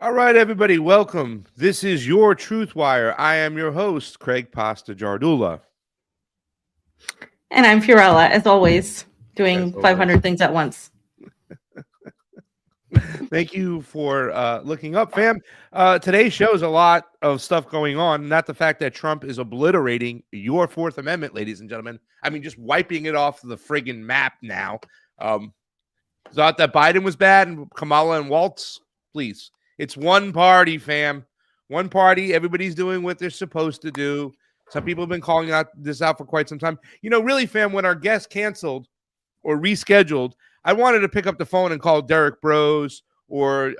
All right, everybody, welcome. This is your TruthWire. I am your host, Craig Pasta Jardula. And I'm Fiorella, as always, doing 500 things at once. Thank you for looking up, fam. Today's show is a lot of stuff going on, not the fact that Trump is obliterating your Fourth Amendment, ladies and gentlemen. I mean, just wiping it off the friggin' map now. Thought that Biden was bad and Kamala and Waltz? Please. It's one party, fam. One party. Everybody's doing what they're supposed to do. Some people have been calling this out for quite some time. You know, really, fam, when our guest canceled or rescheduled, I wanted to pick up the phone and call Derek Bros or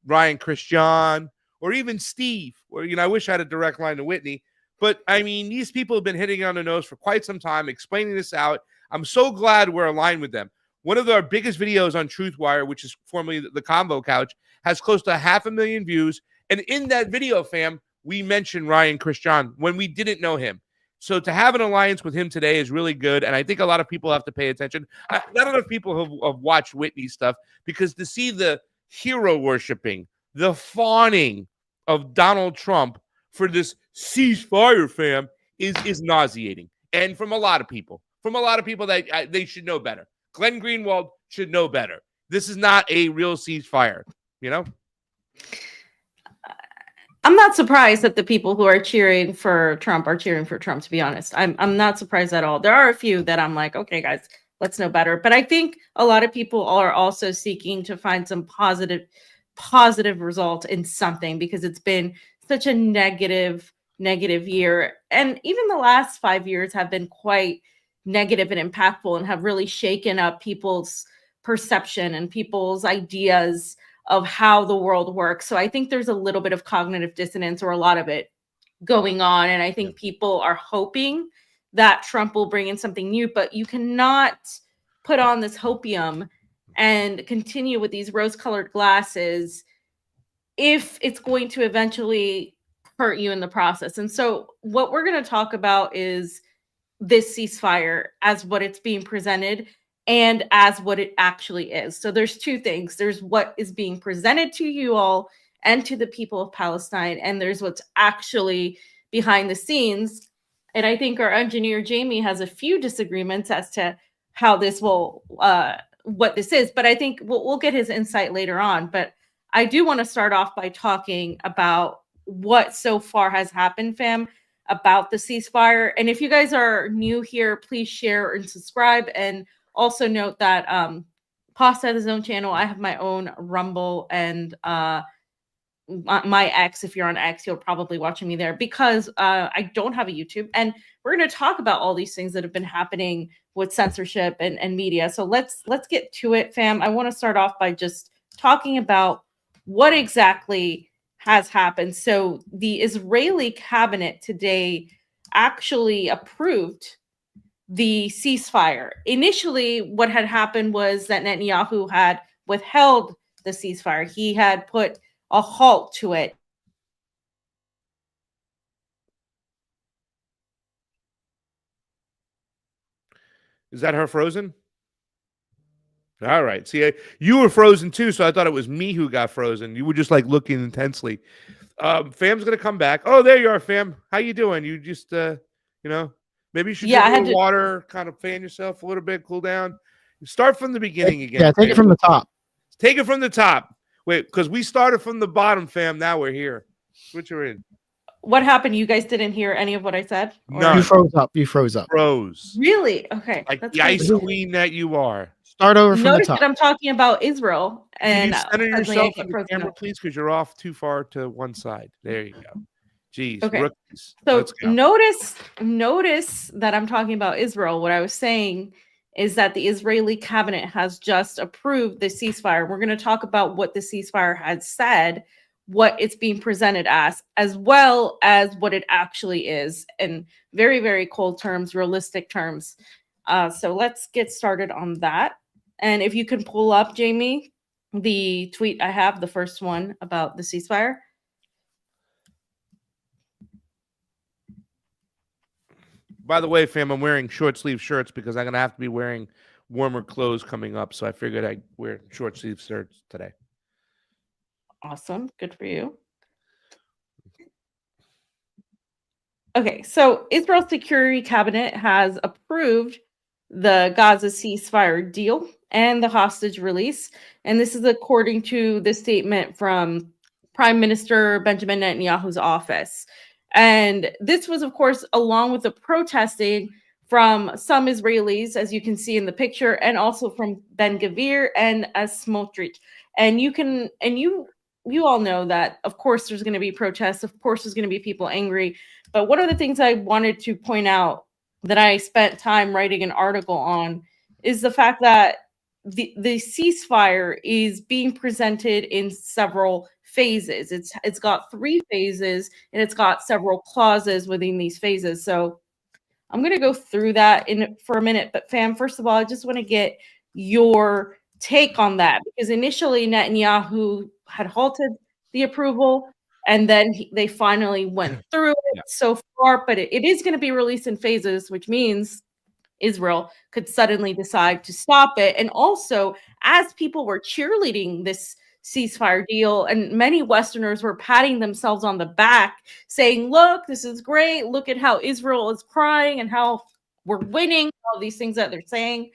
Ryan Christian or even Steve. Or, you know, I wish I had a direct line to Whitney. But, I mean, these people have been hitting it on the nose for quite some time, explaining this out. I'm so glad we're aligned with them. One of our biggest videos on TruthWire, which is formerly the Convo Couch, has close to 500,000 views. And in that video, fam, we mentioned Ryan Christian when we didn't know him. So to have an alliance with him today is really good. And I think a lot of people have to pay attention. Not enough people have watched Whitney's stuff, because to see the hero worshiping, the fawning of Donald Trump for this ceasefire, fam, is nauseating. And from a lot of people that they should know better. Glenn Greenwald should know better. This is not a real ceasefire, you know? I'm not surprised that the people who are cheering for Trump are cheering for Trump, to be honest. I'm not surprised at all. There are a few that I'm like, okay, guys, let's know better. But I think a lot of people are also seeking to find some positive result in something, because it's been such a negative year. And even the last 5 years have been quite negative and impactful and have really shaken up people's perception and people's ideas of how the world works. So I think there's a little bit of cognitive dissonance, or a lot of it, going on. And I think people are hoping that Trump will bring in something new, but you cannot put on this hopium and continue with these rose-colored glasses if it's going to eventually hurt you in the process. And so what we're going to talk about is this ceasefire as what it's being presented and as what it actually is. So there's two things. There's what is being presented to you all and to the people of Palestine, and there's what's actually behind the scenes. And I think our engineer Jayme has a few disagreements as to how this will, what this is, but I think we'll get his insight later on. But I do want to start off by talking about what so far has happened, fam, about the ceasefire. And if you guys are new here, please share and subscribe. And also note that Pasta has his own channel. I have my own Rumble and my X. If you're on X, you're probably watching me there because I don't have a YouTube, and we're going to talk about all these things that have been happening with censorship and media. So let's get to it, fam. I want to start off by just talking about what exactly has happened. So the Israeli cabinet today actually approved the ceasefire. Initially, what had happened was that Netanyahu had withheld the ceasefire. He had put a halt to it. Is that her frozen? All right. See, you were frozen too, so I thought it was me who got frozen. You were just like looking intensely. Fam's gonna come back. Oh, there you are, Fam. How you doing? You just, maybe you should drink a little water, kind of fan yourself a little bit, cool down. Start from the beginning again. Yeah, take it from the top. Take it from the top. Wait, because we started from the bottom, Fam. Now we're here. Switch her in. What happened? You guys didn't hear any of what I said? No. You froze up. You froze up. Froze. Really? Okay. Like the ice queen that you are. Start over from Notice the top. that I'm talking about Israel. And can you center yourself on the camera, please? Because you're off too far to one side. There you go. Jeez. Okay. Rookies. So notice that I'm talking about Israel. What I was saying is that the Israeli cabinet has just approved the ceasefire. We're going to talk about what the ceasefire has said, what it's being presented as well as what it actually is in very, very cold terms, realistic terms. So let's get started on that. And if you can pull up, Jayme, the tweet I have, the first one about the ceasefire. By the way, fam, I'm wearing short sleeve shirts because I'm going to have to be wearing warmer clothes coming up. So I figured I'd wear short sleeve shirts today. Awesome. Good for you. Okay, so Israel's Security Cabinet has approved the Gaza ceasefire deal and the hostage release. And this is according to the statement from Prime Minister Benjamin Netanyahu's office. And this was, of course, along with the protesting from some Israelis, as you can see in the picture, and also from Ben Gvir and Smotrich. And you all know that, of course, there's going to be protests. Of course, there's going to be people angry. But one of the things I wanted to point out that I spent time writing an article on is the fact that the ceasefire is being presented in several phases. It's got 3 phases and it's got several clauses within these phases. So I'm going to go through that for a minute. But fam, first of all, I just want to get your take on that, because initially Netanyahu had halted the approval and then they finally went through it so far, but it is going to be released in phases, which means Israel could suddenly decide to stop it. And also, as people were cheerleading this ceasefire deal, and many Westerners were patting themselves on the back saying, look, this is great. Look at how Israel is crying and how we're winning, all these things that they're saying.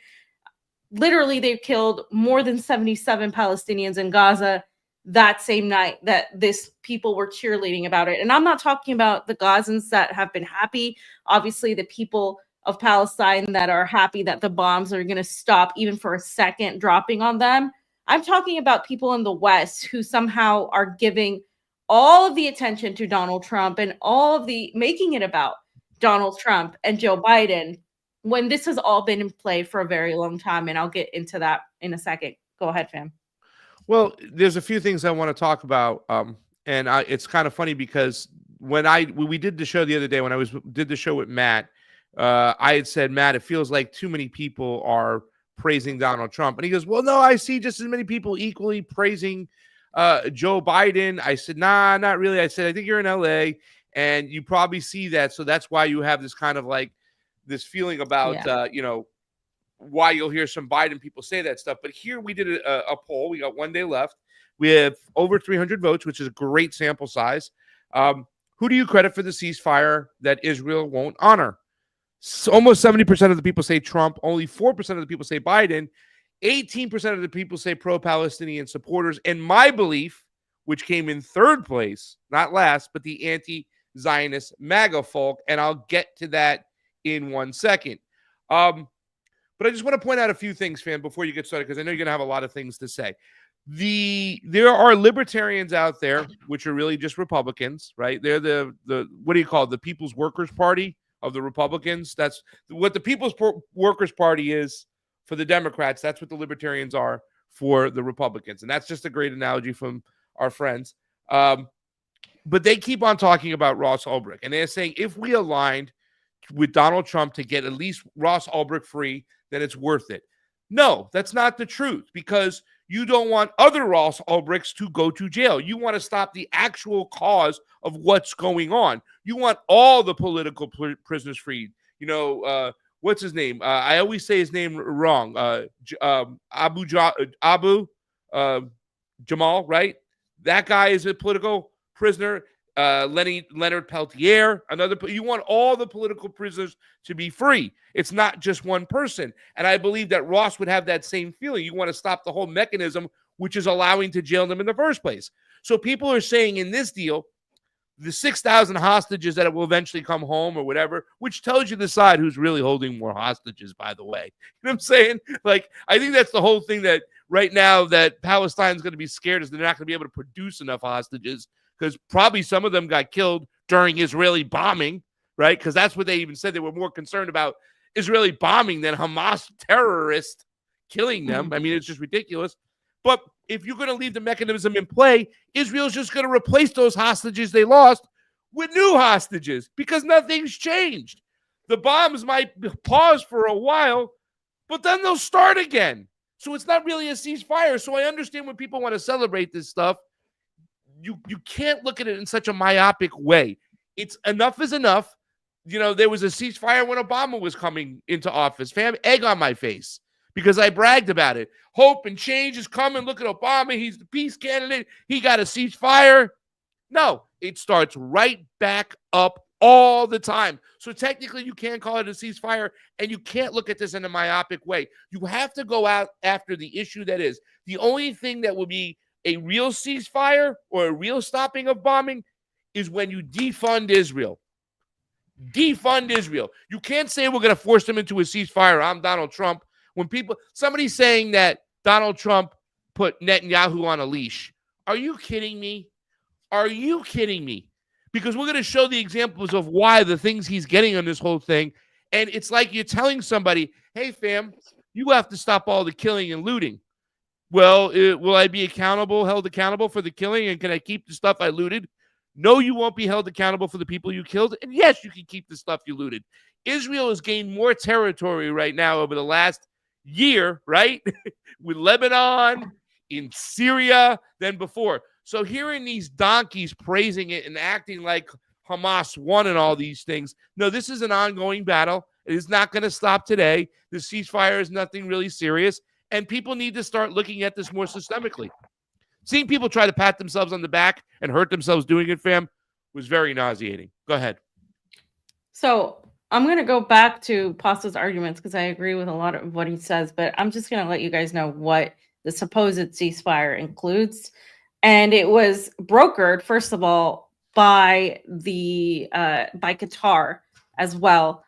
Literally, they've killed more than 77 Palestinians in Gaza that same night that this people were cheerleading about it. And I'm not talking about the Gazans that have been happy. Obviously, the people of Palestine that are happy that the bombs are going to stop even for a second dropping on them. I'm talking about people in the West who somehow are giving all of the attention to Donald Trump and all of the making it about Donald Trump and Joe Biden when this has all been in play for a very long time. And I'll get into that in a second. Go ahead, fam. Well, there's a few things I want to talk about. It's kind of funny because when we did the show the other day, when I did the show with Matt, I had said, Matt, it feels like too many people are praising Donald Trump. And he goes, well, no, I see just as many people equally praising Joe Biden. I said, nah, not really. I said, I think you're in LA and you probably see that. So that's why you have this kind of like this feeling about, why you'll hear some Biden people say that stuff. But here we did a poll. We got 1 day left. We have over 300 votes, which is a great sample size. Who do you credit for the ceasefire that Israel won't honor? So almost 70% of the people say Trump. Only 4% of the people say Biden. 18% of the people say pro-Palestinian supporters. And my belief, which came in 3rd place, not last, but the anti-Zionist MAGA folk. And I'll get to that in 1 second. But I just want to point out a few things, fam, before you get started, because I know you're going to have a lot of things to say. There are libertarians out there, which are really just Republicans, right? They're the what do you call it? The People's Workers Party of the Republicans. That's what the People's Workers Party is for the Democrats. That's what the libertarians are for the Republicans. And that's just a great analogy from our friends. But they keep on talking about Ross Ulbricht. And they're saying if we aligned with Donald Trump to get at least Ross Ulbricht free, then it's worth it. No, that's not the truth, because you don't want other Ross Ulbrichts to go to jail. You want to stop the actual cause of what's going on. You want all the political prisoners freed. You know, what's his name? I always say his name wrong. Abu Jamal, right? That guy is a political prisoner. Leonard Peltier, another. You want all the political prisoners to be free. It's not just one person. And I believe that Ross would have that same feeling. You want to stop the whole mechanism, which is allowing to jail them in the first place. So people are saying in this deal, the 6,000 hostages that it will eventually come home or whatever, which tells you the side who's really holding more hostages, by the way. You know what I'm saying? Like, I think that's the whole thing, that right now that Palestine's going to be scared is they're not going to be able to produce enough hostages, because probably some of them got killed during Israeli bombing, right? Because that's what they even said. They were more concerned about Israeli bombing than Hamas terrorists killing them. I mean, it's just ridiculous. But if you're going to leave the mechanism in play, Israel's just going to replace those hostages they lost with new hostages, because nothing's changed. The bombs might pause for a while, but then they'll start again. So it's not really a ceasefire. So I understand when people want to celebrate this stuff. You can't look at it in such a myopic way. It's enough is enough. You know, there was a ceasefire when Obama was coming into office. Fam, egg on my face, because I bragged about it. Hope and change is coming. Look at Obama. He's the peace candidate. He got a ceasefire. No, it starts right back up all the time. So technically you can't call it a ceasefire, and you can't look at this in a myopic way. You have to go out after the issue that is. The only thing that will be a real ceasefire or a real stopping of bombing is when you defund Israel. Defund Israel. You can't say we're going to force them into a ceasefire. I'm Donald Trump. When somebody's saying that Donald Trump put Netanyahu on a leash. Are you kidding me? Are you kidding me? Because we're going to show the examples of why the things he's getting on this whole thing. And it's like you're telling somebody, hey, fam, you have to stop all the killing and looting. Well, will I be held accountable for the killing, and can I keep the stuff I looted? No, you won't be held accountable for the people you killed. And yes, you can keep the stuff you looted. Israel has gained more territory right now over the last year, right? With Lebanon, in Syria than before. So hearing these donkeys praising it and acting like Hamas won and all these things. No, this is an ongoing battle. It is not going to stop today. The ceasefire is nothing really serious. And people need to start looking at this more systemically. Seeing people try to pat themselves on the back and hurt themselves doing it, fam, was very nauseating. Go ahead. So I'm going to go back to Pasta's arguments, because I agree with a lot of what he says, but I'm just going to let you guys know what the supposed ceasefire includes. And it was brokered, first of all, by by Qatar as well.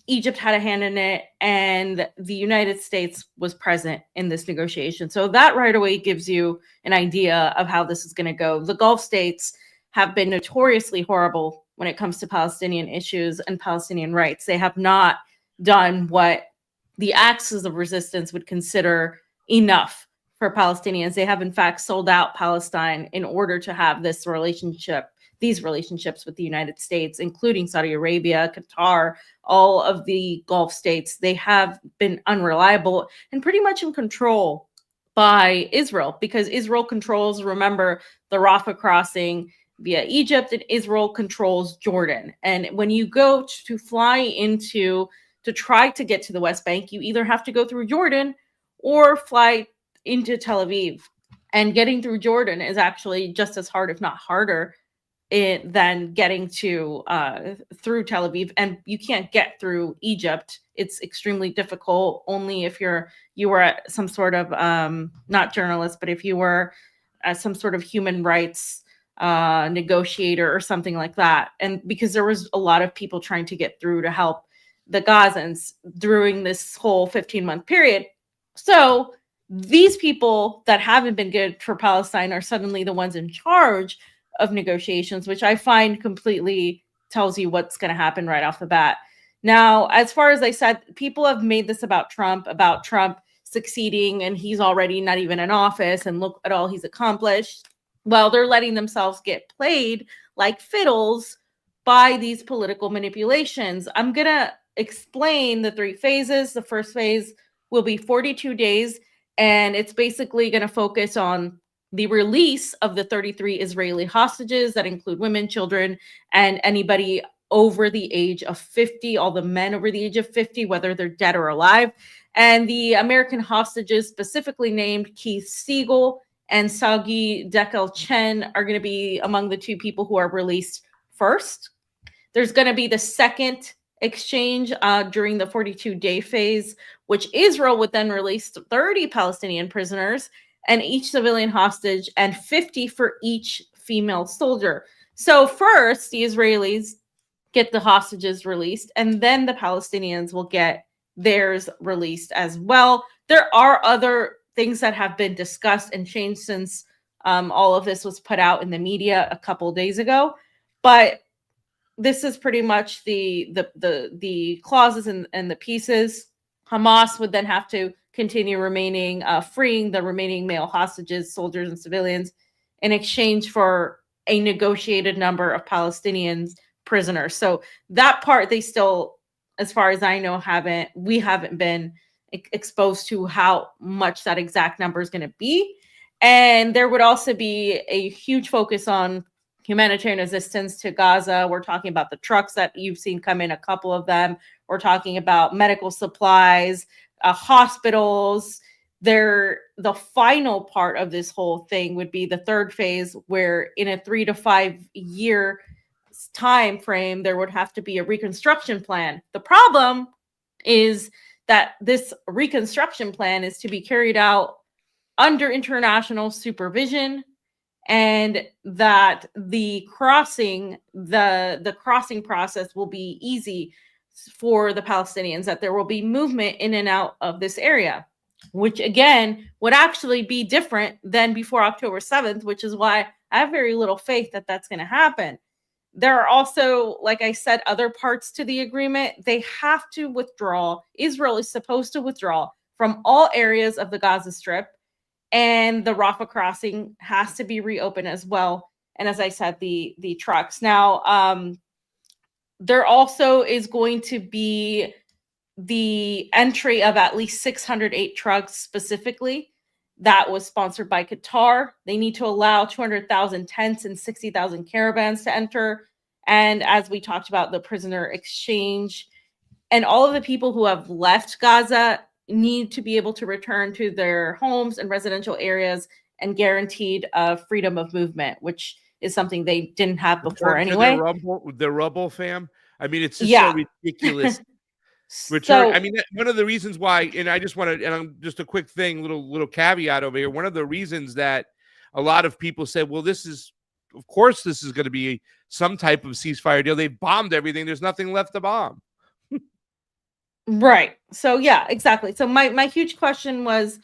Egypt had a hand in it, and the United States was present in this negotiation. So that right away gives you an idea of how this is going to go. The Gulf states have been notoriously horrible when it comes to Palestinian issues and Palestinian rights. They have not done what the axis of resistance would consider enough for Palestinians. They have, in fact, sold out Palestine in order to have these relationships with the United States, including Saudi Arabia, Qatar, all of the Gulf states. They have been unreliable and pretty much in control by Israel, because Israel controls, remember, the Rafah crossing via Egypt, and Israel controls Jordan. And when you go to try to get to the West Bank, you either have to go through Jordan or fly into Tel Aviv. And getting through Jordan is actually just as hard, if not harder, than getting to through Tel Aviv. And you can't get through Egypt. It's extremely difficult. Only if you were some sort of not journalist, but if you were some sort of human rights negotiator or something like that. And because there was a lot of people trying to get through to help the Gazans during this whole 15-month period. So these people that haven't been good for Palestine are suddenly the ones in charge of negotiations, which I find completely tells you what's going to happen right off the bat. Now, as far as I said, people have made this about Trump succeeding, and he's already not even in office, and look at all he's accomplished. Well, they're letting themselves get played like fiddles by these political manipulations. I'm going to explain the 3 phases. The first phase will be 42 days, and it's basically going to focus on the release of the 33 Israeli hostages that include women, children, and anybody over the age of 50, all the men over the age of 50, whether they're dead or alive. And the American hostages, specifically named Keith Siegel and Sagi Dekel Chen, are going to be among the 2 people who are released first. There's going to be the second exchange during the 42-day phase, which Israel would then release 30 Palestinian prisoners and each civilian hostage, and 50 for each female soldier. So first, the Israelis get the hostages released, and then the Palestinians will get theirs released as well. There are other things that have been discussed and changed since all of this was put out in the media a couple days ago, but this is pretty much the clauses and the pieces. Hamas would then have to continue remaining freeing the remaining male hostages, soldiers, and civilians in exchange for a negotiated number of Palestinians prisoners. So that part they still, as far as I know, we haven't been exposed to how much that exact number is going to be. And there would also be a huge focus on humanitarian assistance to Gaza. We're talking about the trucks that you've seen come in, a couple of them. We're talking about medical supplies, hospitals. The final part of this whole thing would be the third phase, where in a 3 to 5 year time frame, there would have to be a reconstruction plan. The problem is that this reconstruction plan is to be carried out under international supervision, and that the crossing process will be easy for the Palestinians, that there will be movement in and out of this area, which again would actually be different than before October 7th, which is why I have very little faith that that's going to happen. There are also, like I said, other parts to the agreement. They have to withdraw. Israel is supposed to withdraw from all areas of the Gaza Strip, and the Rafah crossing has to be reopened as well. And as I said, the trucks. Now, there also is going to be the entry of at least 608 trucks specifically. That was sponsored by Qatar. They need to allow 200,000 tents and 60,000 caravans to enter. And as we talked about, the prisoner exchange, and all of the people who have left Gaza need to be able to return to their homes and residential areas and guaranteed freedom of movement, which is something they didn't have before anyway. The rubble, fam. I mean, it's just so ridiculous. Return. I mean, one of the reasons why, and I just want to, and I'm just a quick thing, little caveat over here. One of the reasons that a lot of people said, well, of course, this is going to be some type of ceasefire deal. They've bombed everything. There's nothing left to bomb. Right. So yeah, exactly. So my huge question was,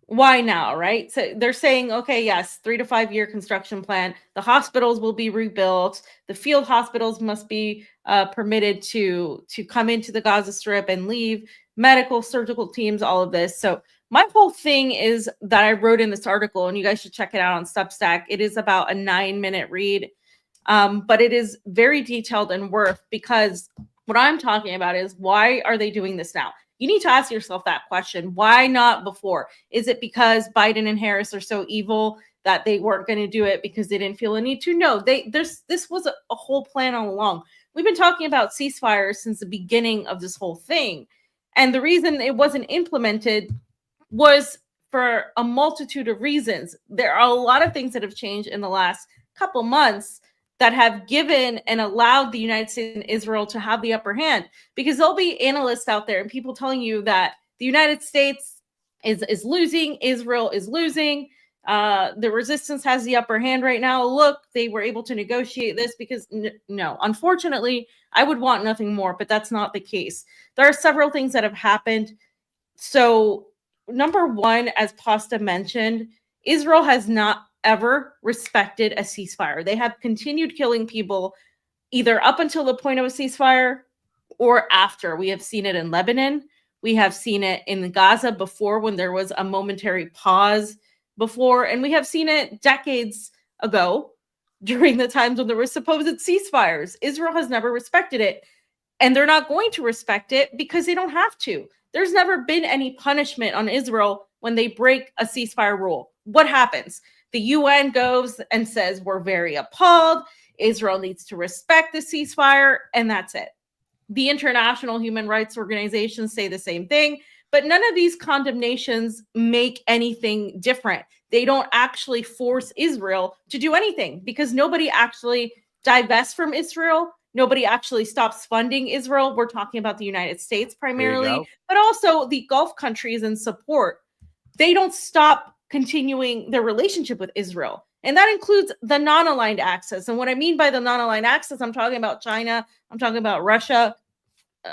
why now, right? So they're saying, okay, yes, 3 to 5 year construction plan. The hospitals will be rebuilt. The field hospitals must be permitted to come into the Gaza Strip and leave. Medical, surgical teams, all of this. So my whole thing is that I wrote in this article, and you guys should check it out on Substack. It is about a 9-minute read, but it is very detailed and worth, because what I'm talking about is, why are they doing this now? You need to ask yourself that question. Why not before? Is it because Biden and Harris are so evil that they weren't going to do it because they didn't feel a need to? No, this was a whole plan all along. We've been talking about ceasefire since the beginning of this whole thing. And the reason it wasn't implemented was for a multitude of reasons. There are a lot of things that have changed in the last couple months that have given and allowed the United States and Israel to have the upper hand, because there'll be analysts out there and people telling you that the United States is losing, Israel is losing, the resistance has the upper hand right now. Look, they were able to negotiate this because no, unfortunately, I would want nothing more, but that's not the case. There are several things that have happened. So number one, as Pasta mentioned, Israel has not ever respected a ceasefire. They have continued killing people either up until the point of a ceasefire or after. We have seen it in Lebanon. We have seen it in Gaza before, when there was a momentary pause before. And we have seen it decades ago during the times when there were supposed ceasefires. Israel has never respected it. And they're not going to respect it because they don't have to. There's never been any punishment on Israel when they break a ceasefire rule. What happens? The UN goes and says, we're very appalled. Israel needs to respect the ceasefire, and that's it. The international human rights organizations say the same thing, but none of these condemnations make anything different. They don't actually force Israel to do anything because nobody actually divests from Israel. Nobody actually stops funding Israel. We're talking about the United States primarily, but also the Gulf countries in support. They don't stop continuing their relationship with Israel. And that includes the non-aligned axis. And what I mean by the non-aligned axis, I'm talking about China, I'm talking about Russia,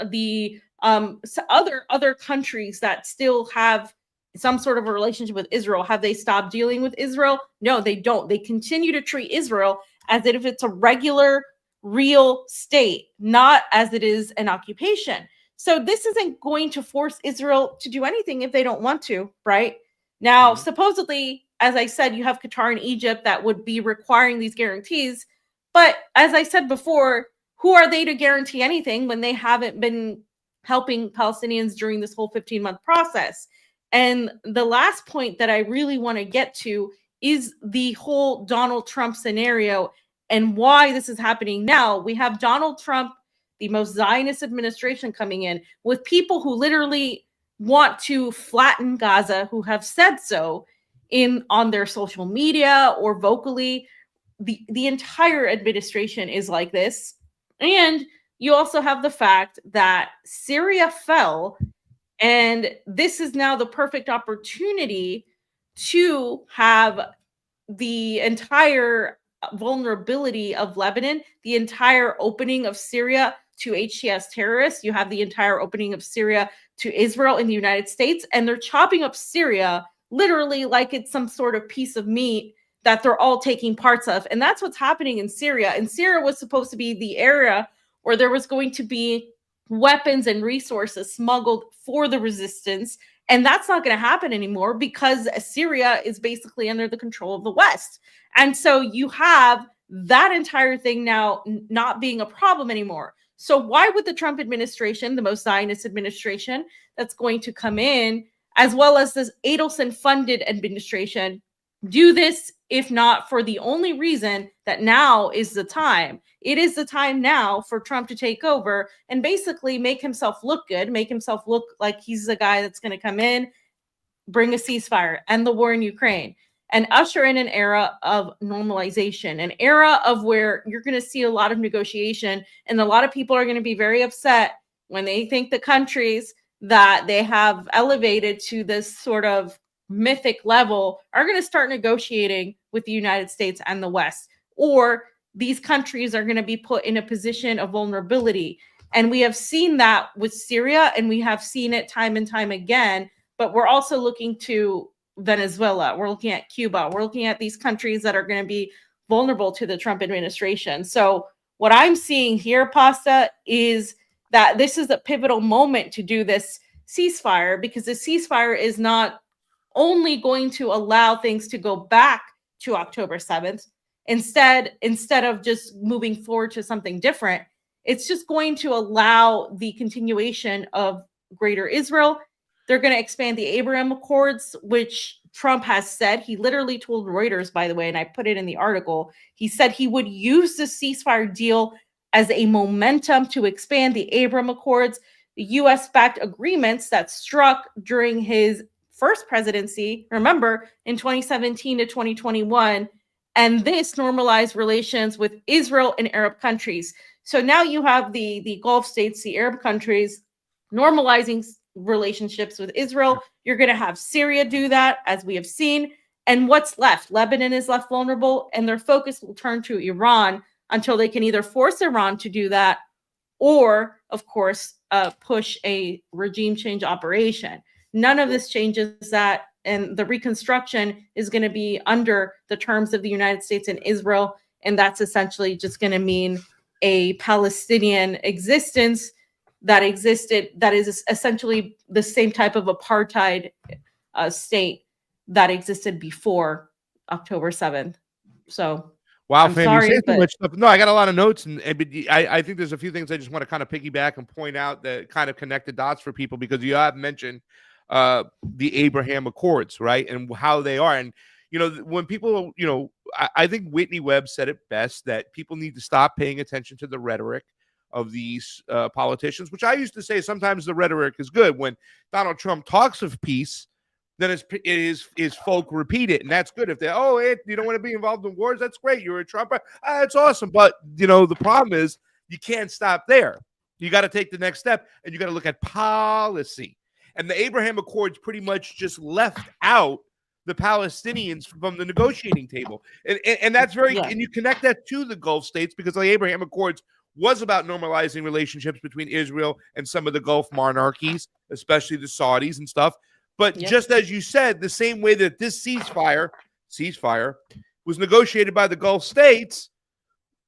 the other countries that still have some sort of a relationship with Israel. Have they stopped dealing with Israel? No, they don't. They continue to treat Israel as if it's a regular, real state, not as it is an occupation. So this isn't going to force Israel to do anything if they don't want to, right? Now, supposedly, as I said, you have Qatar and Egypt that would be requiring these guarantees. But as I said before, who are they to guarantee anything when they haven't been helping Palestinians during this whole 15-month process? And the last point that I really want to get to is the whole Donald Trump scenario and why this is happening now. We have Donald Trump, the most Zionist administration, coming in with people who literally want to flatten Gaza, who have said so on their social media or vocally. The entire administration is like this. And you also have the fact that Syria fell, and this is now the perfect opportunity to have the entire vulnerability of Lebanon, the entire opening of Syria to HTS terrorists. You have the entire opening of Syria to Israel in the United States, and they're chopping up Syria literally like it's some sort of piece of meat that they're all taking parts of. And that's what's happening in Syria. And Syria was supposed to be the area where there was going to be weapons and resources smuggled for the resistance. And that's not going to happen anymore because Syria is basically under the control of the West. And so you have that entire thing now not being a problem anymore. So why would the Trump administration, the most Zionist administration that's going to come in, as well as this Adelson-funded administration, do this if not for the only reason that now is the time? It is the time now for Trump to take over and basically make himself look good, make himself look like he's the guy that's going to come in, bring a ceasefire, end the war in Ukraine, and usher in an era of normalization, an era of where you're going to see a lot of negotiation. And a lot of people are going to be very upset when they think the countries that they have elevated to this sort of mythic level are going to start negotiating with the United States and the West, or these countries are going to be put in a position of vulnerability. And we have seen that with Syria, and we have seen it time and time again, but we're also looking to Venezuela, we're looking at Cuba, we're looking at these countries that are going to be vulnerable to the Trump administration. So what I'm seeing here, Pasta, is that this is a pivotal moment to do this ceasefire, because the ceasefire is not only going to allow things to go back to October 7th. Instead of just moving forward to something different, it's just going to allow the continuation of Greater Israel. They're going to expand the Abraham Accords, which Trump has said. He literally told Reuters, by the way, and I put it in the article, he said he would use the ceasefire deal as a momentum to expand the Abraham Accords, the U.S.-backed agreements that struck during his first presidency, remember, in 2017 to 2021, and this normalized relations with Israel and Arab countries. So now you have the Gulf states, the Arab countries, normalizing relationships with Israel. You're going to have Syria do that, as we have seen. And what's left? Lebanon is left vulnerable, and their focus will turn to Iran until they can either force Iran to do that or, of course, push a regime change operation. None of this changes that. And the reconstruction is going to be under the terms of the United States and Israel. And that's essentially just going to mean a Palestinian existence that existed, that is essentially the same type of apartheid state that existed before October 7th. So, wow, I'm fam, sorry, you say so but- much stuff. No, I got a lot of notes, and I think there's a few things I just want to kind of piggyback and point out that kind of connect the dots for people, because you have mentioned the Abraham Accords, right, and how they are. And when people, I think Whitney Webb said it best, that people need to stop paying attention to the rhetoric of these politicians, which I used to say sometimes the rhetoric is good. When Donald Trump talks of peace, then it is folk repeat it, and that's good. If they you don't want to be involved in wars, that's great. You're a Trumper, that's awesome. But the problem is you can't stop there. You got to take the next step, and you got to look at policy. And the Abraham Accords pretty much just left out the Palestinians from the negotiating table, and that's very. Yeah. And you connect that to the Gulf states, because the Abraham Accords was about normalizing relationships between Israel and some of the Gulf monarchies, especially the Saudis and stuff. But just as you said, the same way that this ceasefire was negotiated by the Gulf states,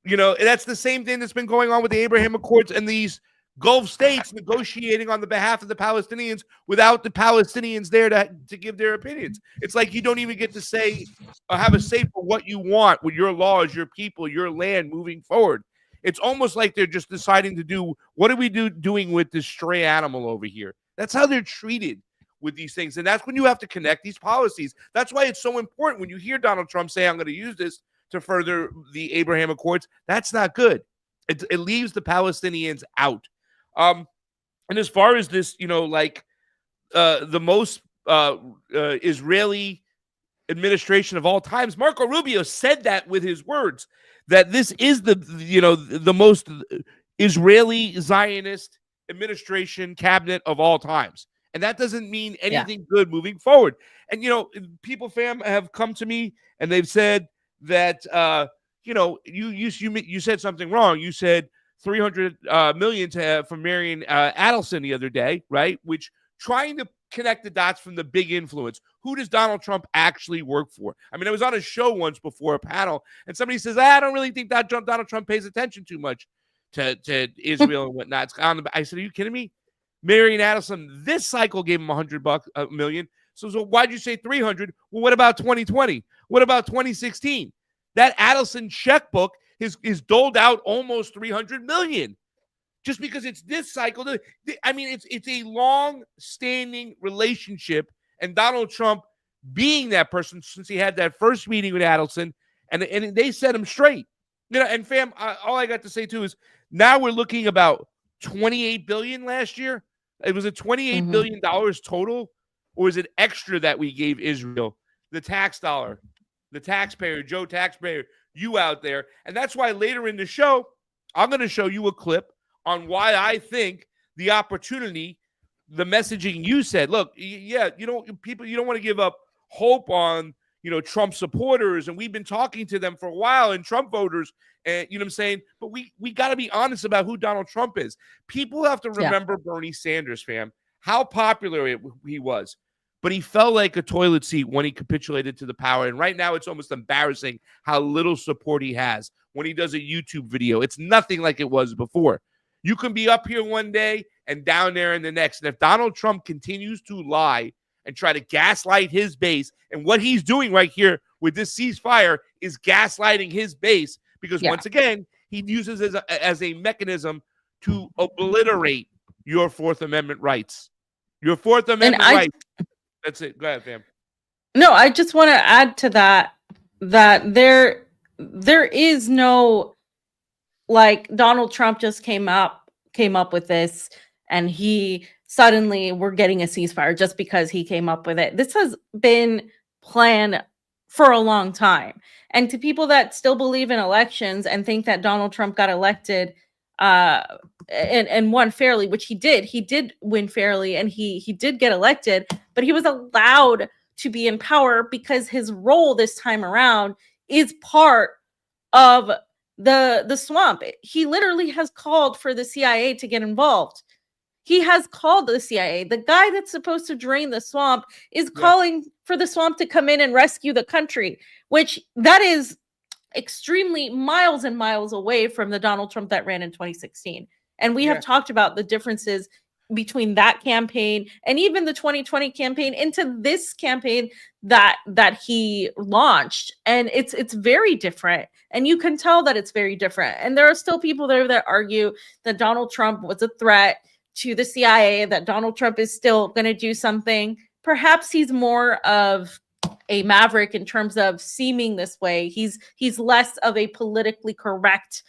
that's the same thing that's been going on with the Abraham Accords and these Gulf states negotiating on the behalf of the Palestinians without the Palestinians there to give their opinions. It's like you don't even get to say or have a say for what you want with your laws, your people, your land moving forward. It's almost like they're just deciding to do, what are we doing with this stray animal over here? That's how they're treated with these things. And that's when you have to connect these policies. That's why it's so important when you hear Donald Trump say, I'm going to use this to further the Abraham Accords. That's not good. It leaves the Palestinians out. And as far as this, the most Israeli administration of all times, Marco Rubio said that with his words, that this is the most Israeli Zionist administration cabinet of all times. And that doesn't mean anything good moving forward. And, people, fam, have come to me and they've said that, you said something wrong. You said $300 million for Marion Adelson the other day, right? Which, trying to connect the dots from the big influence. Who does Donald Trump actually work for? I mean, I was on a show once before, a panel, and somebody says, I don't really think that Donald Trump pays attention too much to Israel and whatnot. I said, are you kidding me? Marion Adelson this cycle gave him $100 million. So why'd you say 300? Well, what about 2020? What about 2016? That Adelson checkbook is doled out almost 300 million. Just because it's this cycle. I mean, it's a long-standing relationship, and Donald Trump being that person since he had that first meeting with Adelson, and they set him straight. And fam, all I got to say too is now we're looking about $28 billion last year. It was a $28 billion total, or is it extra that we gave Israel? The tax dollar, the taxpayer, Joe taxpayer, you out there. And that's why later in the show, I'm going to show you a clip on why I think the opportunity, the messaging you said, look, people, you don't want to give up hope on, Trump supporters. And we've been talking to them for a while, and Trump voters, and you know what I'm saying? But we got to be honest about who Donald Trump is. People have to remember Bernie Sanders, fam, how popular he was. But he fell like a toilet seat when he capitulated to the power. And right now it's almost embarrassing how little support he has when he does a YouTube video. It's nothing like it was before. You can be up here one day and down there in the next. And if Donald Trump continues to lie and try to gaslight his base, and what he's doing right here with this ceasefire is gaslighting his base, because once again, he uses it as a mechanism to obliterate your Fourth Amendment rights. Your Fourth Amendment rights. That's it. Go ahead, fam. No, I just want to add to that there is no, like, Donald Trump just came up with this, and we're getting a ceasefire just because he came up with it. This has been planned for a long time. And to people that still believe in elections and think that Donald Trump got elected and won fairly, which he did win fairly, and he did get elected, but he was allowed to be in power because his role this time around is part of the swamp. He literally has called for the CIA to get involved. He has called the CIA. The guy that's supposed to drain the swamp is calling for the swamp to come in and rescue the country, which that is extremely miles and miles away from the Donald Trump that ran in 2016. And we have talked about the differences between that campaign and even the 2020 campaign into this campaign that he launched. And it's very different. And you can tell that it's very different. And there are still people there that argue that Donald Trump was a threat to the CIA, that Donald Trump is still going to do something. Perhaps he's more of a maverick in terms of seeming this way. He's less of a politically correct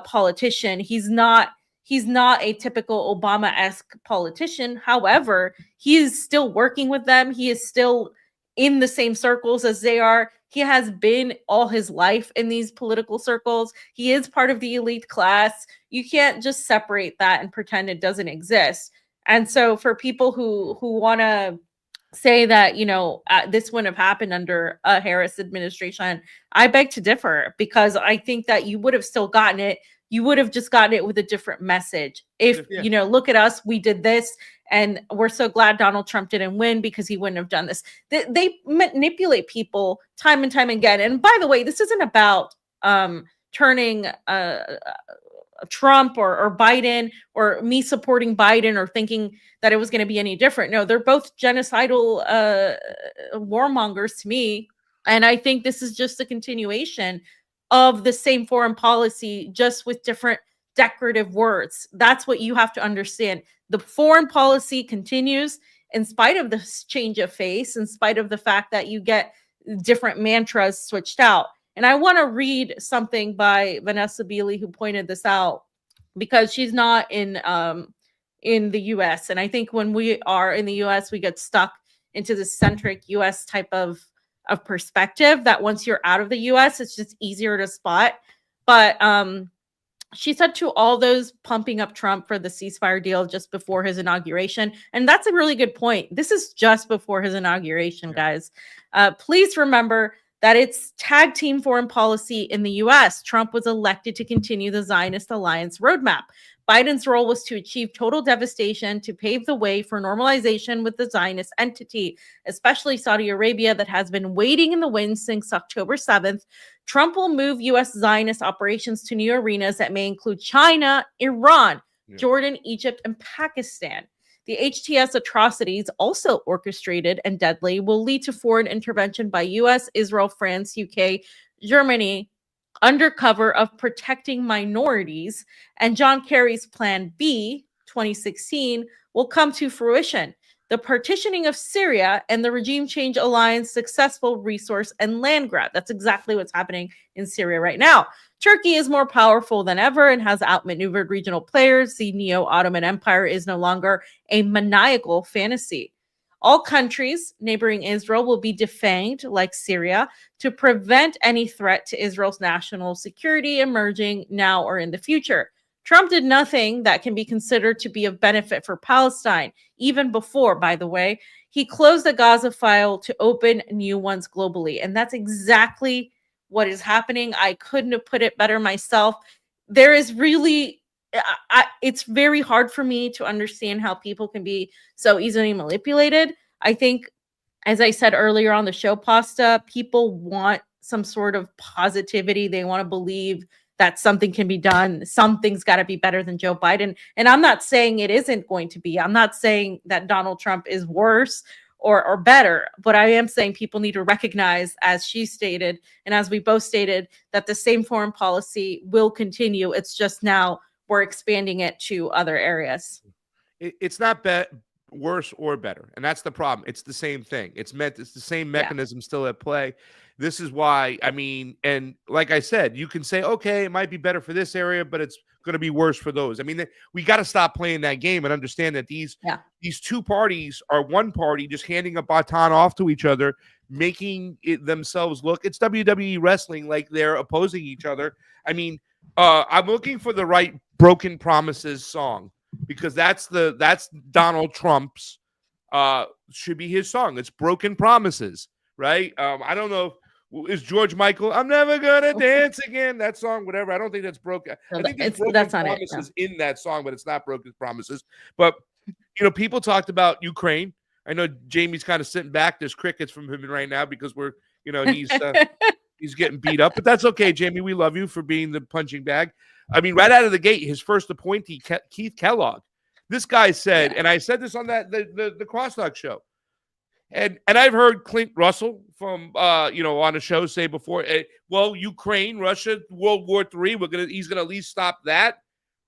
politician. He's not a typical Obama-esque politician. However, he is still working with them. He is still in the same circles as they are. He has been all his life in these political circles. He is part of the elite class. You can't just separate that and pretend it doesn't exist. And so for people who want to say that, this wouldn't have happened under a Harris administration, I beg to differ, because I think that you would have still gotten it. You would have just gotten it with a different message. If, look at us, we did this, and we're so glad Donald Trump didn't win because he wouldn't have done this. They manipulate people time and time again. And by the way, this isn't about turning Trump or Biden, or me supporting Biden or thinking that it was going to be any different. No, they're both genocidal warmongers to me. And I think this is just a continuation of the same foreign policy, just with different decorative words. That's what you have to understand. The foreign policy continues in spite of this change of face, in spite of the fact that you get different mantras switched out. And I want to read something by Vanessa Beeley, who pointed this out, because she's not in the US. And I think when we are in the US, we get stuck into the centric US type of perspective, that once you're out of the US, it's just easier to spot. But she said to all those pumping up Trump for the ceasefire deal just before his inauguration, and that's a really good point. This is just before his inauguration, guys. Please remember that it's tag team foreign policy in the US. Trump was elected to continue the Zionist alliance roadmap. Biden's role was to achieve total devastation, to pave the way for normalization with the Zionist entity, especially Saudi Arabia, that has been waiting in the wings since October 7th. Trump will move U.S. Zionist operations to new arenas that may include China, Iran, Jordan, Egypt, and Pakistan. The HTS atrocities, also orchestrated and deadly, will lead to foreign intervention by U.S., Israel, France, UK, Germany, under cover of protecting minorities. And John Kerry's Plan B, 2016, will come to fruition. The partitioning of Syria and the regime change alliance successful resource and land grab. That's exactly what's happening in Syria right now. Turkey is more powerful than ever and has outmaneuvered regional players. The Neo-Ottoman Empire is no longer a maniacal fantasy. All countries neighboring Israel will be defanged, like Syria, to prevent any threat to Israel's national security emerging now or in the future. Trump did nothing that can be considered to be of benefit for Palestine, even before, by the way, he closed the Gaza file to open new ones globally. And that's exactly what is happening. I couldn't have put it better myself. There is really, it's very hard for me to understand how people can be so easily manipulated. I think, as I said earlier on the show, Pasta, people want some sort of positivity. They want to believe that something can be done. Something's got to be better than Joe Biden. And I'm not saying it isn't going to be. I'm not saying that Donald Trump is worse or better, but I am saying people need to recognize, as she stated, and as we both stated, that the same foreign policy will continue. It's just now we're expanding it to other areas. It's not worse or better. And that's the problem. It's the same thing. It's the same mechanism still at play. This is why, I mean, and like I said, you can say, okay, it might be better for this area, but it's going to be worse for those. I mean, we got to stop playing that game and understand that these two parties are one party just handing a baton off to each other, making it themselves look, it's WWE wrestling, like they're opposing each other. I mean, I'm looking for the right Broken Promises song, because that's Donald Trump's, should be his song. It's Broken Promises, right? I don't know. Is George Michael, I'm never gonna dance again, that song, whatever. I don't think that's broken. I think that's Broken Promises in that song, but it's not Broken Promises. But You know, people talked about Ukraine. I know Jamie's kind of sitting back. There's crickets from him right now because we're, you know, he's getting beat up, but that's okay, Jayme. We love you for being the punching bag. I mean, right out of the gate, his first appointee, Keith Kellogg. This guy said, and I said this on the Crosstalk show, and I've heard Clint Russell from on the show say before, well, Ukraine, Russia, World War III, he's gonna at least stop that.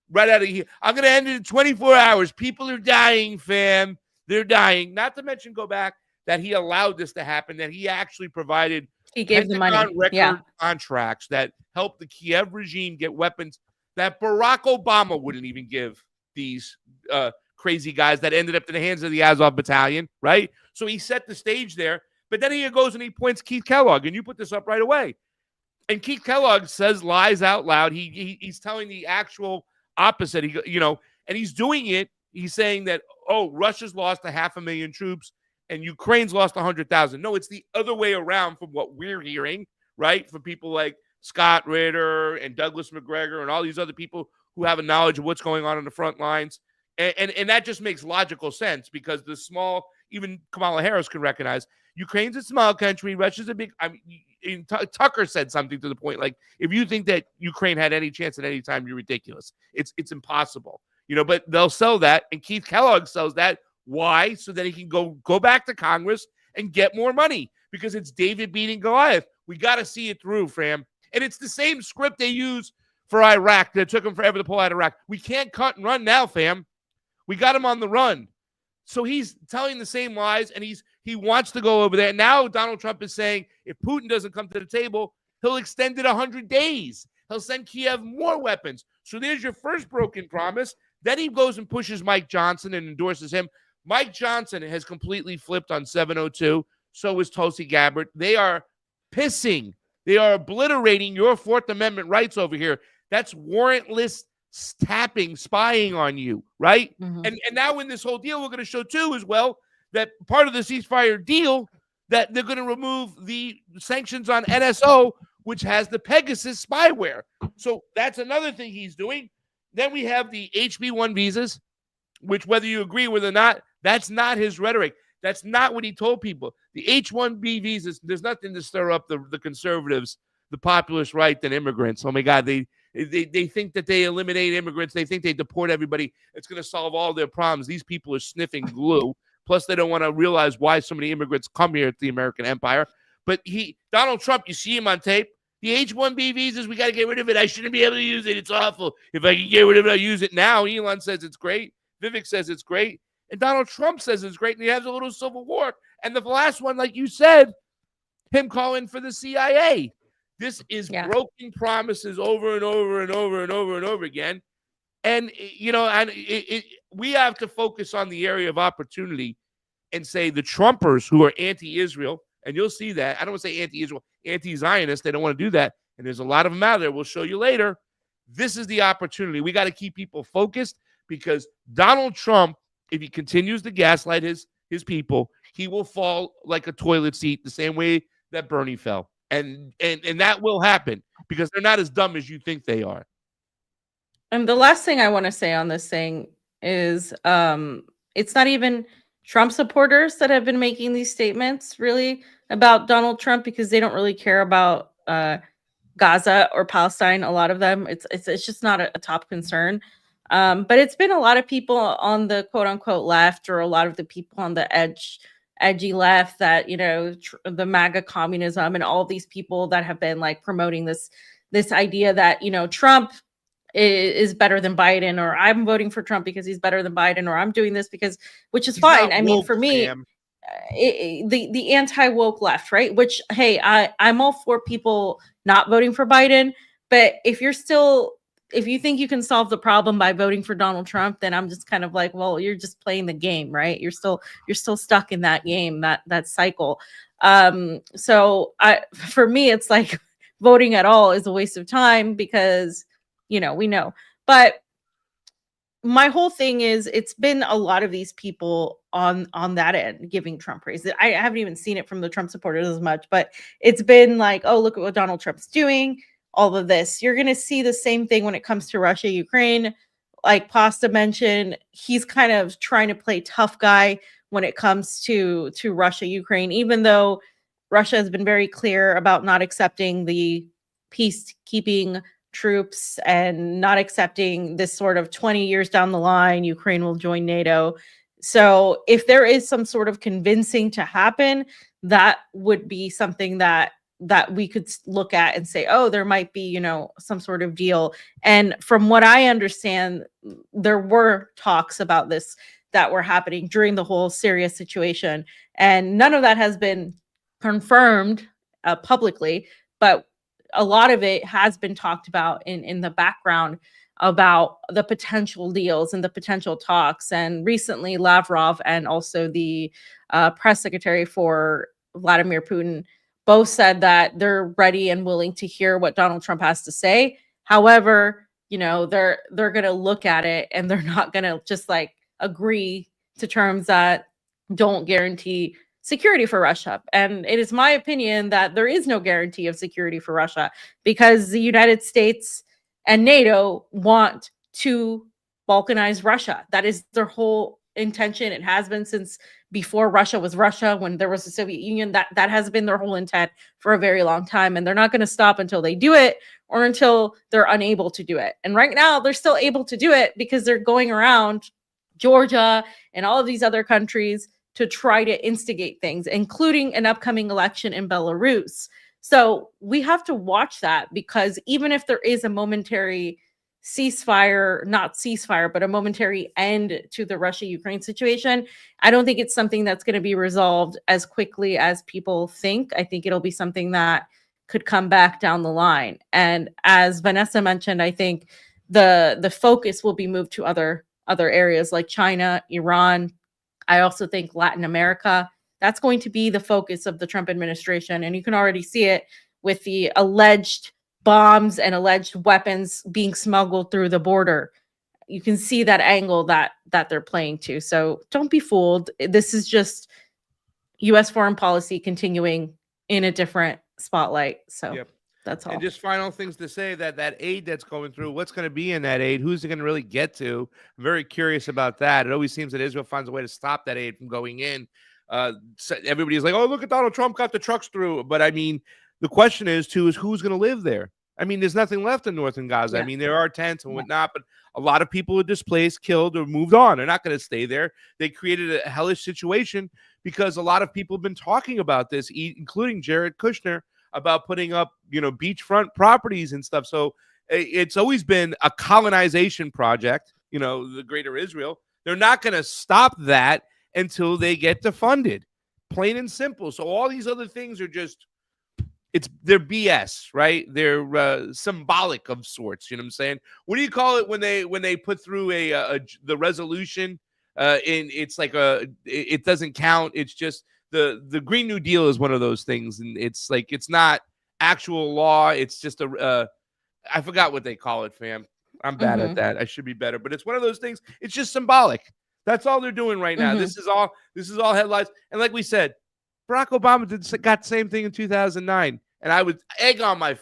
Right out of here, I'm gonna end it in 24 hours. People are dying, fam. They're dying. Not to mention, go back, that he allowed this to happen, that he actually provided the money, record contracts that helped the Kiev regime get weapons that Barack Obama wouldn't even give these crazy guys that ended up in the hands of the Azov Battalion, right? So he set the stage there. But then he goes and he points Keith Kellogg, and you put this up right away. And Keith Kellogg says lies out loud. He's telling the actual opposite. And he's doing it. He's saying that, Russia's lost 500,000 troops and Ukraine's lost 100,000. No, it's the other way around from what we're hearing, right? From people like Scott Ritter and Douglas McGregor and all these other people who have a knowledge of what's going on the front lines. And that just makes logical sense because even Kamala Harris can recognize Ukraine's a small country. Russia's a big, Tucker said something to the point, like, if you think that Ukraine had any chance at any time, you're ridiculous. It's impossible, but they'll sell that. And Keith Kellogg sells that. Why? So that he can go back to Congress and get more money because it's David beating Goliath. We got to see it through, fam. And it's the same script they use for Iraq that took them forever to pull out of Iraq. We can't cut and run now, fam. We got him on the run. So he's telling the same lies, and he wants to go over there. Now Donald Trump is saying if Putin doesn't come to the table, he'll extend it 100 days. He'll send Kiev more weapons. So there's your first broken promise. Then he goes and pushes Mike Johnson and endorses him. Mike Johnson has completely flipped on 702. So is Tulsi Gabbard. They are pissing. They are obliterating your Fourth Amendment rights over here. That's warrantless tapping, spying on you, right? Mm-hmm. And now in this whole deal, we're going to show too as well that part of the ceasefire deal that they're going to remove the sanctions on NSO, which has the Pegasus spyware. So that's another thing he's doing. Then we have the HB1 visas, which whether you agree with or not, that's not his rhetoric. That's not what he told people. The H-1B visas, there's nothing to stir up the conservatives, the populist right, than immigrants. Oh, my God. They think that they eliminate immigrants. They think they deport everybody. It's going to solve all their problems. These people are sniffing glue. Plus, they don't want to realize why so many immigrants come here to the American empire. But Donald Trump, you see him on tape. The H-1B visas, we got to get rid of it. I shouldn't be able to use it. It's awful. If I can get rid of it, I'll use it now. Elon says it's great. Vivek says it's great. And Donald Trump says it's great. And he has a little civil war. And the last one, like you said, him calling for the CIA. This is broken promises over and over and over and over and over again. And, we have to focus on the area of opportunity and say the Trumpers who are anti-Israel, and you'll see that. I don't want to say anti-Israel, anti-Zionist. They don't want to do that. And there's a lot of them out there. We'll show you later. This is the opportunity. We got to keep people focused because Donald Trump, if he continues to gaslight his people, he will fall like a toilet seat the same way that Bernie fell. And that will happen because they're not as dumb as you think they are. And the last thing I want to say on this thing is it's not even Trump supporters that have been making these statements really about Donald Trump because they don't really care about Gaza or Palestine. A lot of them, it's just not a top concern. But it's been a lot of people on the quote unquote left or a lot of the people on the edgy left that, the MAGA communism and all these people that have been like promoting this idea that, Trump is better than Biden, or I'm voting for Trump because he's better than Biden, or I'm doing this because, which is fine. I mean, for me, the anti-woke left, right? Which, hey, I'm all for people not voting for Biden, but if you think you can solve the problem by voting for Donald Trump, then I'm just kind of like, well, you're just playing the game, right? You're still stuck in that game, that cycle. So for me, it's like voting at all is a waste of time because, we know. But my whole thing is it's been a lot of these people on that end giving Trump praise. I haven't even seen it from the Trump supporters as much, but it's been like, oh, look at what Donald Trump's doing. All of this. You're going to see the same thing when it comes to Russia, Ukraine. like Pasta mentioned, he's kind of trying to play tough guy when it comes to Russia, Ukraine, even though Russia has been very clear about not accepting the peacekeeping troops and not accepting this sort of 20 years down the line, Ukraine will join NATO. So if there is some sort of convincing to happen, that would be something that we could look at and say, oh, there might be, some sort of deal. And from what I understand, there were talks about this that were happening during the whole Syria situation. And none of that has been confirmed publicly, but a lot of it has been talked about in the background about the potential deals and the potential talks. And recently Lavrov and also the press secretary for Vladimir Putin both said that they're ready and willing to hear what Donald Trump has to say. However, they're going to look at it and they're not going to just like agree to terms that don't guarantee security for Russia. And it is my opinion that there is no guarantee of security for Russia because the United States and NATO want to balkanize Russia. That is their whole intention. It has been since before Russia was Russia, when there was the Soviet Union. That has been their whole intent for a very long time. And they're not going to stop until they do it or until they're unable to do it. And right now they're still able to do it because they're going around Georgia and all of these other countries to try to instigate things, including an upcoming election in Belarus. So we have to watch that, because even if there is a momentary ceasefire, not ceasefire, but a momentary end to the Russia-Ukraine situation, I don't think it's something that's going to be resolved as quickly as people think. I think it'll be something that could come back down the line. And as Vanessa mentioned, I think the focus will be moved to other areas like China, Iran. I also think Latin America. That's going to be the focus of the Trump administration. And you can already see it with the alleged bombs and alleged weapons being smuggled through the border. You can see that angle that they're playing to. So don't be fooled. This is just U.S. foreign policy continuing in a different spotlight. So yep. That's all. And just final things to say, that aid that's going through, what's going to be in that aid? Who's it going to really get to? I'm very curious about that. It always seems that Israel finds a way to stop that aid from going in. So everybody's like, oh, look at Donald Trump got the trucks through. But I mean, the question is who's going to live there? I mean, there's nothing left in northern Gaza. Yeah. I mean, there are tents and whatnot, but a lot of people are displaced, killed, or moved on. They're not going to stay there. They created a hellish situation because a lot of people have been talking about this, including Jared Kushner, about putting up, beachfront properties and stuff. So it's always been a colonization project, the greater Israel. They're not going to stop that until they get defunded, plain and simple. So all these other things are just, they're BS, right? They're symbolic of sorts. You know what I'm saying? What do you call it when they put through the resolution? It's like it doesn't count. It's just the Green New Deal is one of those things, and it's like it's not actual law. It's just I forgot what they call it, fam. I'm bad at that. I should be better, but it's one of those things. It's just symbolic. That's all they're doing right now. This is all headlines. And like we said, Barack Obama got the same thing in 2009, and I would egg on my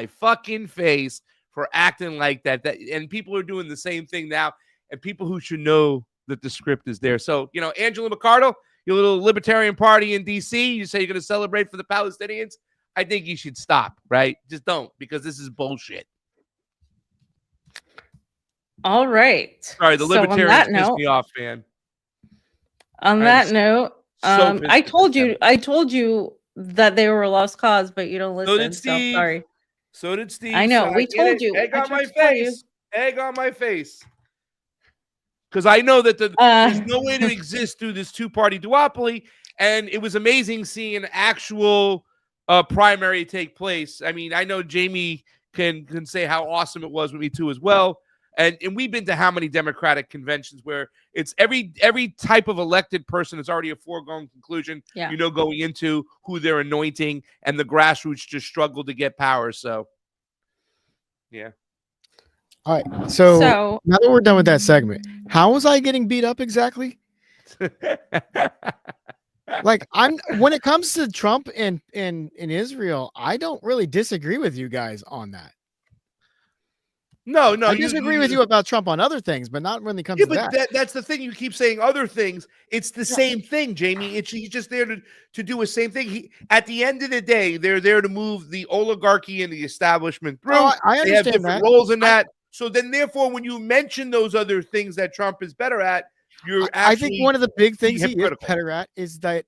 fucking face for acting like that. And people are doing the same thing now, and people who should know that the script is there. So, Angela McArdle, your little libertarian party in D.C., you say you're going to celebrate for the Palestinians. I think you should stop, right? Just don't, because this is bullshit. All right. Sorry, the libertarians pissed me off, man. On that note, I told you that they were a lost cause, but you don't listen. So did Steve. Sorry. So did Steve. I know. We told you. Egg on my face. Egg on my face. Because I know that there's no way to exist through this two-party duopoly, and it was amazing seeing an actual primary take place. I mean, I know Jayme can say how awesome it was with me too as well. And we've been to how many Democratic conventions where it's every type of elected person is already a foregone conclusion, going into who they're anointing, and the grassroots just struggle to get power. So, yeah. All right. So now that we're done with that segment, how was I getting beat up exactly? Like, when it comes to Trump and in Israel, I don't really disagree with you guys on that. No, I disagree with you about Trump on other things, but not when it comes to but that. That's the thing. You keep saying other things. It's the same thing, Jayme. He's just there to do the same thing. At the end of the day, they're there to move the oligarchy and the establishment through. I understand they have different that. roles in that. So then, therefore, when you mention those other things that Trump is better at, you're I think one of the big things he is hypocritical. better at is that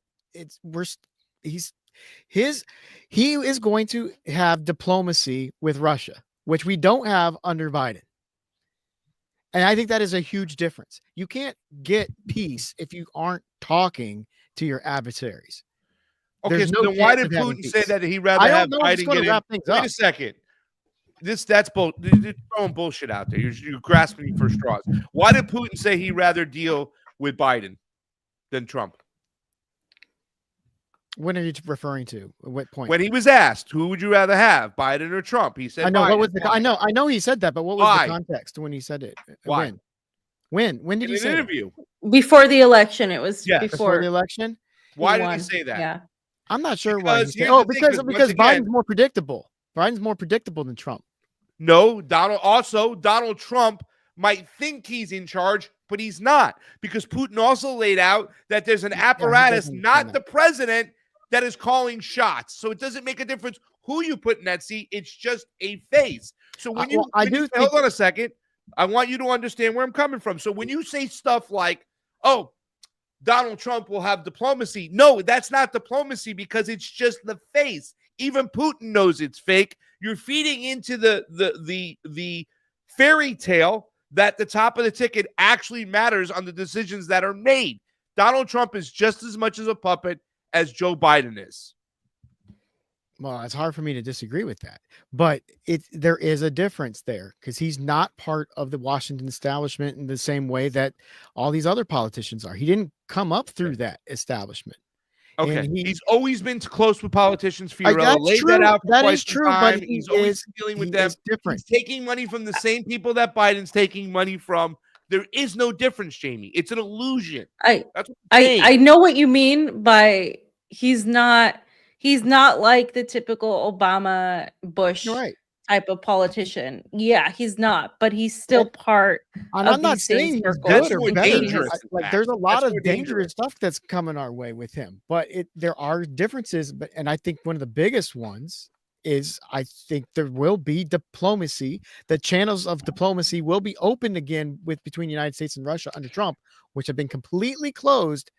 he is going to have diplomacy with Russia, which we don't have under Biden. And I think that is a huge difference. You can't get peace if you aren't talking to your adversaries. Okay, so then why did Putin say that he'd rather have Biden get in? Wait a second. That's you're throwing bullshit out there. You're grasping for straws. Why did Putin say he'd rather deal with Biden than Trump? When are you referring to? At what point? When he was asked, who would you rather have, Biden or Trump? He said, I know. Biden. What was the? I know he said that, but what was the context when he said it? Why? When did he say an interview? Before the election. It was before the election. Why did he say that? Yeah, I'm not sure why. Because Biden's more predictable. Biden's more predictable than Trump. No, Donald Trump might think he's in charge, but he's not, because Putin also laid out that there's an apparatus, not the president, that is calling shots. So it doesn't make a difference who you put in that seat. It's just a face. So when hold on a second, I want you to understand where I'm coming from. So when you say stuff like, oh, Donald Trump will have diplomacy. No, that's not diplomacy, because it's just the face. Even Putin knows it's fake. You're feeding into the fairy tale that the top of the ticket actually matters on the decisions that are made. Donald Trump is just as much as a puppet as Joe Biden is. Well, it's hard for me to disagree with that, but there is a difference there, because he's not part of the Washington establishment in the same way that all these other politicians are. He didn't come up through that establishment. Okay, he's always been close with politicians. Fiorella laid that out for quite some time. But he's always dealing with them. Different. He's taking money from the same people that Biden's taking money from. There is no difference, Jayme. It's an illusion. I know what you mean by he's not like the typical Obama Bush type of politician. Yeah, he's not, but he's still part of I'm not saying he's good or dangerous. Like there's a lot of dangerous stuff that's coming our way with him, but there are differences. And I think one of the biggest ones is I think there will be diplomacy. The channels of diplomacy will be opened again between the United States and Russia under Trump, which have been completely closed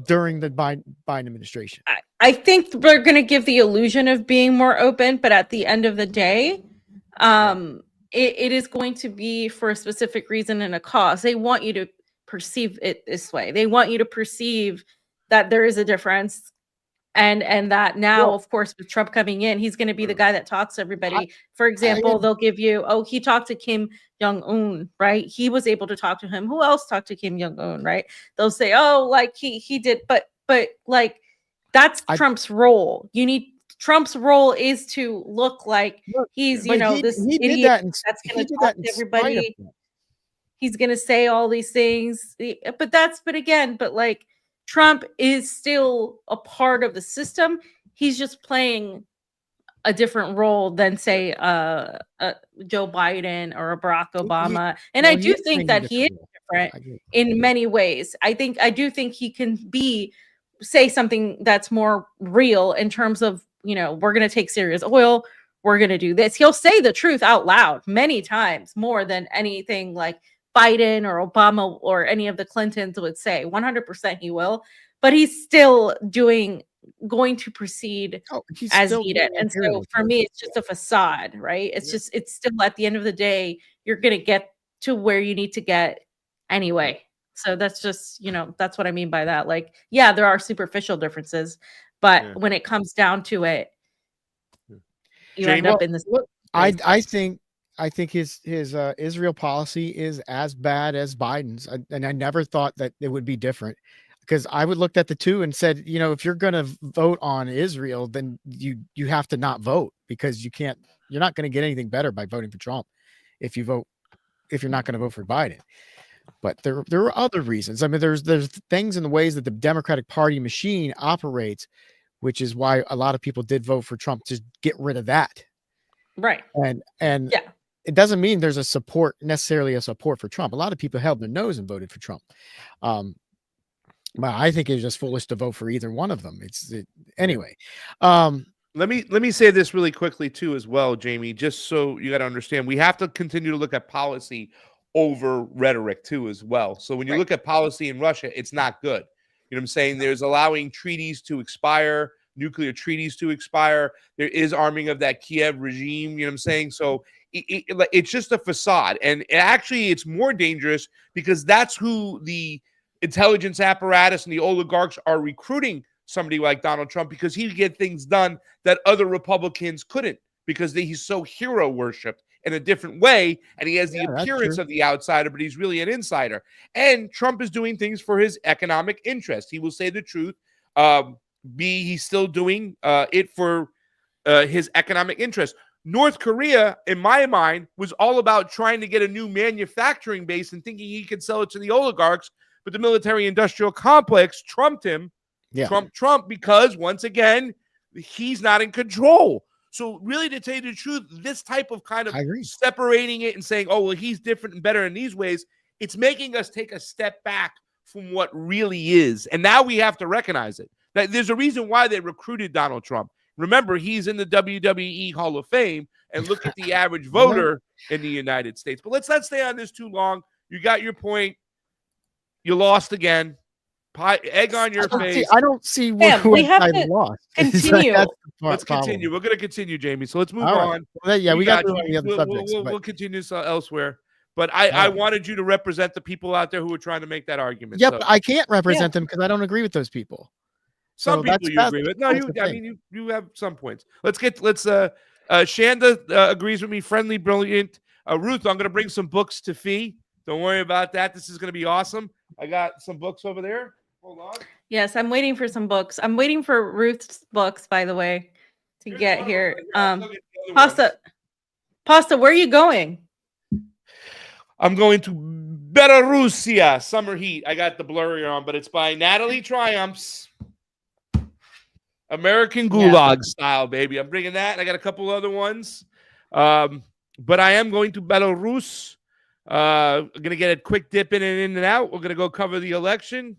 during the Biden administration. I think they're going to give the illusion of being more open, but at the end of the day, it is going to be for a specific reason and a cause. They want you to perceive it this way. They want you to perceive that there is a difference, and that now, of course, with Trump coming in, he's going to be the guy that talks to everybody. For example, they'll give you, he talked to Kim Jong-un, right? He was able to talk to him. Who else talked to Kim Jong-un, right? They'll say, like he did, but like that's Trump's role. Trump's role is to look like he's, this idiot that's going to talk to everybody. He's going to say all these things, but like Trump is still a part of the system. He's just playing a different role than say Joe Biden or a Barack Obama. I do think that he is different in many ways. I do think he can say something that's more real in terms of, we're going to take Syria's oil. We're going to do this. He'll say the truth out loud many times, more than anything like Biden or Obama or any of the Clintons would say. 100% he will, but he's still going to proceed as needed. And so for me, it's just a facade, right? It's still at the end of the day, you're going to get to where you need to get anyway. So that's just, that's what I mean by that. Like, yeah, there are superficial differences, but when it comes down to it, you end up in this. I think his Israel policy is as bad as Biden's. And I never thought that it would be different, because I would looked at the two and said, if you're going to vote on Israel, then you have to not vote, because you're not going to get anything better by voting for Trump if you're not going to vote for Biden. But there are other reasons. I mean, there's things in the ways that the Democratic Party machine operates, which is why a lot of people did vote for Trump, to get rid of that. Right. And it doesn't mean there's necessarily a support for Trump. A lot of people held their nose and voted for Trump. But I think it's just foolish to vote for either one of them. Anyway. Let me say this really quickly too, as well, Jayme, just so you got to understand, we have to continue to look at policy over rhetoric too, as well. So when you look at policy in Russia, it's not good. You know what I'm saying? There's allowing treaties to expire, nuclear treaties to expire. There is arming of that Kiev regime. You know what I'm saying? So it's just a facade. And actually, it's more dangerous because that's who the intelligence apparatus and the oligarchs are recruiting somebody like Donald Trump, because he get things done that other Republicans couldn't, because he's so hero worshipped in a different way, and he has the appearance of the outsider, but he's really an insider. And Trump is doing things for his economic interest. He will say the truth. He's still doing it for his economic interest. North Korea, in my mind, was all about trying to get a new manufacturing base and thinking he could sell it to the oligarchs, but the military-industrial complex trumped him. Yeah. Trump, because once again, he's not in control. So really, to tell you the truth, this type of kind of separating it and saying, oh, well, he's different and better in these ways, it's making us take a step back from what really is. And now we have to recognize it. That there's a reason why they recruited Donald Trump. Remember, he's in the WWE Hall of Fame, and look at the average voter in the United States. But let's not stay on this too long. You got your point. You lost again. Egg on your face. I don't see where we have to lost. continue. Let's continue. We're going to continue, Jayme. So let's move on. Well, yeah, we got to the other subjects. We'll continue elsewhere. But I wanted you to represent the people out there who are trying to make that argument. Yeah, but I can't represent them because I don't agree with those people. Some people you agree with. No, you have some points. Shanda agrees with me. Friendly, brilliant. Ruth, I'm going to bring some books to Fee. Don't worry about that. This is going to be awesome. I got some books over there. Hold on. Yes, I'm waiting for some books. I'm waiting for Ruth's books, by the way, to get here. Pasta, where are you going? I'm going to Belarusia, Summer Heat. I got the blurry on, but it's by Natalie Triumphs. American Gulag style, baby. I'm bringing that. And I got a couple other ones. But I am going to Belarus. I'm going to get a quick dip in and out. We're going to go cover the election.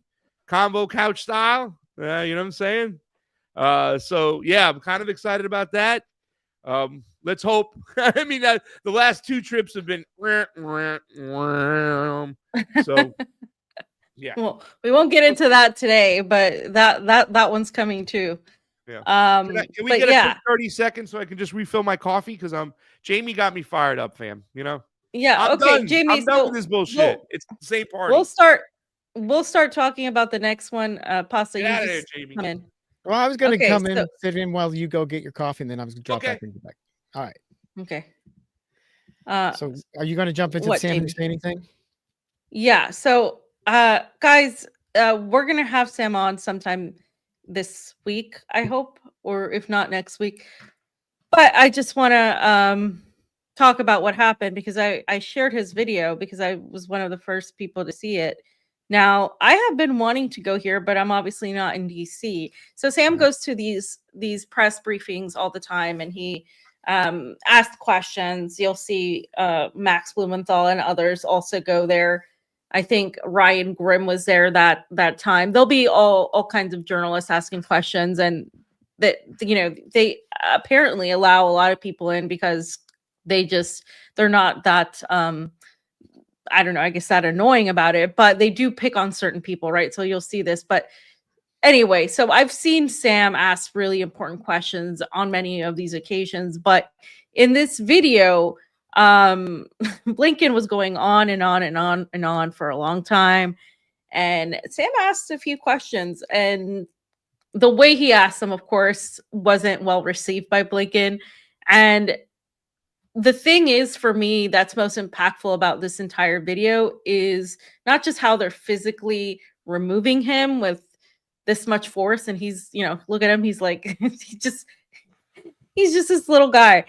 Convo couch style. You know what I'm saying? So, yeah, I'm kind of excited about that. Let's hope. I mean, the last two trips have been so, yeah. Well, we won't get into that today, but that one's coming too. Yeah. Can we get a quick 30 seconds so I can just refill my coffee? Because Jayme got me fired up, fam. You know? Yeah. I'm okay, done. Jayme. I'm done with this bullshit. It's the same party. We'll start talking about the next one. Pasta. Get out of there, Jayme. Come in. Well, I was going to come in and sit in while you go get your coffee, and then I was going to drop back and get back. All right. Okay. So are you going to jump into Sam and say anything? Yeah. So, guys, we're going to have Sam on sometime this week, I hope, or if not next week. But I just want to talk about what happened because I shared his video because I was one of the first people to see it. Now, I have been wanting to go here, but I'm obviously not in DC. So Sam goes to these press briefings all the time, and he asked questions. You'll see Max Blumenthal and others also go there. I think Ryan Grimm was there that time. There'll be all kinds of journalists asking questions, and that they apparently allow a lot of people in because they're not that I don't know, I guess that annoying about it, but they do pick on certain people, right? So you'll see this. But anyway, so I've seen Sam ask really important questions on many of these occasions, but in this video, Blinken was going on and on and on and on for a long time. And Sam asked a few questions, and the way he asked them, of course, wasn't well received by Blinken. And the thing is, for me, that's most impactful about this entire video is not just how they're physically removing him with this much force. And he's, look at him. He's like, he's just this little guy.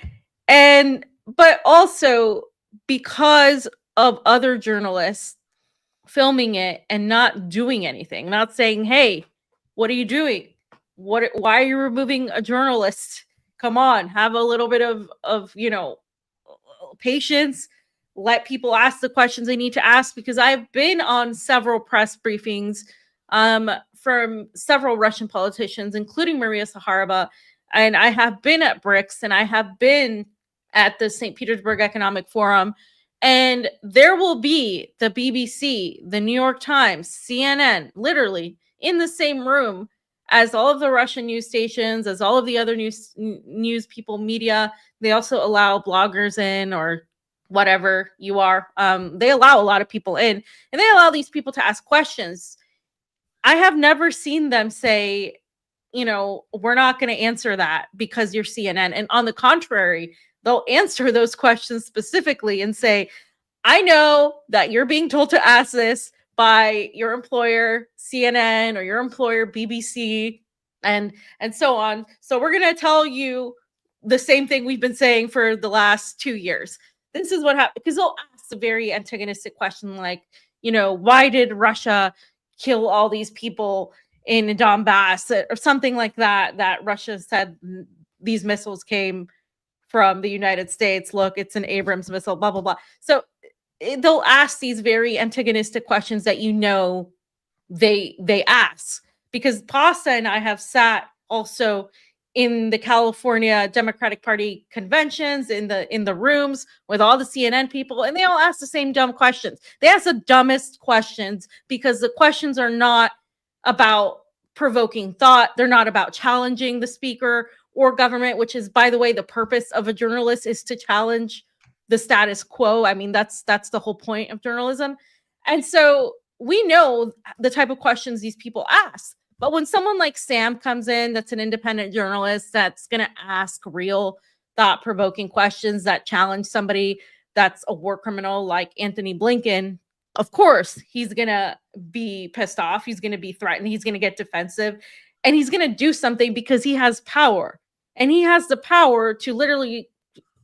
But also because of other journalists filming it and not doing anything, not saying, hey, what are you doing? Why are you removing a journalist? Come on, have a little bit of patience, let people ask the questions they need to ask, because I've been on several press briefings from several Russian politicians, including Maria Zakharova, and I have been at BRICS, and I have been at the St. Petersburg Economic Forum, and there will be the BBC, the New York Times, CNN, literally in the same room as all of the Russian news stations, as all of the other news people, media. They also allow bloggers in, or whatever you are. They allow a lot of people in, and they allow these people to ask questions. I have never seen them say, you know, we're not going to answer that because you're CNN. And on the contrary, they'll answer those questions specifically and say, I know that you're being told to ask this by your employer, CNN, or your employer, BBC, and so on. So we're going to tell you the same thing we've been saying for the last 2 years. This is what happened, because they'll ask a very antagonistic question like, you know, why did Russia kill all these people in Donbass, or something like that, that Russia said these missiles came from the United States. Look, it's an Abrams missile, blah, blah, blah. So they'll ask these very antagonistic questions that, you know, they ask, because Pasta and I have sat also in the California Democratic Party conventions, in the rooms with all the CNN people, and they all ask the same dumb questions. They ask the dumbest questions because the questions are not about provoking thought. They're not about challenging the speaker or government, which is, by the way, the purpose of a journalist, is to challenge the status quo. I mean, that's the whole point of journalism. And so we know the type of questions these people ask. But when someone like Sam comes in, that's an independent journalist, that's going to ask real thought-provoking questions that challenge somebody that's a war criminal like Anthony Blinken, of course, he's going to be pissed off. He's going to be threatened. He's going to get defensive. And he's going to do something because he has power. And he has the power to literally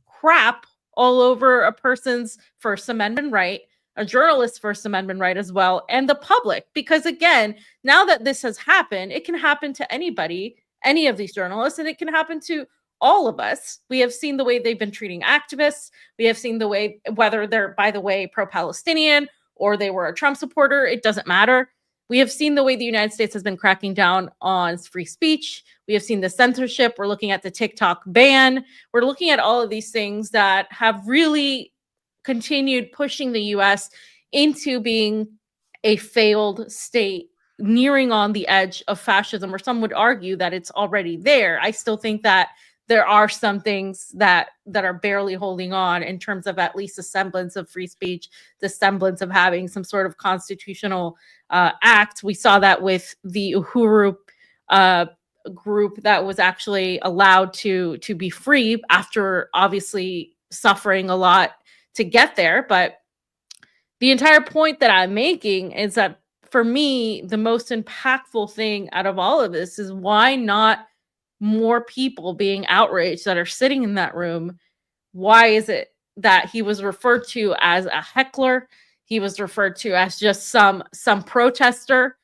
crap all over a person's First Amendment right, a journalist's First Amendment right as well, and the public. Because again, now that this has happened, it can happen to anybody, any of these journalists, and it can happen to all of us. We have seen the way they've been treating activists. We have seen the way, whether they're, by the way, pro-Palestinian or they were a Trump supporter, it doesn't matter. We have seen the way the United States has been cracking down on free speech. We have seen the censorship. We're looking at the TikTok ban. We're looking at all of these things that have really continued pushing the U.S. into being a failed state, nearing on the edge of fascism, or some would argue that it's already there. I still think that there are some things that are barely holding on in terms of at least a semblance of free speech, the semblance of having some sort of constitutional act. We saw that with the Uhuru group that was actually allowed to be free after obviously suffering a lot to get there. But the entire point that I'm making is that, for me, the most impactful thing out of all of this is, why not more people being outraged that are sitting in that room? Why is it that he was referred to as a heckler? He was referred to as just some protester,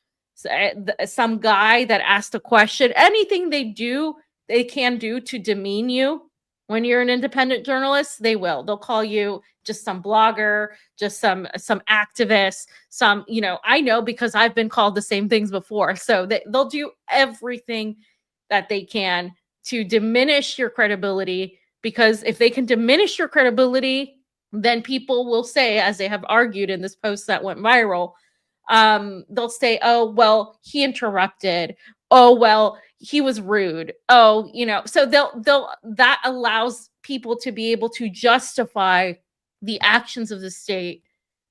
some guy that asked a question. Anything they can do to demean you when you're an independent journalist, they will. They'll call you just some blogger, just some activist, some, you know, I know because I've been called the same things before. So they'll do everything that they can to diminish your credibility, because if they can diminish your credibility, then people will say, as they have argued in this post that went viral, they'll say, oh, well, he interrupted. Oh, well, he was rude. Oh, you know, so that allows people to be able to justify the actions of the state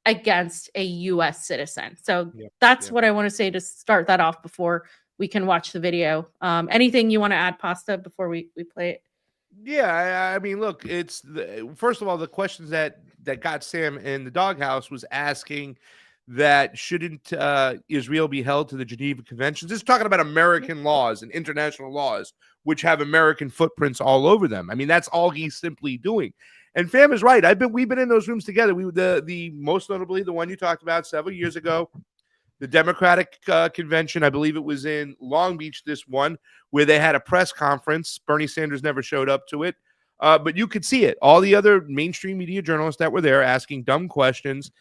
against a U.S. citizen. So that's what I want to say to start that off before we can watch the video. Anything you want to add, Pasta, before we play it? Yeah, I mean, look, first of all, the questions that got Sam in the doghouse was asking that shouldn't Israel be held to the Geneva Conventions? This is talking about American laws and international laws, which have American footprints all over them. I mean, that's all he's simply doing. And Fam is right. We've been in those rooms together. The most notably the one you talked about several years ago, the Democratic convention. I believe it was in Long Beach. This one where they had a press conference. Bernie Sanders never showed up to it. But you could see it. All the other mainstream media journalists that were there asking dumb questions,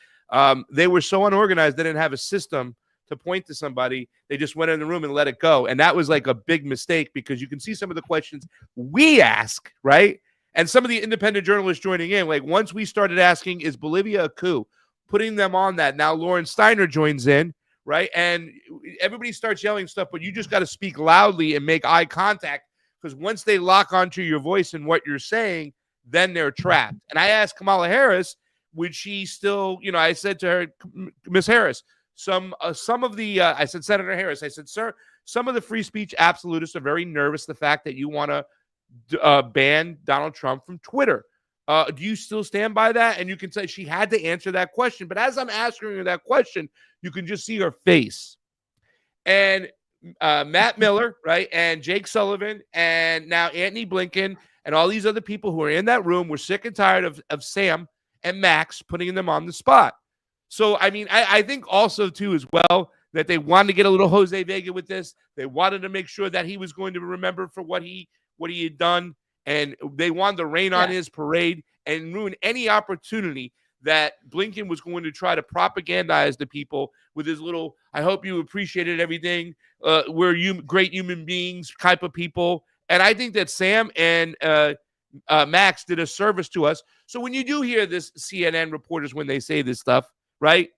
they were so unorganized. They didn't have a system to point to somebody. They just went in the room and let it go. And that was like a big mistake, because you can see some of the questions we ask, right? And some of the independent journalists joining in, like once we started asking, is Bolivia a coup? Putting them on that. Now Lauren Steiner joins in, right? And everybody starts yelling stuff, but you just got to speak loudly and make eye contact, because once they lock onto your voice and what you're saying, then they're trapped. And I asked Kamala Harris, would she still, I said to her, Miss Harris, some of the, I said, Senator Harris, I said, sir, some of the free speech absolutists are very nervous the fact that you want to ban Donald Trump from Twitter. Do you still stand by that? And you can say she had to answer that question. But as I'm asking her that question, you can just see her face. And Matt Miller, right, and Jake Sullivan, and now Antony Blinken, and all these other people who are in that room were sick and tired of Sam and Max putting them on the spot. So, I mean, I think also, too, as well, that they wanted to get a little Jose Vega with this. They wanted to make sure that he was going to remember for what he had done, and they wanted to rain on his parade and ruin any opportunity that Blinken was going to try to propagandize the people with his little, I hope you appreciated everything, we're great human beings type of people. And I think that Sam and Max did a service to us. So when you do hear this CNN reporters, when they say this stuff, right,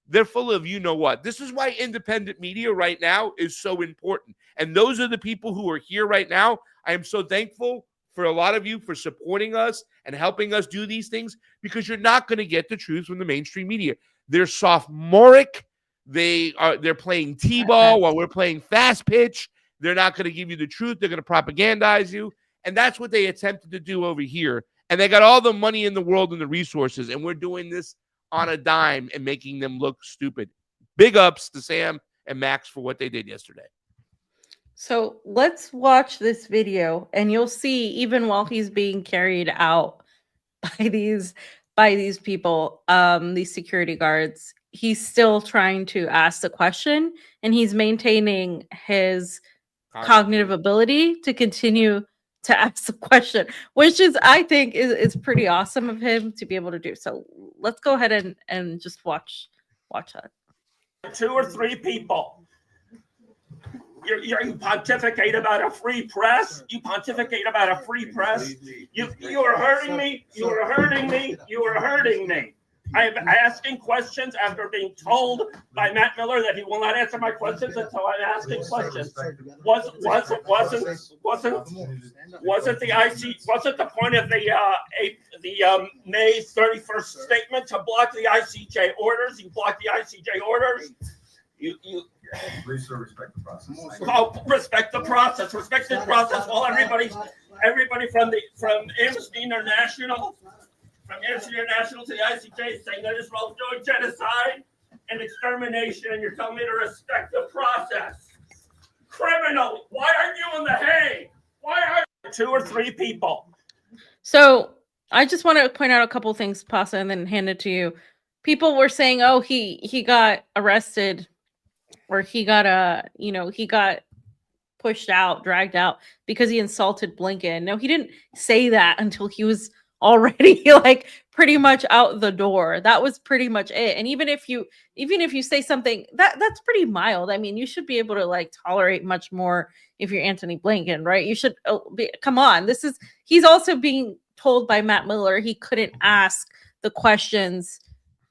they're full of you-know-what. This is why independent media right now is so important. And those are the people who are here right now. I am so thankful for a lot of you for supporting us and helping us do these things, because you're not going to get the truth from the mainstream media. They're sophomoric. They're playing T-ball while we're playing fast pitch. They're not going to give you the truth. They're going to propagandize you. And that's what they attempted to do over here. And they got all the money in the world and the resources. And we're doing this on a dime and making them look stupid. Big ups to Sam and Max for what they did yesterday. So let's watch this video, and you'll see, even while he's being carried out by these people, these security guards, he's still trying to ask the question, and he's maintaining his cognitive ability to continue to ask the question, which is, I think, is pretty awesome of him to be able to do. So let's go ahead and just watch that. 2 or 3 people. You pontificate about a free press. You pontificate about a free press. You are hurting me. You are hurting me. You are hurting me. I am asking questions after being told by Matt Miller that he will not answer my questions until I'm asking questions. Wasn't the point of the May 31st statement to block the ICJ orders? You blocked the ICJ orders. Please respect the process. Oh, respect the process. Respect the process. While everybody from Amnesty International, to the ICJ is saying that Israel's doing genocide and extermination, and you're telling me to respect the process. Criminal. Why aren't you in the Hague? Why are 2 or 3 people? So I just want to point out a couple of things, Pasta, and then hand it to you. People were saying, oh, he got arrested, or he got he got pushed out, dragged out because he insulted Blinken. No, he didn't say that until he was already like pretty much out the door. That was pretty much it. And even if you say something that's pretty mild, I mean, you should be able to like tolerate much more if you're Antony Blinken, right? You should come on. He's also being told by Matt Miller he couldn't ask the questions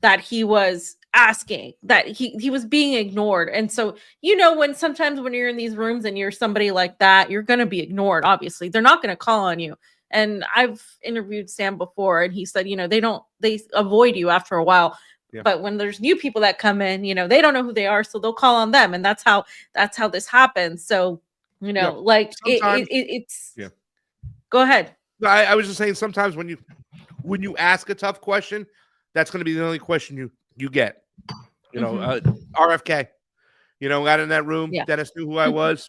that he was asking, that he was being ignored. And so, when sometimes when you're in these rooms and you're somebody like that, you're going to be ignored. Obviously, they're not going to call on you. And I've interviewed Sam before, and he said, they avoid you after a while. Yeah. But when there's new people that come in, they don't know who they are, so they'll call on them, and that's how this happens. So, it's. Yeah. Go ahead. I was just saying, sometimes when you ask a tough question, that's going to be the only question you get. RFK. Got in that room. Yeah. Dennis knew who I was.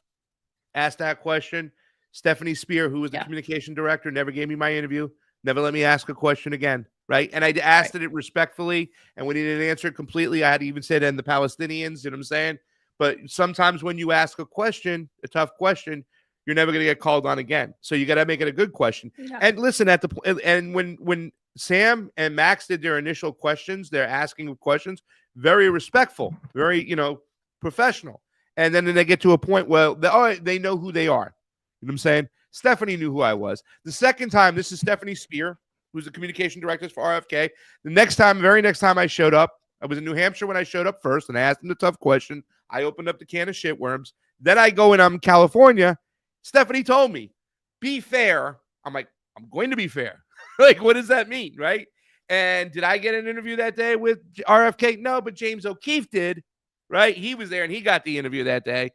Asked that question. Stephanie Spear, who was the communication director, never gave me my interview, never let me ask a question again, right? And I asked it respectfully, and when he didn't answer it completely, I had to even say, and the Palestinians, you know what I'm saying? But sometimes when you ask a question, a tough question, you're never going to get called on again. So you got to make it a good question. Yeah. And listen, and when Sam and Max did their initial questions, they're asking of questions, very respectful, very, professional. And then they get to a point where they know who they are. You know what I'm saying? Stephanie knew who I was. The second time, this is Stephanie Spear, who's the communication director for RFK. The very next time I showed up, I was in New Hampshire when I showed up first, and I asked him the tough question. I opened up the can of shitworms. Then I go and I'm in California. Stephanie told me, be fair. I'm like, I'm going to be fair. Like, what does that mean, right? And did I get an interview that day with RFK? No, but James O'Keefe did, right? He was there and he got the interview that day.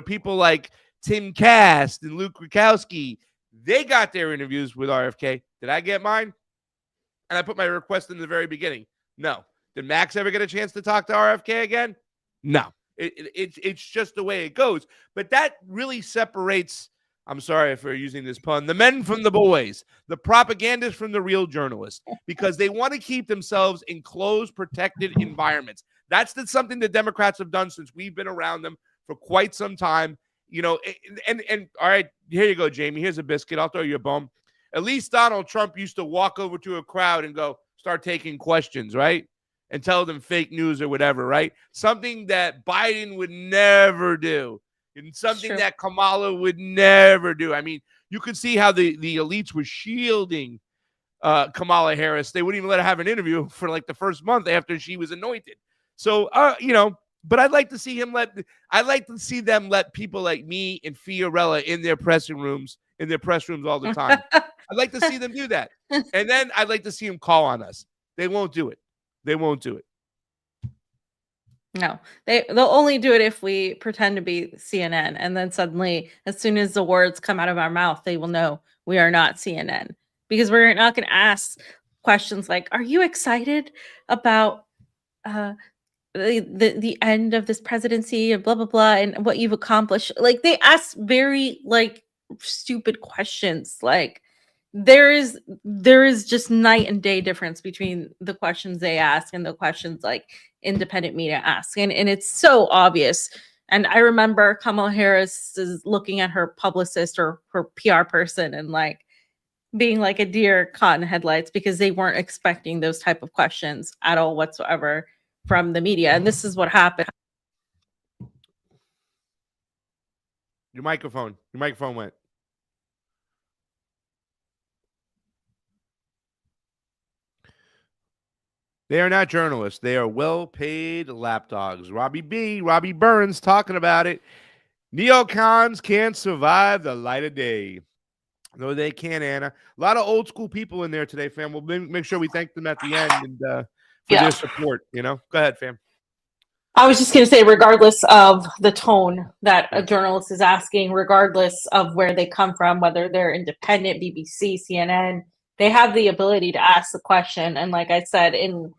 People like Tim Cast and Luke Rukowski, they got their interviews with RFK. Did I get mine? And I put my request in the very beginning. No. Did Max ever get a chance to talk to RFK again? No. It's just the way it goes. But that really separates, I'm sorry for using this pun, the men from the boys, the propagandists from the real journalists, because they want to keep themselves in closed, protected environments. That's something the Democrats have done since we've been around them for quite some time. And all right, here you go, Jayme. Here's a biscuit. I'll throw you a bone. At least Donald Trump used to walk over to a crowd and start taking questions, right? And tell them fake news or whatever, right? Something that Biden would never do. And something that Kamala would never do. I mean, you could see how the elites were shielding Kamala Harris. They wouldn't even let her have an interview for like the first month after she was anointed. So, but I'd like to see them let people like me and Fiorella in their press rooms all the time. I'd like to see them do that. And then I'd like to see them call on us. They won't do it. They won't do it. No, they'll only do it if we pretend to be CNN. And then suddenly, as soon as the words come out of our mouth, they will know we are not CNN, because we're not going to ask questions like, are you excited about the end of this presidency and blah, blah, blah, and what you've accomplished? Like, they ask very stupid questions. Like, there is just night and day difference between the questions they ask and the questions independent media ask, and it's so obvious. And I remember Kamala Harris is looking at her publicist or her PR person and being like a deer caught in headlights, because they weren't expecting those type of questions at all whatsoever from the media. And this is what happened. Your microphone went. They are not journalists. They are well-paid lapdogs. Robbie Burns talking about it. Neocons can't survive the light of day. No, they can't, Anna. A lot of old school people in there today, fam. We'll make sure we thank them at the end and for their support. Go ahead, fam. I was just going to say, regardless of the tone that a journalist is asking, regardless of where they come from, whether they're independent, BBC, CNN, they have the ability to ask the question. And like I said, in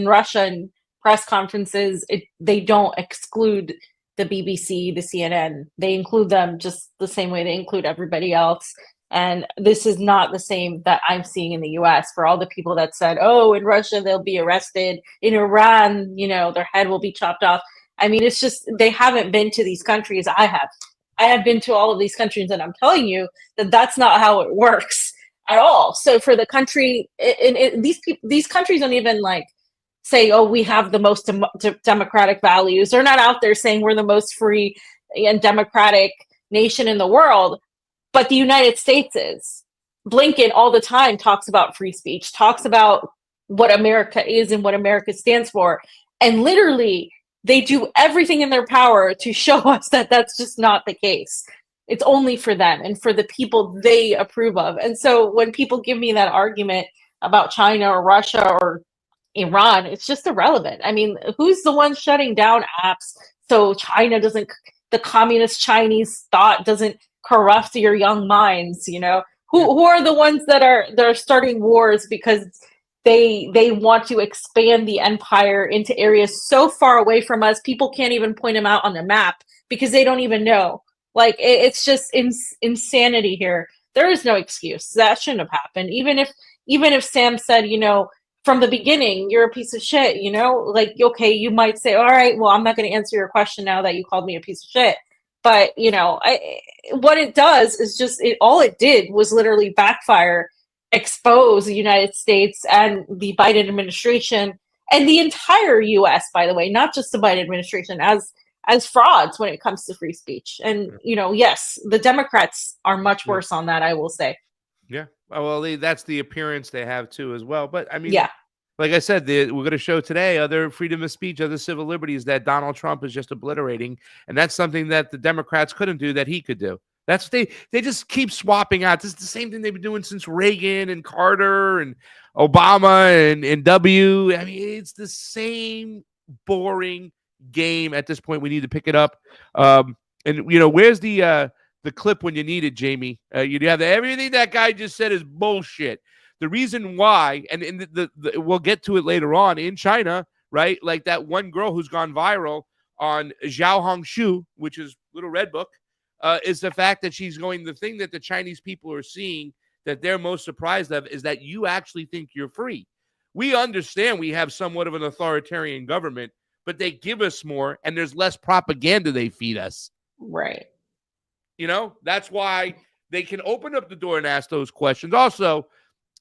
Russian press conferences, they don't exclude the BBC, the CNN. They include them just the same way they include everybody else. And this is not the same that I'm seeing in the US, for all the people that said, oh, in Russia, they'll be arrested. In Iran, their head will be chopped off. I mean, it's just, they haven't been to these countries. I have been to all of these countries, and I'm telling you that that's not how it works at all. So for the country, these countries don't even say, oh, we have the most democratic values. They're not out there saying we're the most free and democratic nation in the world, but the United States is. Blinken all the time talks about free speech, talks about what America is and what America stands for. And literally, they do everything in their power to show us that that's just not the case. It's only for them and for the people they approve of. And so when people give me that argument about China or Russia or Iran, it's just irrelevant. I mean, who's the one shutting down apps so China doesn't, the communist Chinese thought doesn't corrupt your young minds? Who are the ones that are starting wars because they want to expand the empire into areas so far away from us, people can't even point them out on the map because they don't even know. It's just insanity here. There is no excuse. That shouldn't have happened. Even if Sam said, from the beginning, you're a piece of shit, okay, you might say, all right, well, I'm not going to answer your question now that you called me a piece of shit. But what it does is just all it did was literally backfire, expose the United States and the Biden administration and the entire U.S., by the way, not just the Biden administration, as frauds when it comes to free speech. And yes, the Democrats are much worse on that, I will say. Yeah, well, that's the appearance they have too, as well. But I mean, yeah, like I said, we're going to show today other freedom of speech, other civil liberties that Donald Trump is just obliterating, and that's something that the Democrats couldn't do that he could do. That's they just keep swapping out. This is the same thing they've been doing since Reagan and Carter and Obama and W. I mean, it's the same boring game at this point. We need to pick it up. And where's the clip when you need it, Jayme? You have everything that guy just said is bullshit. The reason why, and we'll get to it later on in China, right? Like that one girl who's gone viral on Zhao Hongshu, which is Little Red Book, is the fact that she's going, the thing that the Chinese people are seeing that they're most surprised of is that you actually think you're free. We understand we have somewhat of an authoritarian government, but they give us more and there's less propaganda they feed us. Right. That's why they can open up the door and ask those questions. Also,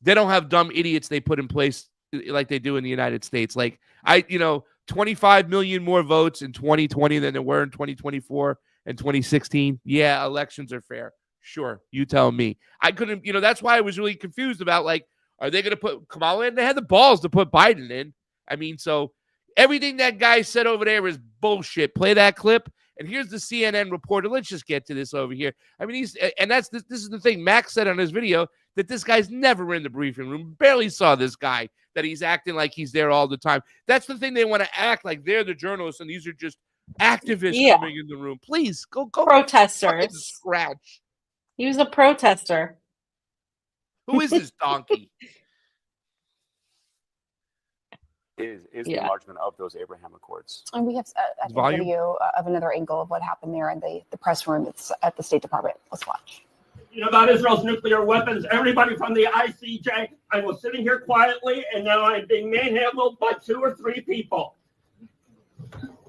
they don't have dumb idiots they put in place like they do in the United States. Like 25 million more votes in 2020 than there were in 2024 and 2016. Yeah, elections are fair. Sure, you tell me. I couldn't, that's why I was really confused about, like, are they going to put Kamala in? They had the balls to put Biden in. I mean, so everything that guy said over there is bullshit. Play that clip. And here's the CNN reporter. Let's just get to this over here. I mean, this is the thing. Max said on his video that this guy's never in the briefing room. Barely saw this guy, that he's acting like he's there all the time. That's the thing. They want to act like they're the journalists and these are just activists coming in the room. Please go protesters. Scratch. He was a protester. Who is this donkey? Is the enlargement of those Abraham Accords. And we have a video of another angle of what happened there in the press room at the State Department. Let's watch. About Israel's nuclear weapons, everybody from the ICJ, I was sitting here quietly, and now I'm being manhandled by 2 or 3 people.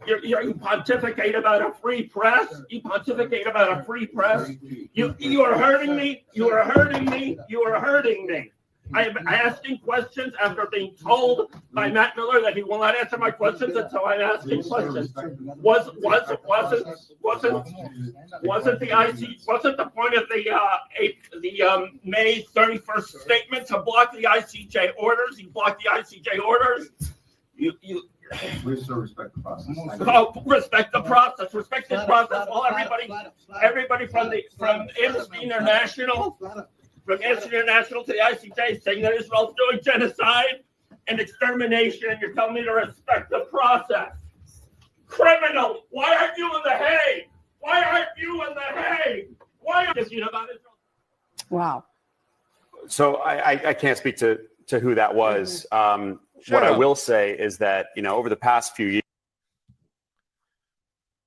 You pontificate about a free press. You pontificate about a free press. You are hurting me. You are hurting me. You are hurting me. I am asking questions after being told by Matt Miller that he will not answer my questions until I'm asking questions. Wasn't the point of the May 31st statement to block the ICJ orders? You blocked the ICJ orders. We still respect the process. Respect the process. Respect the process. Well, everybody from Amnesty International. From Amnesty International to the ICJ saying that Israel's doing genocide and extermination, and you're telling me to respect the process. Criminal! Why aren't you in The Hague? Why aren't you in The Hague? Why aren't you about Israel? Wow. So I can't speak to who that was. What I will say is that, over the past few years.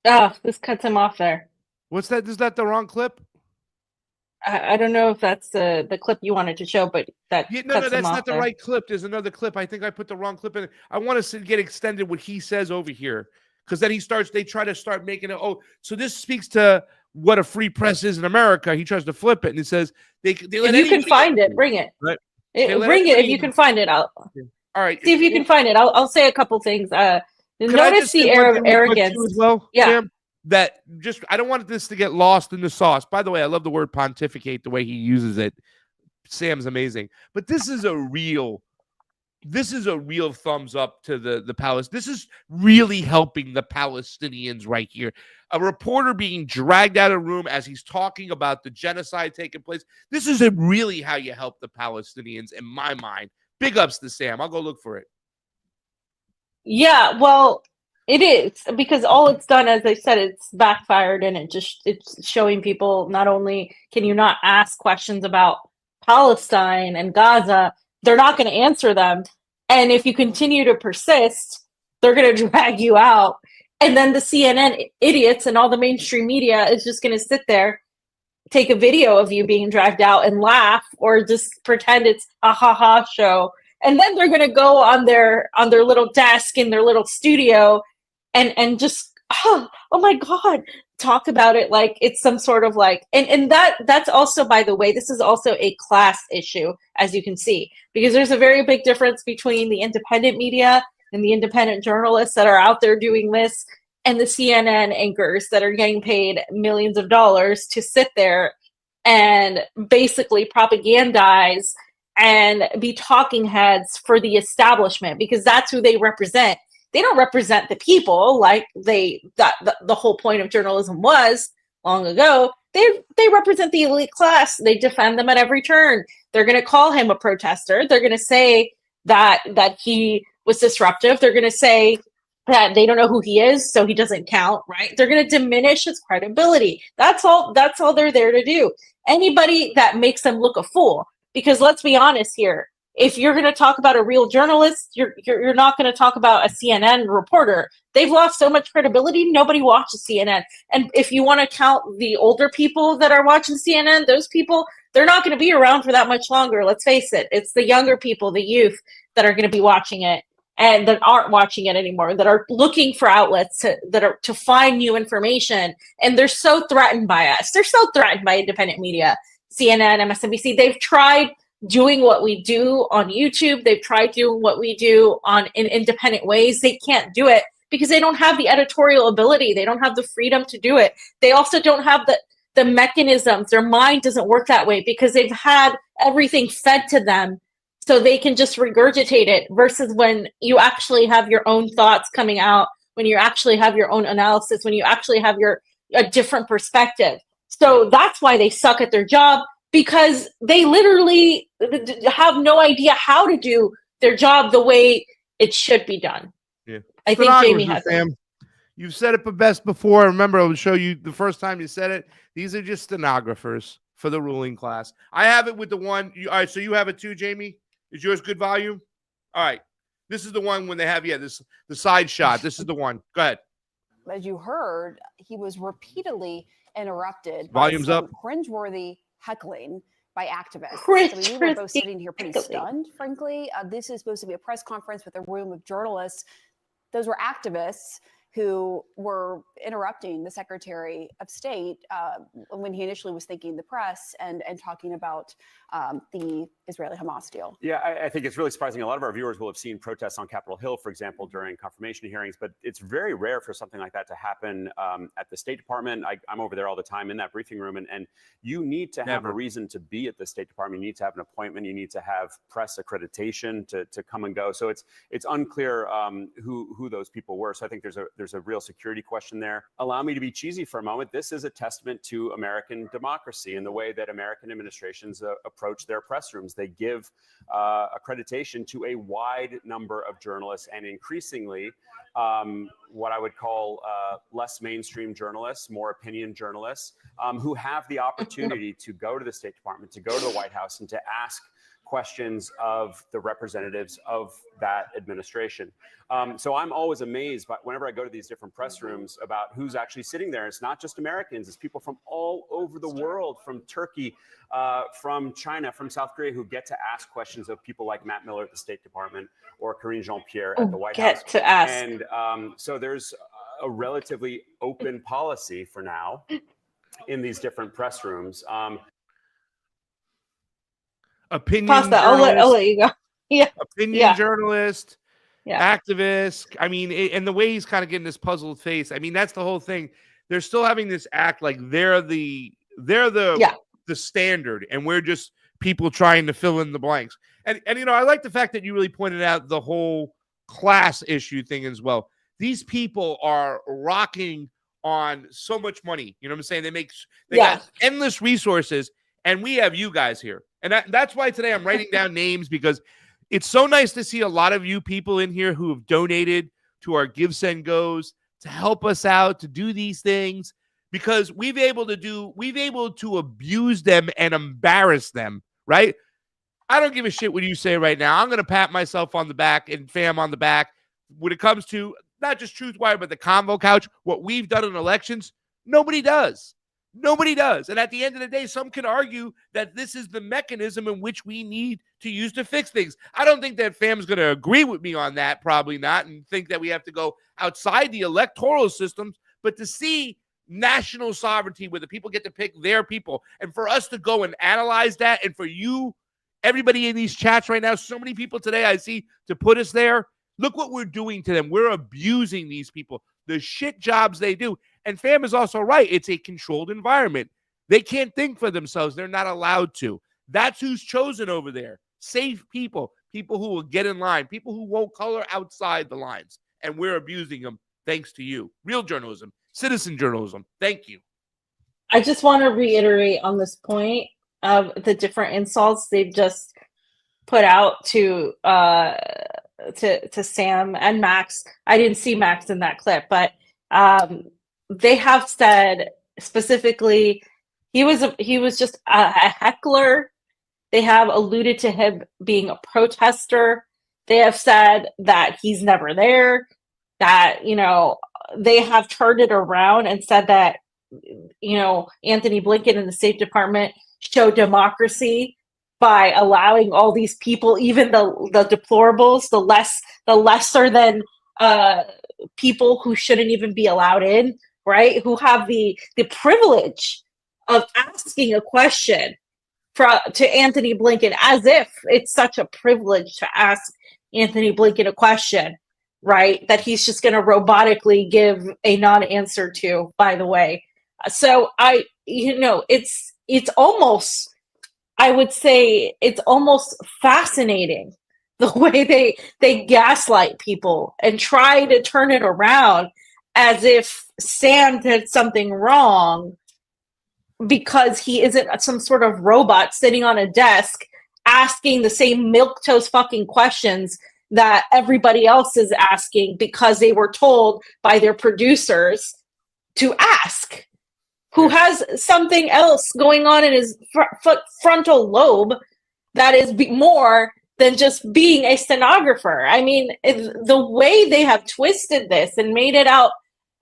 Oh, this cuts him off there. What's that? Is that the wrong clip? I don't know if that's the clip you wanted to show, but that's not the right clip. There's another clip. I think I put the wrong clip in. I want to get extended what he says over here, because then they try to start making it. Oh, so this speaks to what a free press is in America. He tries to flip it and he says they let if you can find it, bring it. Right. Bring it if you can find it. All right. See if you can find it. I'll say a couple things. Notice the air of arrogance as well. Yeah. Sam? That just, I don't want this to get lost in the sauce. By the way, I love the word pontificate, the way he uses it. Sam's amazing. But this is a real thumbs up to the Palestinians. This is really helping the Palestinians right here. A reporter being dragged out of a room as he's talking about the genocide taking place. This is really how you help the Palestinians, in my mind. Big ups to Sam. I'll go look for it. Yeah, well, it is, because all it's done, as I said, it's backfired, and it's showing people not only can you not ask questions about Palestine and Gaza, they're not going to answer them. And if you continue to persist, they're going to drag you out. And then the CNN idiots and all the mainstream media is just going to sit there, take a video of you being dragged out and laugh, or just pretend it's a ha-ha show. And then they're going to go on their little desk in their little studio and just, oh my God, talk about it like it's some sort of like, and that's also, by the way, this is also a class issue, as you can see, because there's a very big difference between the independent media and the independent journalists that are out there doing this and the CNN anchors that are getting paid millions of dollars to sit there and basically propagandize and be talking heads for the establishment, because that's who they represent. They don't represent the people like the whole point of journalism was long ago. They represent the elite class. They defend them at every turn. They're going to call him a protester. They're going to say that he was disruptive. They're going to say that they don't know who he is, so he doesn't count, right? They're going to diminish his credibility. That's all they're there to do. Anybody that makes them look a fool, because let's be honest here, if you're going to talk about a real journalist, you're not going to talk about a CNN reporter. They've lost so much credibility. Nobody watches CNN. And if you want to count the older people that are watching CNN, those people, they're not going to be around for that much longer. Let's face it. It's the younger people, the youth, that are going to be watching it and that aren't watching it anymore, that are looking for outlets to find new information. And they're so threatened by us. They're so threatened by independent media, CNN, MSNBC. They've tried doing what we do on YouTube. They've tried doing what we do in independent ways. They can't do it because they don't have the editorial ability. They don't have the freedom to do it. They also don't have the mechanisms. Their mind doesn't work that way because they've had everything fed to them so they can just regurgitate it, versus when you actually have your own thoughts coming out, when you actually have your own analysis, when you actually have a different perspective. So that's why they suck at their job, because they literally have no idea how to do their job the way it should be done. Yeah. I think Jayme has Sam. You've said it best before. Remember, I would show you the first time you said it. These are just stenographers for the ruling class. I have it with the one. All right, so you have it too, Jayme? Is yours good volume? All right. This is the one when they have, the side shot. This is the one. Go ahead. As you heard, he was repeatedly interrupted Volume's by up. Cringeworthy heckling by activists. We were both sitting here pretty stunned, frankly. This is supposed to be a press conference with a room of journalists. Those were activists who were interrupting the Secretary of State when he initially was thanking the press and talking about the Israeli-Hamas deal. Yeah, I think it's really surprising. A lot of our viewers will have seen protests on Capitol Hill, for example, during confirmation hearings, but it's very rare for something like that to happen at the State Department. I'm over there all the time in that briefing room, and you need to have a reason to be at the State Department. You need to have an appointment. You need to have press accreditation to come and go. So it's unclear who those people were. So I think there's a real security question there. Allow me to be cheesy for a moment. This is a testament to American democracy and the way that American administrations approach their press rooms. They give accreditation to a wide number of journalists, and increasingly what I would call less mainstream journalists, more opinion journalists, who have the opportunity to go to the State Department, to go to the White House, and to ask questions of the representatives of that administration. So I'm always amazed by whenever I go to these different press rooms about who's actually sitting there. It's not just Americans, it's people from all over the world, from Turkey, from China, from South Korea, who get to ask questions of people like Matt Miller at the State Department or Karine Jean-Pierre at the White House. To ask. And so there's a relatively open policy for now in these different press rooms. Opinion Pasta, I'll let you go. Yeah. Opinion journalist, activist. I mean, and the way he's kind of getting this puzzled face. I mean, that's the whole thing. They're still having this act like they're the standard, and we're just people trying to fill in the blanks. And I like the fact that you really pointed out the whole class issue thing as well. These people are rocking on so much money. You know what I'm saying? They got endless resources, and we have you guys here. And that's why today I'm writing down names, because it's so nice to see a lot of you people in here who have donated to our Give, Send, Goes to help us out, to do these things, because we've able to abuse them and embarrass them, right? I don't give a shit what you say right now. I'm going to pat myself on the back and fam on the back when it comes to not just TruthWire, but the Convo Couch. What we've done in elections, nobody does. Nobody does. And at the end of the day, some can argue that this is the mechanism in which we need to use to fix things. I don't think that fam's going to agree with me on that, probably not, and think that we have to go outside the electoral systems. But to see national sovereignty where the people get to pick their people. And for us to go and analyze that, and for you, everybody in these chats right now, so many people today I see to put us there. Look what we're doing to them. We're abusing these people, the shit jobs they do. And fam is also right. It's a controlled environment. They can't think for themselves. They're not allowed to. That's who's chosen over there. Safe people, people who will get in line, people who won't color outside the lines. And we're abusing them thanks to you. Real journalism, citizen journalism. Thank you. I just want to reiterate on this point of the different insults they've just put out to Sam and Max. I didn't see Max in that clip, but they have said specifically he was just a heckler. They have alluded to him being a protester. They have said that he's never there, that, you know, they have turned it around and said that, you know, Anthony Blinken and the State Department show democracy by allowing all these people, even the deplorables, the lesser than people who shouldn't even be allowed in, right? Who have the privilege of asking a question to Anthony Blinken, as if it's such a privilege to ask Anthony Blinken a question, right? That he's just going to robotically give a non-answer to, by the way. So it's almost, I would say it's almost fascinating the way they gaslight people and try to turn it around as if Sam did something wrong because he isn't some sort of robot sitting on a desk asking the same milquetoast fucking questions that everybody else is asking because they were told by their producers to ask. Who has something else going on in his frontal lobe that is more than just being a stenographer. I mean, the way they have twisted this and made it out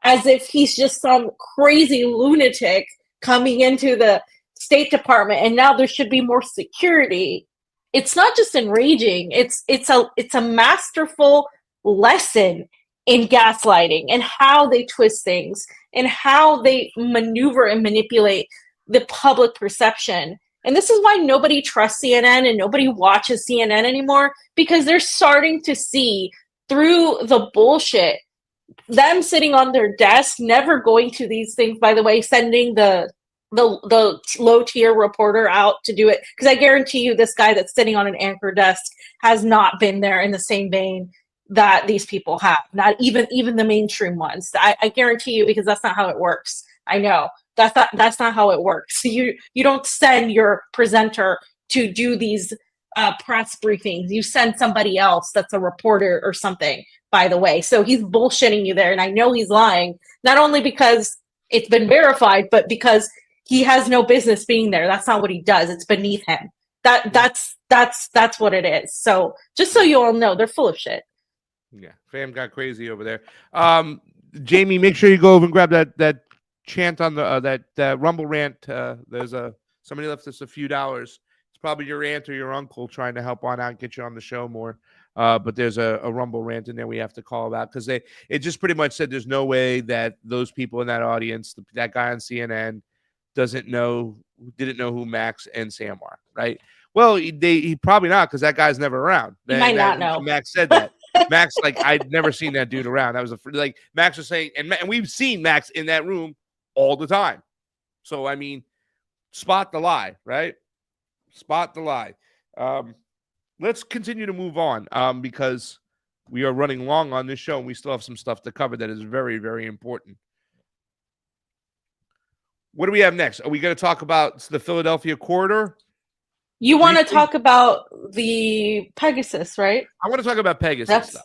as if he's just some crazy lunatic coming into the State Department and now there should be more security. It's not just enraging. It's a masterful lesson in gaslighting and how they twist things and how they maneuver and manipulate the public perception. And this is why nobody trusts CNN and nobody watches CNN anymore, because they're starting to see through the bullshit. Them sitting on their desk, never going to these things, by the way, sending the low tier reporter out to do it. Because I guarantee you this guy that's sitting on an anchor desk has not been there in the same vein that these people have, not even the mainstream ones. I guarantee you, because that's not how it works. I know that's not how it works. You don't send your presenter to do these press briefings. You send somebody else that's a reporter or something, by the way. So he's bullshitting you there, and I know he's lying, not only because it's been verified, but because he has no business being there. That's not what he does. It's beneath him. That's what it is. So just so you all know, they're full of shit. Yeah, fam got crazy over there. Jayme, make sure you go over and grab that chant on the that Rumble rant. There's somebody left us a few dollars. It's probably your aunt or your uncle trying to help on out and get you on the show more. But there's a Rumble rant in there we have to call about, because it just pretty much said there's no way that those people in that audience, that guy on CNN, didn't know who Max and Sam are, right? Well, he probably not, because that guy's never around. He might not know. Max said that. Max, like, I'd never seen that dude around. That was like Max was saying, and we've seen Max in that room all the time. So I mean, spot the lie, right? Spot the lie. Let's continue to move on, because we are running long on this show and we still have some stuff to cover that is very, very important. What do we have next? Are we going to talk about the Philadelphia corridor? You want to talk about the Pegasus, right? I want to talk about Pegasus stuff.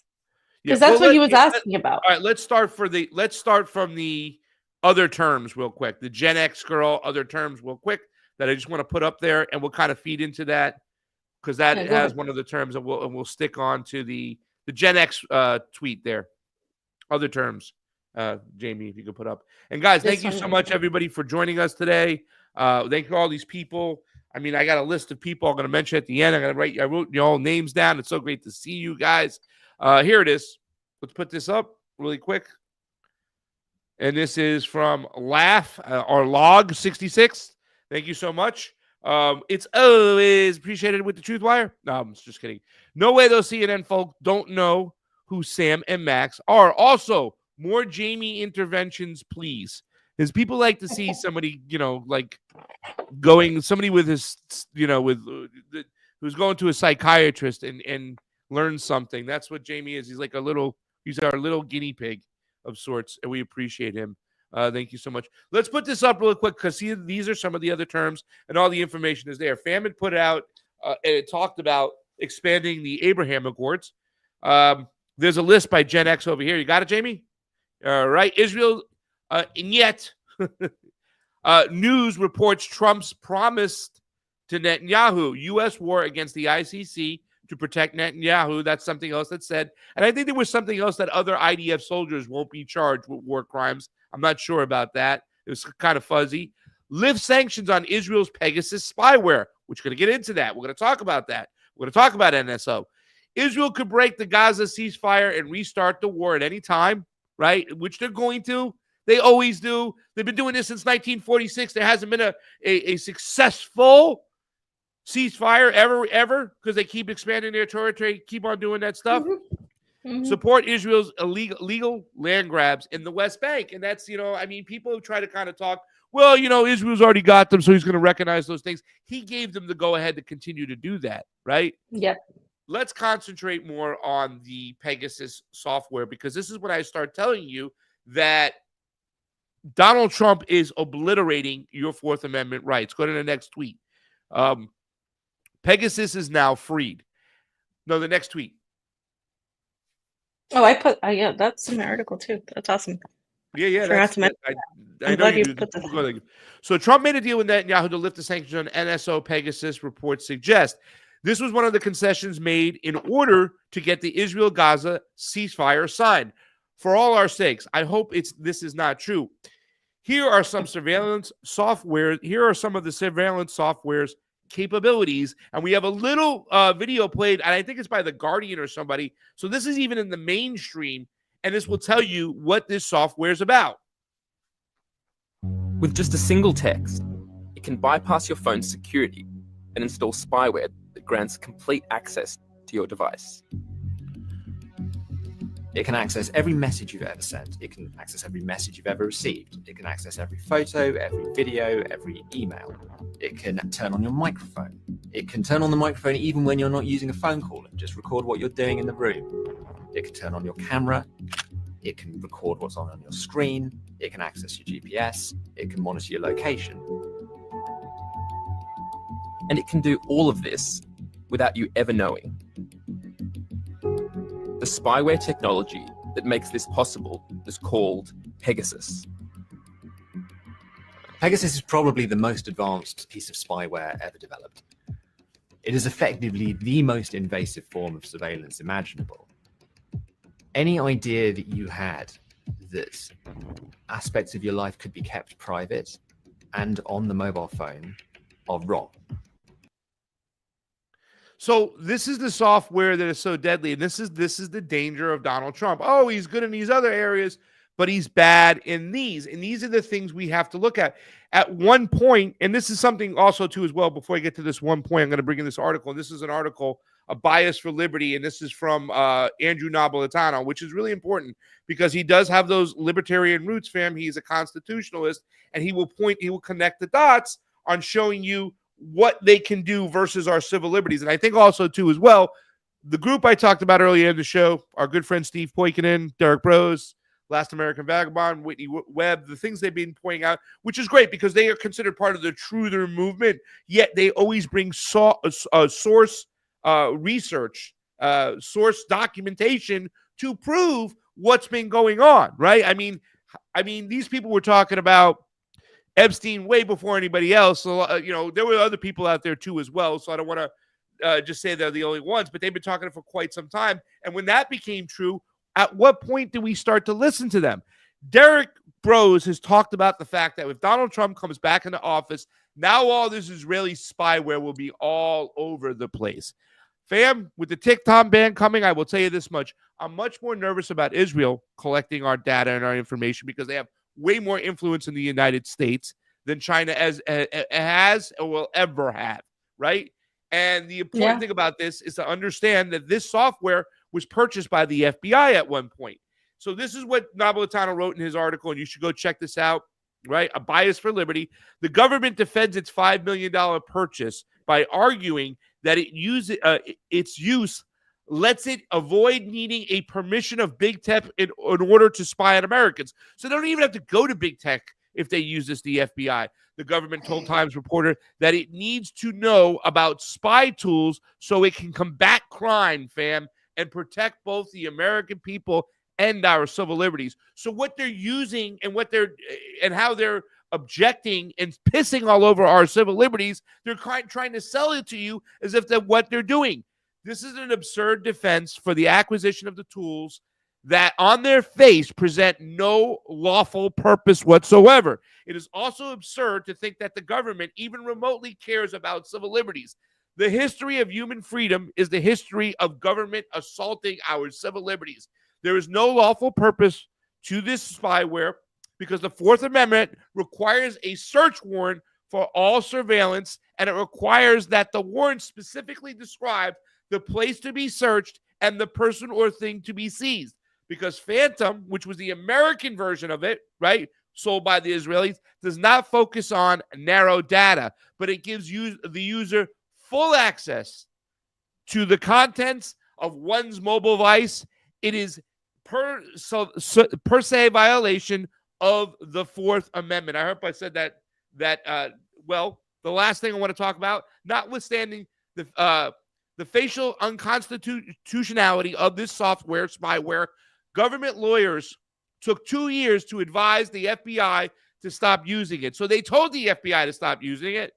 Because that's what he was asking about. All right, let's start from the other terms real quick. The Gen X girl, other terms real quick that I just want to put up there, and we'll kind of feed into that, because that has one of the terms that we'll stick on to the Gen X tweet there. Other terms, Jayme, if you could put up. And guys, thank you so much, everybody, for joining us today. Thank you all these people. I mean, I got a list of people I'm going to mention at the end. I wrote your all names down. It's so great to see you guys. Here it is. Let's put this up really quick. And this is from Laugh or Log 66. Thank you so much. It's always appreciated with the TruthWire. No, I'm just kidding. No way those CNN folk don't know who Sam and Max are. Also, more Jayme interventions, please. Because people like to see somebody, like somebody with his, who's going to a psychiatrist and learn something. That's what Jayme is. He's our little guinea pig of sorts, and we appreciate him. Thank you so much. Let's put this up real quick because these are some of the other terms, and all the information is there. FAM had put out and it talked about expanding the Abraham Accords. There's a list by Gen X over here. You got it, Jayme? All right. Israel, and yet news reports Trump's promised to Netanyahu U.S. war against the ICC to protect Netanyahu. That's something else that's said. And I think there was something else that other IDF soldiers won't be charged with war crimes. I'm not sure about that. It was kind of fuzzy. Lift sanctions on Israel's Pegasus spyware. We're going to get into that. We're going to talk about that. We're going to talk about NSO. Israel could break the Gaza ceasefire and restart the war at any time, right? Which they're going to. They always do. They've been doing this since 1946. There hasn't been a successful ceasefire ever, because they keep expanding their territory, keep on doing that stuff. Support Israel's illegal land grabs in the West Bank. And that's, people try to kind of talk, well, Israel's already got them, so he's going to recognize those things. He gave them the go-ahead to continue to do that, right? Yep. Let's concentrate more on the Pegasus software, because this is when I start telling you that Donald Trump is obliterating your Fourth Amendment rights. Go to the next tweet. Pegasus is now freed. No, the next tweet. Oh, yeah, that's in my article too. That's awesome. Yeah. I'm glad you put that. So Trump made a deal with Netanyahu to lift the sanctions on NSO Pegasus, reports suggest. This was one of the concessions made in order to get the Israel-Gaza ceasefire signed. For all our sakes, I hope this is not true. Here are some surveillance software. Here are some of the surveillance software's capabilities, and we have a little video played, and I think it's by The Guardian or somebody. So this is even in the mainstream, and this will tell you what this software is about. With just a single text, it can bypass your phone's security and install spyware that grants complete access to your device. It can access every message you've ever sent. It can access every message you've ever received. It can access every photo, every video, every email. It can turn on your microphone. It can turn on the microphone even when you're not using a phone call and just record what you're doing in the room. It can turn on your camera. It can record what's on your screen. It can access your GPS. It can monitor your location. And it can do all of this without you ever knowing. The spyware technology that makes this possible is called Pegasus. Pegasus is probably the most advanced piece of spyware ever developed. It is effectively the most invasive form of surveillance imaginable. Any idea that you had that aspects of your life could be kept private and on the mobile phone are wrong. So this is the software that is so deadly, and this is the danger of Donald Trump. Oh, he's good in these other areas, but he's bad in these. And these are the things we have to look at. At one point, and this is something also too as well, before I get to this one point, I'm going to bring in this article. And this is an article, A Bias for Liberty, and this is from Andrew Napolitano, which is really important because he does have those libertarian roots, fam. He's a constitutionalist, and he will connect the dots on showing you what they can do versus our civil liberties. And I think also too as well, the group I talked about earlier in the show, our good friend Steve Poikonen, Derek Bros, Last American Vagabond, Whitney Webb, the things they've been pointing out, which is great because they are considered part of the truther movement, yet they always bring source research, source documentation to prove what's been going on, right? I mean, these people were talking about Epstein way before anybody else. So, there were other people out there too as well. So I don't want to just say they're the only ones, but they've been talking for quite some time. And when that became true, at what point do we start to listen to them? Derek Bros has talked about the fact that if Donald Trump comes back into office, now all this Israeli spyware will be all over the place. Fam, with the Tik Tok ban coming, I will tell you this much. I'm much more nervous about Israel collecting our data and our information because they have way more influence in the United States than China has or will ever have, right? And the important thing about this is to understand that this software was purchased by the FBI at one point. So this is what Napolitano wrote in his article, and you should go check this out, right? A Bias for Liberty. The government defends its $5 million purchase by arguing that its use lets it avoid needing a permission of big tech in order to spy on Americans. So they don't even have to go to big tech if they use this, the FBI. The government told Times reporter that it needs to know about spy tools so it can combat crime, fam, and protect both the American people and our civil liberties. So what they're using and how they're objecting and pissing all over our civil liberties, they're trying to sell it to you as if that's what they're doing. This is an absurd defense for the acquisition of the tools that on their face present no lawful purpose whatsoever. It is also absurd to think that the government even remotely cares about civil liberties. The history of human freedom is the history of government assaulting our civil liberties. There is no lawful purpose to this spyware because the Fourth Amendment requires a search warrant for all surveillance, and it requires that the warrant specifically describe the place to be searched and the person or thing to be seized. Because Phantom, which was the American version of it, right, sold by the Israelis, does not focus on narrow data, but it gives the user full access to the contents of one's mobile device. It is per se violation of the Fourth Amendment. I hope I said that well. The last thing I want to talk about, notwithstanding the facial unconstitutionality of this software spyware, government lawyers took 2 years to advise the FBI to stop using it. So they told the FBI to stop using it.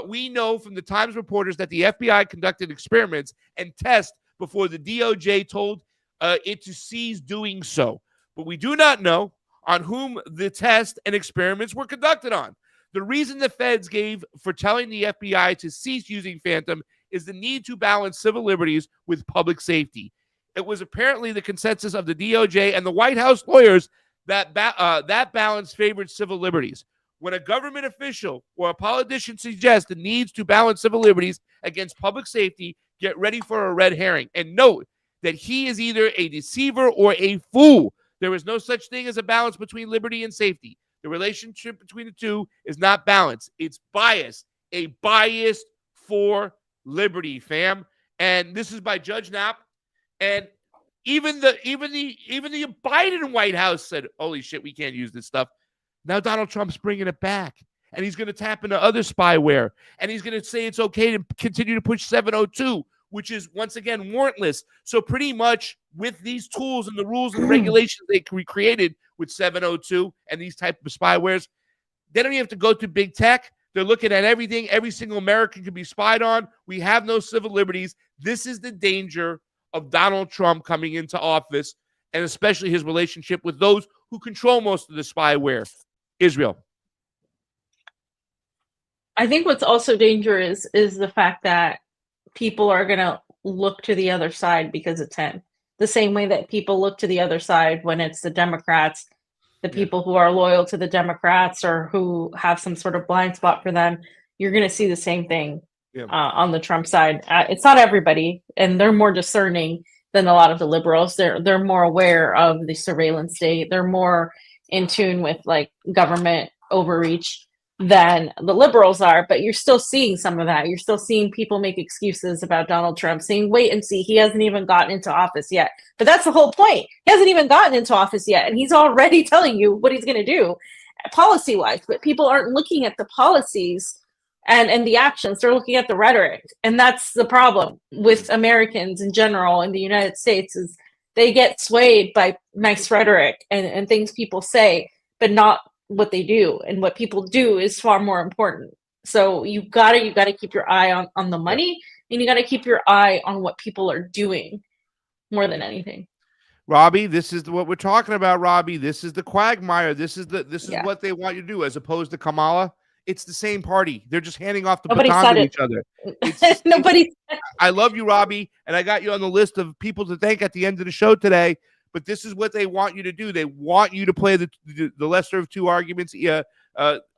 We know from the Times reporters that the FBI conducted experiments and tests before the DOJ told it to cease doing so. But we do not know on whom the tests and experiments were conducted on. The reason the feds gave for telling the FBI to cease using Phantom is the need to balance civil liberties with public safety. It was apparently the consensus of the DOJ and the White House lawyers that that balance favored civil liberties. When a government official or a politician suggests the needs to balance civil liberties against public safety, get ready for a red herring. And note that he is either a deceiver or a fool. There is no such thing as a balance between liberty and safety. The relationship between the two is not balanced. It's bias, a bias for liberty, fam. And this is by Judge Knapp. And even the Biden White House said, holy shit, we can't use this stuff. Now Donald Trump's bringing it back. And he's going to tap into other spyware. And he's going to say it's okay to continue to push 702, which is, once again, warrantless. So pretty much with these tools and the rules and regulations they created with 702 and these type of spywares, they don't even have to go to big tech. They're looking at everything. Every single American can be spied on. We have no civil liberties. This is the danger of Donald Trump coming into office, and especially his relationship with those who control most of the spyware. Israel. I think what's also dangerous is the fact that people are going to look to the other side because it's him. The same way that people look to the other side when it's the Democrats, the people who are loyal to the Democrats or who have some sort of blind spot for them, you're going to see the same thing on the Trump side. It's not everybody, and they're more discerning than a lot of the liberals. They're more aware of the surveillance state. They're more in tune with like government overreach than the liberals are, but you're still seeing some of that. You're still seeing people make excuses about Donald Trump, saying, wait and see, he hasn't even gotten into office yet. But that's the whole point. He hasn't even gotten into office yet, and he's already telling you what he's going to do policy-wise. But people aren't looking at the policies and the actions. They're looking at the rhetoric. And that's the problem with Americans in general in the United States, is they get swayed by nice rhetoric and things people say, but not what they do. And what people do is far more important. So you gotta keep your eye on the money, and you gotta keep your eye on what people are doing more than anything. Robbie, this is what we're talking about, Robbie. This is the quagmire. This is what they want you to do, as opposed to Kamala. It's the same party. They're just handing off the baton to each other. I love you, Robbie, and I got you on the list of people to thank at the end of the show today. but this is what they want you to do. They want you to play the lesser of two arguments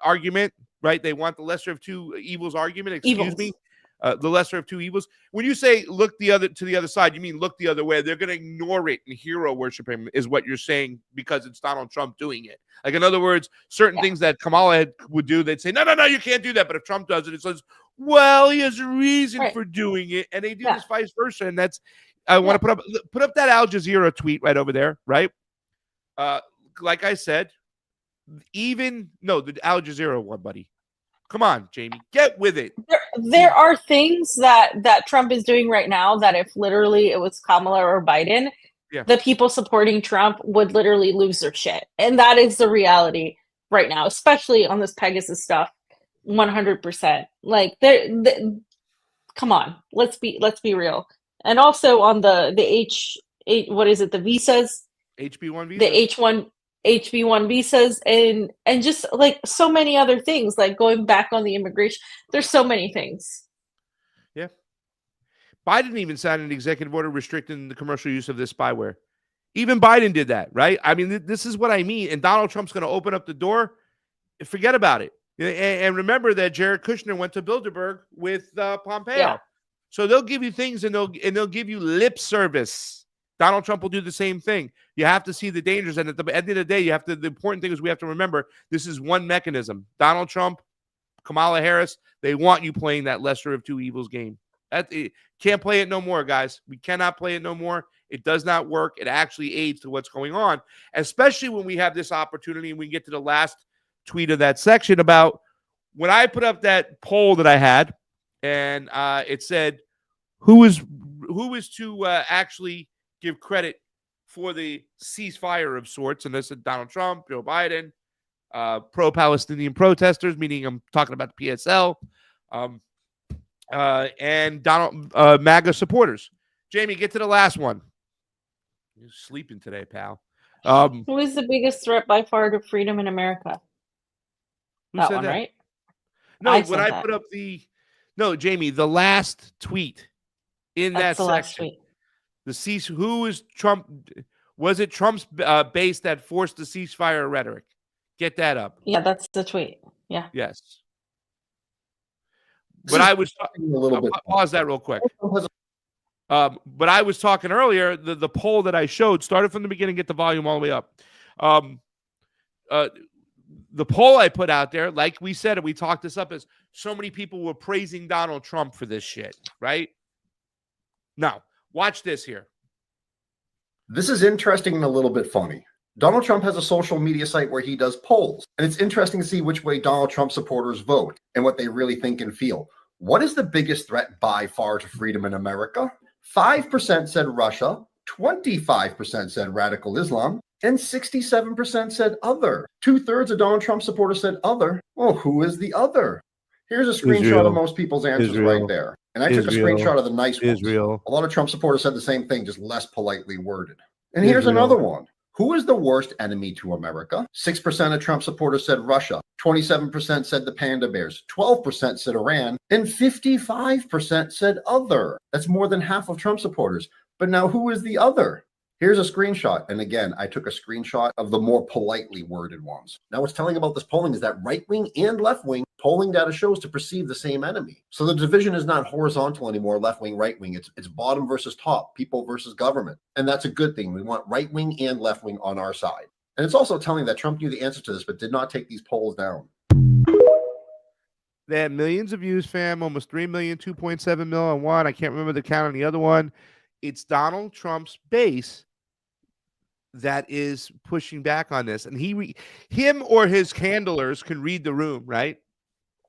argument, right? They want the lesser of two evils argument. Excuse me. The lesser of two evils. When you say look to the other side, you mean look the other way. They're going to ignore it and hero worship him, is what you're saying, because it's Donald Trump doing it. Like, in other words, certain things that Kamala would do, they'd say, no, you can't do that. But if Trump does it, it says, well, he has a reason for doing it, and they do this vice versa. And that's, I want to put up that Al Jazeera tweet right over there, right? Like I said, the Al Jazeera one, buddy. Come on, Jayme, get with it. There are things that Trump is doing right now that if literally it was Kamala or Biden, the people supporting Trump would literally lose their shit. And that is the reality right now, especially on this Pegasus stuff. 100%. Like, come on, let's be real. And also on the what is it? The visas, HB1 visas, the HB1 visas, and just like so many other things, like going back on the immigration. There's so many things. Yeah. Biden even signed an executive order restricting the commercial use of this spyware. Even Biden did that, right? I mean, this is what I mean. And Donald Trump's going to open up the door. Forget about it. And remember that Jared Kushner went to Bilderberg with Pompeo. Yeah. So they'll give you things and they'll give you lip service. Donald Trump will do the same thing. You have to see the dangers. And at the end of the day, the important thing is we have to remember this is one mechanism. Donald Trump, Kamala Harris, they want you playing that lesser of two evils game. Can't play it no more, guys. We cannot play it no more. It does not work. It actually aids to what's going on, especially when we have this opportunity. And we can get to the last tweet of that section about when I put up that poll that I had, and it said, who is to actually give credit for the ceasefire of sorts, and I said Donald Trump, Joe Biden, pro-Palestinian protesters, meaning I'm talking about the PSL, and MAGA supporters. Jayme, get to the last one. You're sleeping today, pal. Who is the biggest threat by far to freedom in America? That one, right? No, when I put up Jayme, the last tweet in that section. Last tweet. Who is Trump? Was it Trump's base that forced the ceasefire rhetoric? Get that up. Yeah, that's the tweet. Yeah. Yes. But I was talking a little bit. Pause that real quick. But I was talking earlier. The poll that I showed started from the beginning. Get the volume all the way up. The poll I put out there, like we said, and we talked this up, is so many people were praising Donald Trump for this shit, right? Now, watch this here. This is interesting and a little bit funny. Donald Trump has a social media site where he does polls, and it's interesting to see which way Donald Trump supporters vote and what they really think and feel. What is the biggest threat by far to freedom in America? 5% said Russia, 25% said radical Islam, and 67% said other. 2/3 of Donald Trump supporters said other. Well, who is the other? Here's a screenshot of most people's answers right there. And I took a screenshot of the nice ones. A lot of Trump supporters said the same thing, just less politely worded. And here's another one. Who is the worst enemy to America? 6% of Trump supporters said Russia. 27% said the Panda Bears. 12% said Iran. And 55% said other. That's more than half of Trump supporters. But now who is the other? Here's a screenshot. And again, I took a screenshot of the more politely worded ones. Now, what's telling about this polling is that right-wing and left-wing polling data shows to perceive the same enemy. So the division is not horizontal anymore, left-wing, right-wing. It's bottom versus top, people versus government. And that's a good thing. We want right-wing and left-wing on our side. And it's also telling that Trump knew the answer to this, but did not take these polls down. They had millions of views, fam, almost 3 million, 2.7 million on one. I can't remember the count on the other one. It's Donald Trump's base that is pushing back on this. And him or his handlers can read the room, right?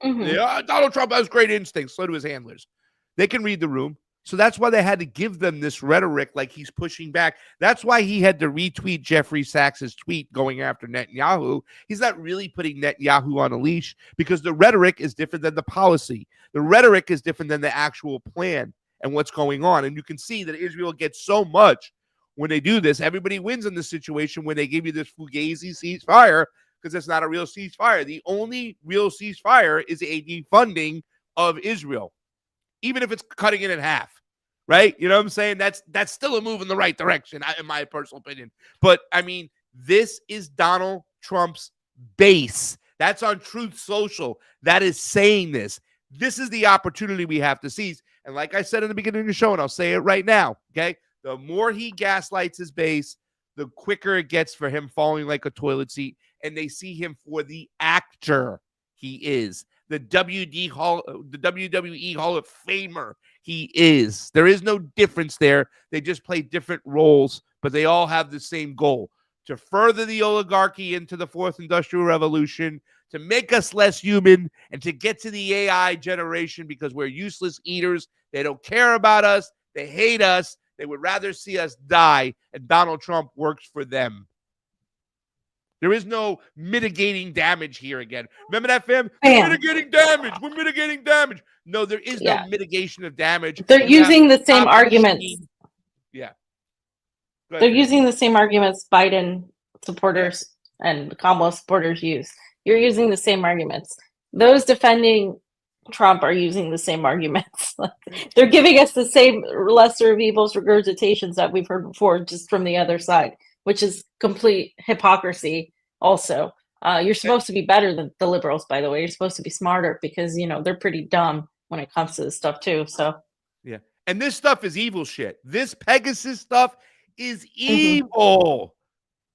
Mm-hmm. Yeah, Donald Trump has great instincts. So do his handlers. They can read the room. So that's why they had to give them this rhetoric like he's pushing back. That's why he had to retweet Jeffrey Sachs's tweet going after Netanyahu. He's not really putting Netanyahu on a leash because the rhetoric is different than the policy. The rhetoric is different than the actual plan and what's going on. And you can see that Israel gets so much when they do this. Everybody wins in this situation when they give you this fugazi ceasefire because it's not a real ceasefire. The only real ceasefire is a defunding of Israel, even if it's cutting it in half. right? You know what I'm saying? That's still a move in the right direction, in my personal opinion. But I mean, this is Donald Trump's base. That's on Truth Social. That is saying this. This is the opportunity we have to seize. And like I said in the beginning of the show, and I'll say it right now, okay? The more he gaslights his base, the quicker it gets for him falling like a toilet seat. And they see him for the actor he is. The WWE Hall of Famer he is. There is no difference there. They just play different roles, but they all have the same goal: to further the oligarchy into the fourth industrial revolution, to make us less human, and to get to the AI generation because we're useless eaters. They don't care about us. They hate us. They would rather see us die, and Donald Trump works for them. There is no mitigating damage here again. Remember that, fam? We're mitigating damage. We're mitigating damage. No, there is no mitigation of damage. They're using the same arguments. Yeah. They're using the same arguments Biden supporters and Kamala supporters use. You're using the same arguments. Those defending Trump are using the same arguments. They're giving us the same lesser of evils regurgitations that we've heard before, just from the other side, which is complete hypocrisy also. You're supposed to be better than the liberals, by the way. You're supposed to be smarter because, you know, they're pretty dumb when it comes to this stuff too. So yeah. And this stuff is evil shit. This Pegasus stuff is evil.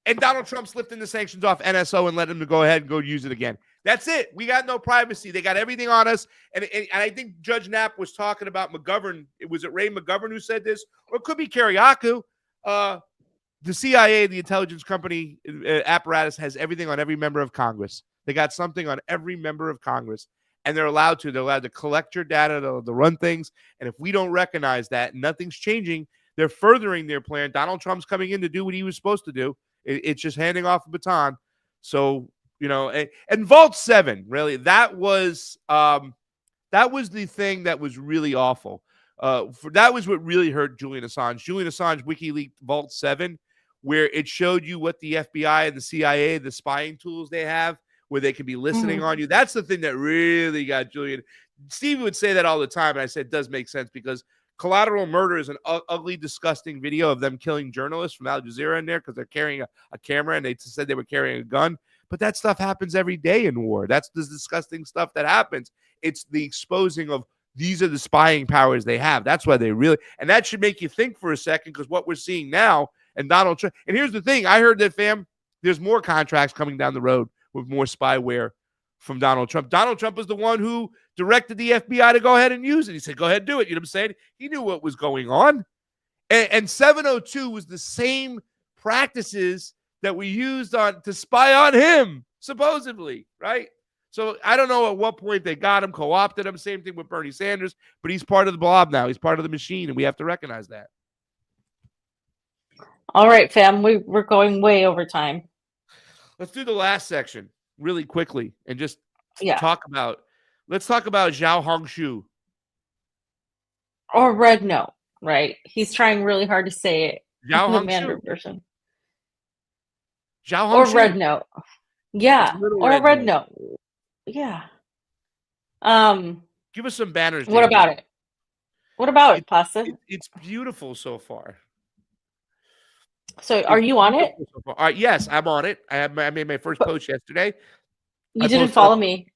And Donald Trump's lifting the sanctions off NSO and letting them go ahead and go use it again. That's it. We got no privacy. They got everything on us. And I think Judge Knapp was talking about McGovern. Was it Ray McGovern who said this? Or it could be Kiriakou. The CIA, the intelligence company apparatus, has everything on every member of Congress. They got something on every member of Congress. And they're allowed to. They're allowed to collect your data, to run things. And if we don't recognize that, nothing's changing. They're furthering their plan. Donald Trump's coming in to do what he was supposed to do. It's just handing off a baton. So, you know, and Vault 7, really, that was the thing that was really awful. That was what really hurt Julian Assange. Julian Assange WikiLeaks Vault 7, where it showed you what the FBI and the CIA, the spying tools they have, where they can be listening on you. That's the thing that really got Julian. Steve would say that all the time, and I said it does make sense because Collateral Murder is an ugly, disgusting video of them killing journalists from Al Jazeera in there because they're carrying a camera, and they said they were carrying a gun. But that stuff happens every day in war. That's the disgusting stuff that happens. It's the exposing of these are the spying powers they have. That's why they really, and that should make you think for a second, because what we're seeing now, and Donald Trump, and here's the thing, I heard that, fam, there's more contracts coming down the road with more spyware from Donald Trump. Donald Trump was the one who directed the FBI to go ahead and use it. He said, go ahead, do it. You know what I'm saying? He knew what was going on. And 702 was the same practices that we used to spy on him, supposedly, right? So I don't know at what point they got him, co-opted him. Same thing with Bernie Sanders, but he's part of the blob now. He's part of the machine, and we have to recognize that. all right, fam, we're going way over time. Let's do the last section really quickly and just Yeah. let's talk about Zhao Hongshu. Or RedNote, right? He's trying really hard to say it. Zhao The Hongshu. Mandarin version. Zhao Or Hongshu. RedNote. Yeah. Little Or Red RedNote. Yeah. Give us some banners. What Jayme. about it? What about it, Pasta? It's beautiful so far. So are you on it? So far. Yes, I'm on it. I made my first post yesterday. You I didn't posted- follow me.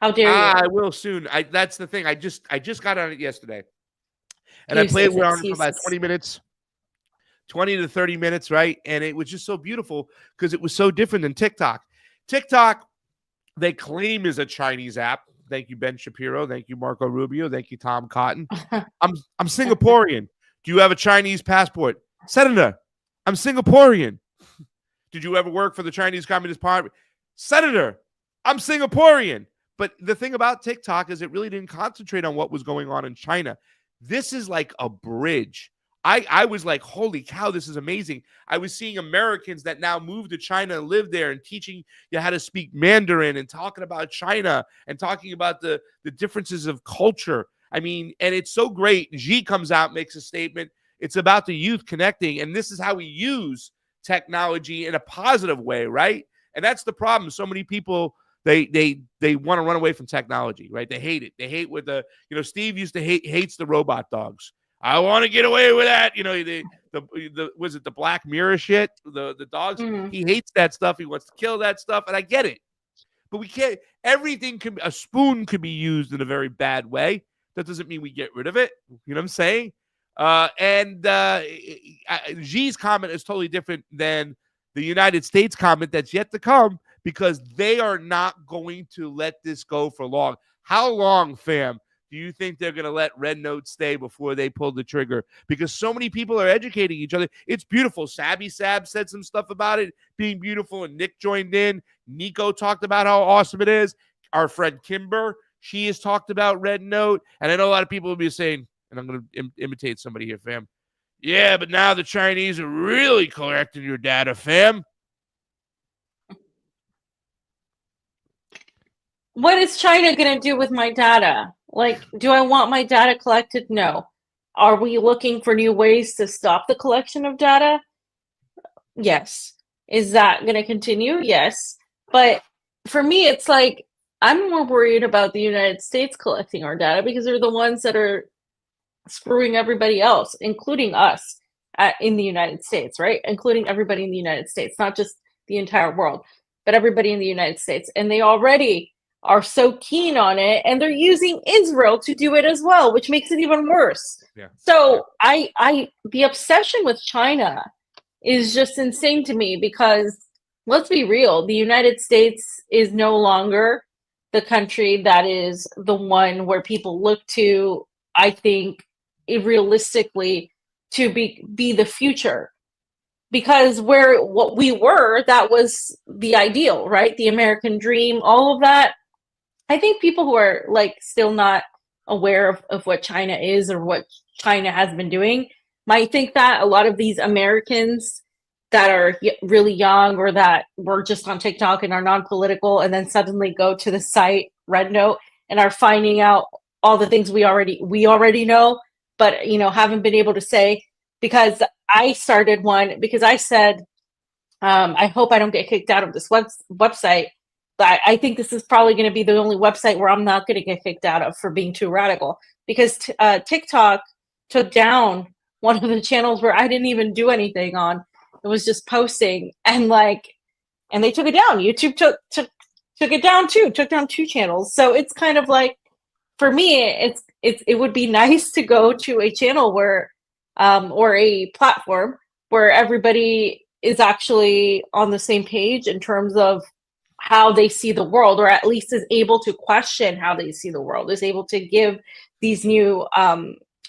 How dare you? I will soon. That's the thing. I just got on it yesterday, and I played around for about 20 minutes, 20 to 30 minutes, right? And it was just so beautiful because it was so different than TikTok. TikTok, they claim, is a Chinese app. Thank you, Ben Shapiro. Thank you, Marco Rubio. Thank you, Tom Cotton. I'm Singaporean. Do you have a Chinese passport? Senator, I'm Singaporean. Did you ever work for the Chinese Communist Party? Senator, I'm Singaporean. But the thing about TikTok is it really didn't concentrate on what was going on in China. This is like a bridge. I was like, holy cow, this is amazing. I was seeing Americans that now moved to China and live there and teaching you how to speak Mandarin and talking about China and talking about the differences of culture. I mean, and it's so great. Xi comes out, makes a statement. It's about the youth connecting. And this is how we use technology in a positive way, right? And that's the problem. So many people, they want to run away from technology, right? They hate it. They hate Steve used to hates the robot dogs. I want to get away with that. You know, the was it the Black Mirror shit? The dogs. Mhm. He hates that stuff. He wants to kill that stuff, and I get it. But we can't. Everything can. A spoon could be used in a very bad way. That doesn't mean we get rid of it. You know what I'm saying? Xi's comment is totally different than the United States comment that's yet to come, because they are not going to let this go for long. How long, fam, do you think they're going to let RedNote stay before they pull the trigger? Because so many people are educating each other. It's beautiful. Sabby Sab said some stuff about it being beautiful, and Nick joined in. Nico talked about how awesome it is. Our friend Kimber, she has talked about RedNote. And I know a lot of people will be saying, and I'm going to imitate somebody here, fam. Yeah, but now the Chinese are really collecting your data, fam. What is China going to do with my data? Like, do I want my data collected? No. Are we looking for new ways to stop the collection of data? Yes. Is that going to continue? Yes. But for me, it's like, I'm more worried about the United States collecting our data, because they're the ones that are screwing everybody else, including us in the United States, right? Including everybody in the United States, not just the entire world, but everybody in the United States. And they already are so keen on it, and they're using Israel to do it as well, which makes it even worse. Yeah. So the obsession with China is just insane to me, because let's be real, the United States is no longer the country that is the one where people look to, I think, realistically, to be the future. Because what we were, that was the ideal, right? The American dream, all of that. I think people who are like still not aware of what China is or what China has been doing might think that a lot of these Americans that are really young, or that were just on TikTok and are non-political, and then suddenly go to the site RedNote and are finding out all the things we already know, but haven't been able to say. Because I started one because I said, I hope I don't get kicked out of this website. But I think this is probably going to be the only website where I'm not going to get kicked out of for being too radical. Because TikTok took down one of the channels where I didn't even do anything on. It was just posting, and they took it down. YouTube took it down too. Took down 2 channels. So it's kind of like, for me, it would be nice to go to a channel where, or a platform where everybody is actually on the same page in terms of how they see the world, or at least is able to question how they see the world, is able to give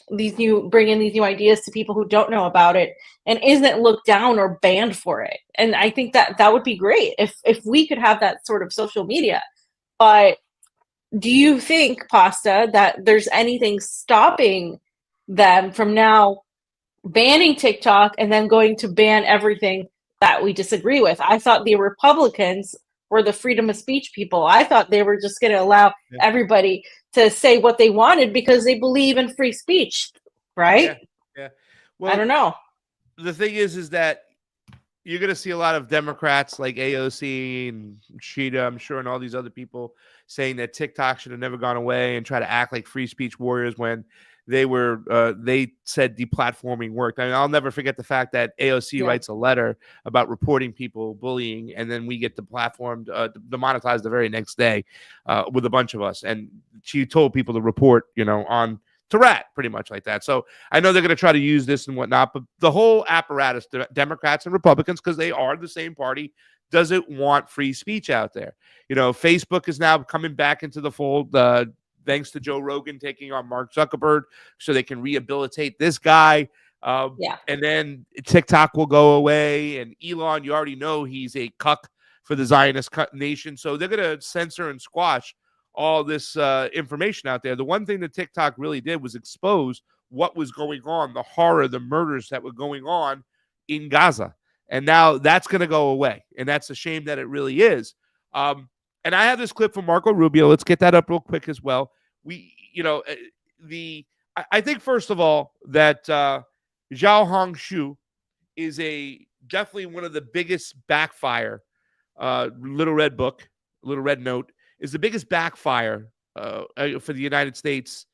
bring in these new ideas to people who don't know about it, and isn't looked down or banned for it. And I think that would be great if we could have that sort of social media. But do you think, Pasta, that there's anything stopping them from now banning TikTok and then going to ban everything that we disagree with? I thought the Republicans were the freedom of speech people. I thought they were just going to allow everybody to say what they wanted because they believe in free speech, right? Yeah. Well, I don't know. The thing is that you're going to see a lot of Democrats like AOC and Sheeta, I'm sure, and all these other people saying that TikTok should have never gone away and try to act like free speech warriors when they said deplatforming worked. I mean, I'll never forget the fact that AOC writes a letter about reporting people bullying, and then we get deplatformed, demonetized the very next day with a bunch of us. And she told people to report, on to rat, pretty much like that. So I know they're going to try to use this and whatnot, but the whole apparatus, Democrats and Republicans, because they are the same party, doesn't want free speech out there. Facebook is now coming back into the fold, thanks to Joe Rogan taking on Mark Zuckerberg, so they can rehabilitate this guy. And then TikTok will go away. And Elon, you already know he's a cuck for the Zionist nation. So they're going to censor and squash all this information out there. The one thing that TikTok really did was expose what was going on, the horror, the murders that were going on in Gaza. And now that's going to go away. And that's a shame that it really is. And I have this clip from Marco Rubio. Let's get that up real quick as well. I think, first of all, that Zhao Hongshu is definitely one of the biggest backfire. Little Red Note is the biggest backfire for the United States.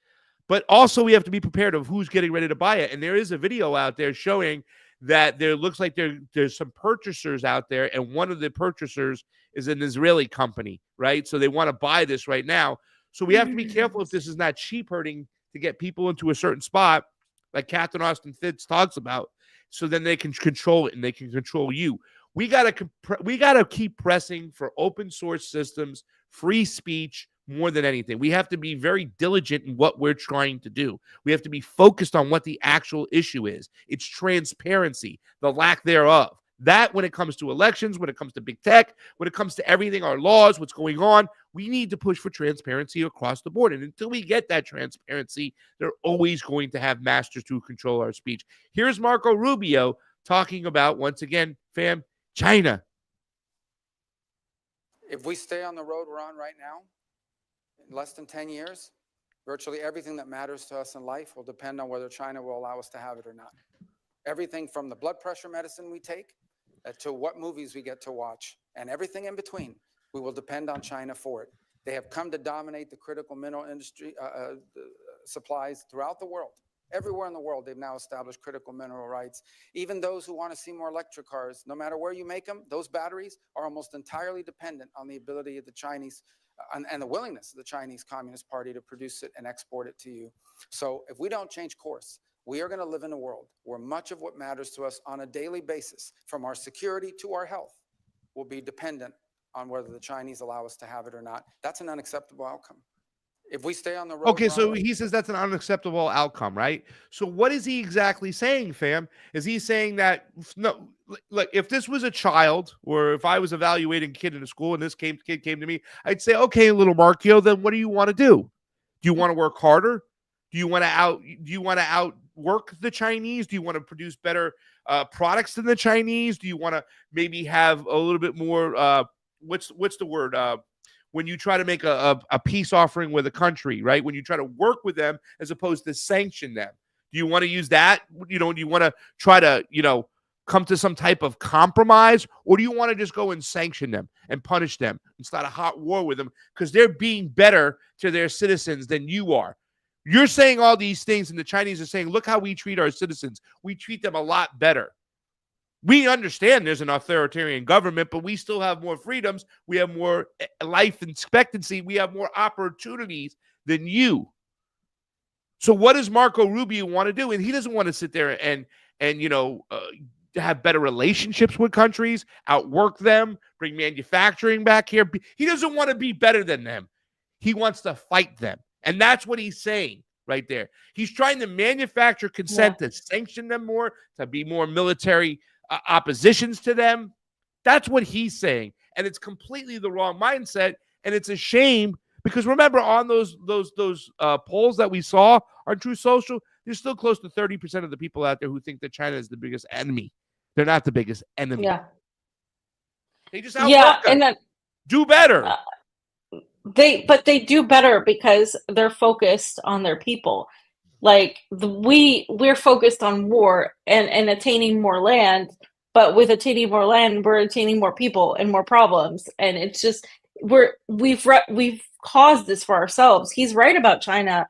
But also we have to be prepared of who's getting ready to buy it. And there is a video out there showing that there looks like there's some purchasers out there, and one of the purchasers is an Israeli company, right? So they want to buy this right now. So we have to be careful if this is not cheap herding to get people into a certain spot, like Catherine Austin Fitts talks about, so then they can control it and they can control you. We gotta keep pressing for open source systems, free speech, more than anything. We have to be very diligent in what we're trying to do. We have to be focused on what the actual issue is. It's transparency, the lack thereof. That when it comes to elections, when it comes to big tech, when it comes to everything, our laws, what's going on, we need to push for transparency across the board. And until we get that transparency, they're always going to have masters to control our speech. Here's Marco Rubio talking about, once again, fam, China. If we stay on the road we're on right now, in less than 10 years, virtually everything that matters to us in life will depend on whether China will allow us to have it or not. Everything from the blood pressure medicine we take to what movies we get to watch and everything in between, we will depend on China for it. They have come to dominate the critical mineral industry supplies throughout the world. Everywhere in the world, they've now established critical mineral rights. Even those who want to see more electric cars, no matter where you make them, those batteries are almost entirely dependent on the ability of the Chinese and the willingness of the Chinese Communist Party to produce it and export it to you. So if we don't change course, we are going to live in a world where much of what matters to us on a daily basis, from our security to our health, will be dependent on whether the Chinese allow us to have it or not. That's an unacceptable outcome. If we stay on the road. Okay, so he says that's an unacceptable outcome, right? So what is he exactly saying, fam? Is he saying that, no, like if this was a child, or if I was evaluating a kid in a school and this kid came to me, I'd say, okay, little Markio, then what do you want to do? Do you want to work harder? Do you want to outwork the Chinese? Do you want to produce better products than the Chinese? Do you want to maybe have a little bit more, what's the word? When you try to make a peace offering with a country, right? When you try to work with them as opposed to sanction them. Do you want to use that? Do you want to try to, come to some type of compromise? Or do you want to just go and sanction them and punish them and start a hot war with them because they're being better to their citizens than you are? You're saying all these things, and the Chinese are saying, look how we treat our citizens. We treat them a lot better. We understand there's an authoritarian government, but we still have more freedoms. We have more life expectancy. We have more opportunities than you. So what does Marco Rubio want to do? And he doesn't want to sit there and have better relationships with countries, outwork them, bring manufacturing back here. He doesn't want to be better than them. He wants to fight them. And that's what he's saying right there. He's trying to manufacture consent to sanction them more, to be more military oppositions to them. That's what he's saying, and it's completely the wrong mindset. And it's a shame because remember, on those polls that we saw on Truth Social, there's still close to 30% of the people out there who think that China is the biggest enemy. They're not the biggest enemy. Yeah, they just outwork them. And then do better. But they do better because they're focused on their people. Like we're focused on war and attaining more land, but with attaining more land, we're attaining more people and more problems. And it's just we've caused this for ourselves. He's right about China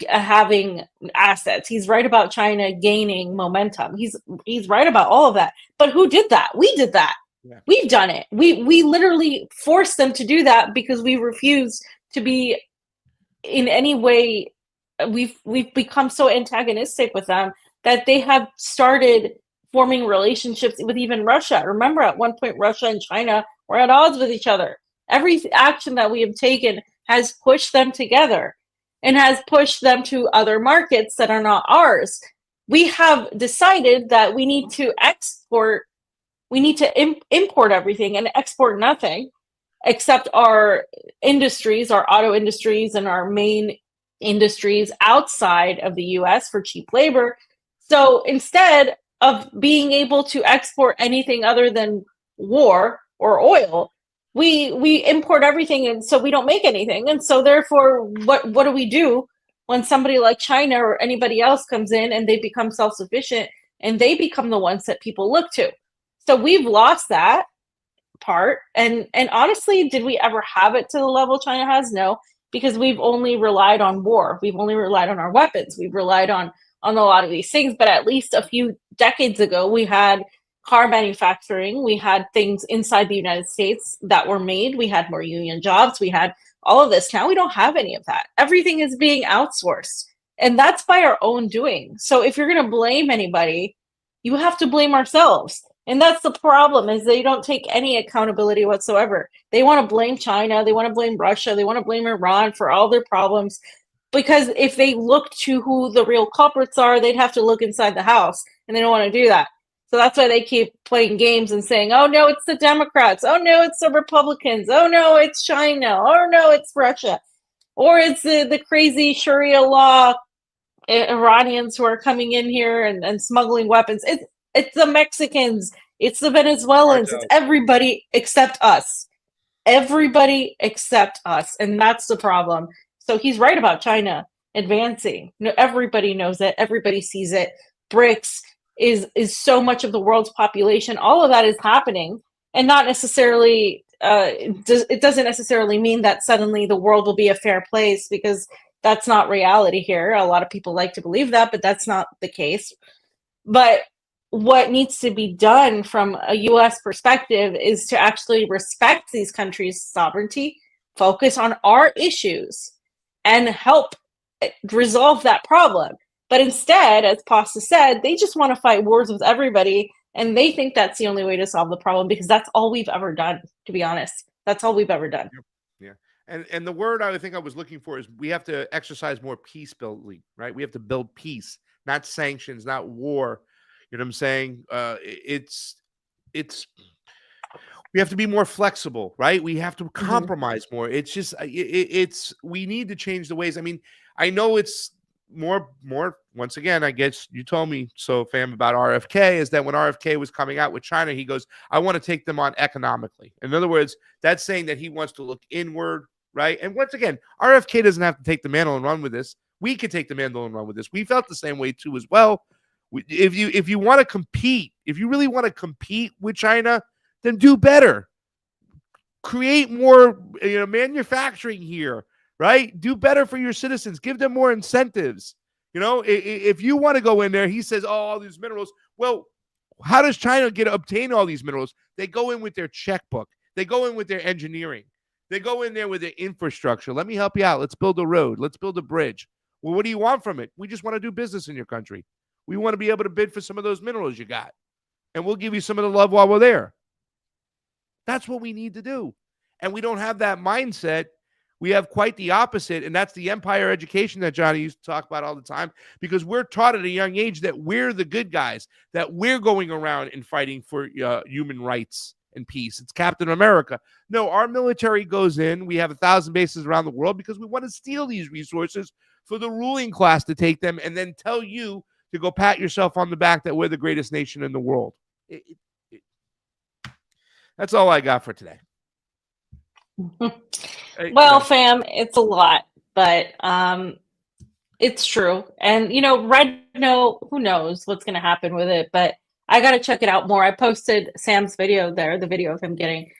having assets. He's right about China gaining momentum. He's right about all of that. But who did that? We did that. Yeah. We've done it. We literally forced them to do that because we refused to be in any way. We've become so antagonistic with them that they have started forming relationships with even Russia. Remember, at one point, Russia and China were at odds with each other. Every action that we have taken has pushed them together and has pushed them to other markets that are not ours. We have decided that we need to export. We need to import everything and export nothing except our industries, our auto industries, and our main industries outside of the US for cheap labor. So instead of being able to export anything other than war or oil, we import everything, and so we don't make anything. And so therefore, what do we do when somebody like China or anybody else comes in and they become self-sufficient and they become the ones that people look to? So we've lost that part. And honestly, did we ever have it to the level China has? No. because we've only relied on war. We've only relied on our weapons. We've relied on a lot of these things. But at least a few decades ago, we had car manufacturing. We had things inside the United States that were made. We had more union jobs. We had all of this. Now we don't have any of that. Everything is being outsourced. And that's by our own doing. So if you're going to blame anybody, you have to blame ourselves. And that's the problem, is they don't take any accountability whatsoever. They want to blame China. They want to blame Russia. They want to blame Iran for all their problems. Because if they look to who the real culprits are, they'd have to look inside the house. And they don't want to do that. So that's why they keep playing games and saying, oh, no, it's the Democrats. Oh, no, it's the Republicans. Oh, no, it's China. Oh, no, it's Russia. Or it's the crazy Sharia law Iranians who are coming in here and smuggling weapons. It's the Mexicans. It's the Venezuelans. It's everybody except us. Everybody except us. And that's the problem. So he's right about China advancing. Everybody knows it. Everybody sees it. BRICS is so much of the world's population. All of that is happening. And not necessarily... it doesn't necessarily mean that suddenly the world will be a fair place, because that's not reality here. A lot of people like to believe that, but that's not the case. But what needs to be done from a U.S. perspective is to actually respect these countries' sovereignty, focus on our issues, and help resolve that problem. But instead, as Pasta said, they just want to fight wars with everybody. And they think that's the only way to solve the problem, because that's all we've ever done, to be honest. That's all we've ever done. Yeah. And the word I think I was looking for is we have to exercise more peace building, right? We have to build peace, not sanctions, not war. You know what I'm saying? We have to be more flexible, right? We have to compromise more. It's just, we need to change the ways. I mean, I know it's more, once again, I guess you told me so, fam, about RFK, is that when RFK was coming out with China, he goes, I want to take them on economically. In other words, that's saying that he wants to look inward, right? And once again, RFK doesn't have to take the mantle and run with this. We could take the mantle and run with this. We felt the same way too as well. If you want to compete, if you really want to compete with China, then do better. Create more, manufacturing here, right? Do better for your citizens. Give them more incentives. If you want to go in there, he says, oh, all these minerals. Well, how does China obtain all these minerals? They go in with their checkbook. They go in with their engineering. They go in there with their infrastructure. Let me help you out. Let's build a road. Let's build a bridge. Well, what do you want from it? We just want to do business in your country. We want to be able to bid for some of those minerals you got. And we'll give you some of the love while we're there. That's what we need to do. And we don't have that mindset. We have quite the opposite, and that's the empire education that Johnny used to talk about all the time, because we're taught at a young age that we're the good guys, that we're going around and fighting for human rights and peace. It's Captain America. No, our military goes in. We have 1,000 bases around the world because we want to steal these resources for the ruling class to take them and then tell you to go pat yourself on the back that we're the greatest nation in the world. That's all I got for today. Well, fam, it's a lot, but it's true. And RedNote, who knows what's going to happen with it, but I got to check it out more. I posted Sam's video there, the video of him getting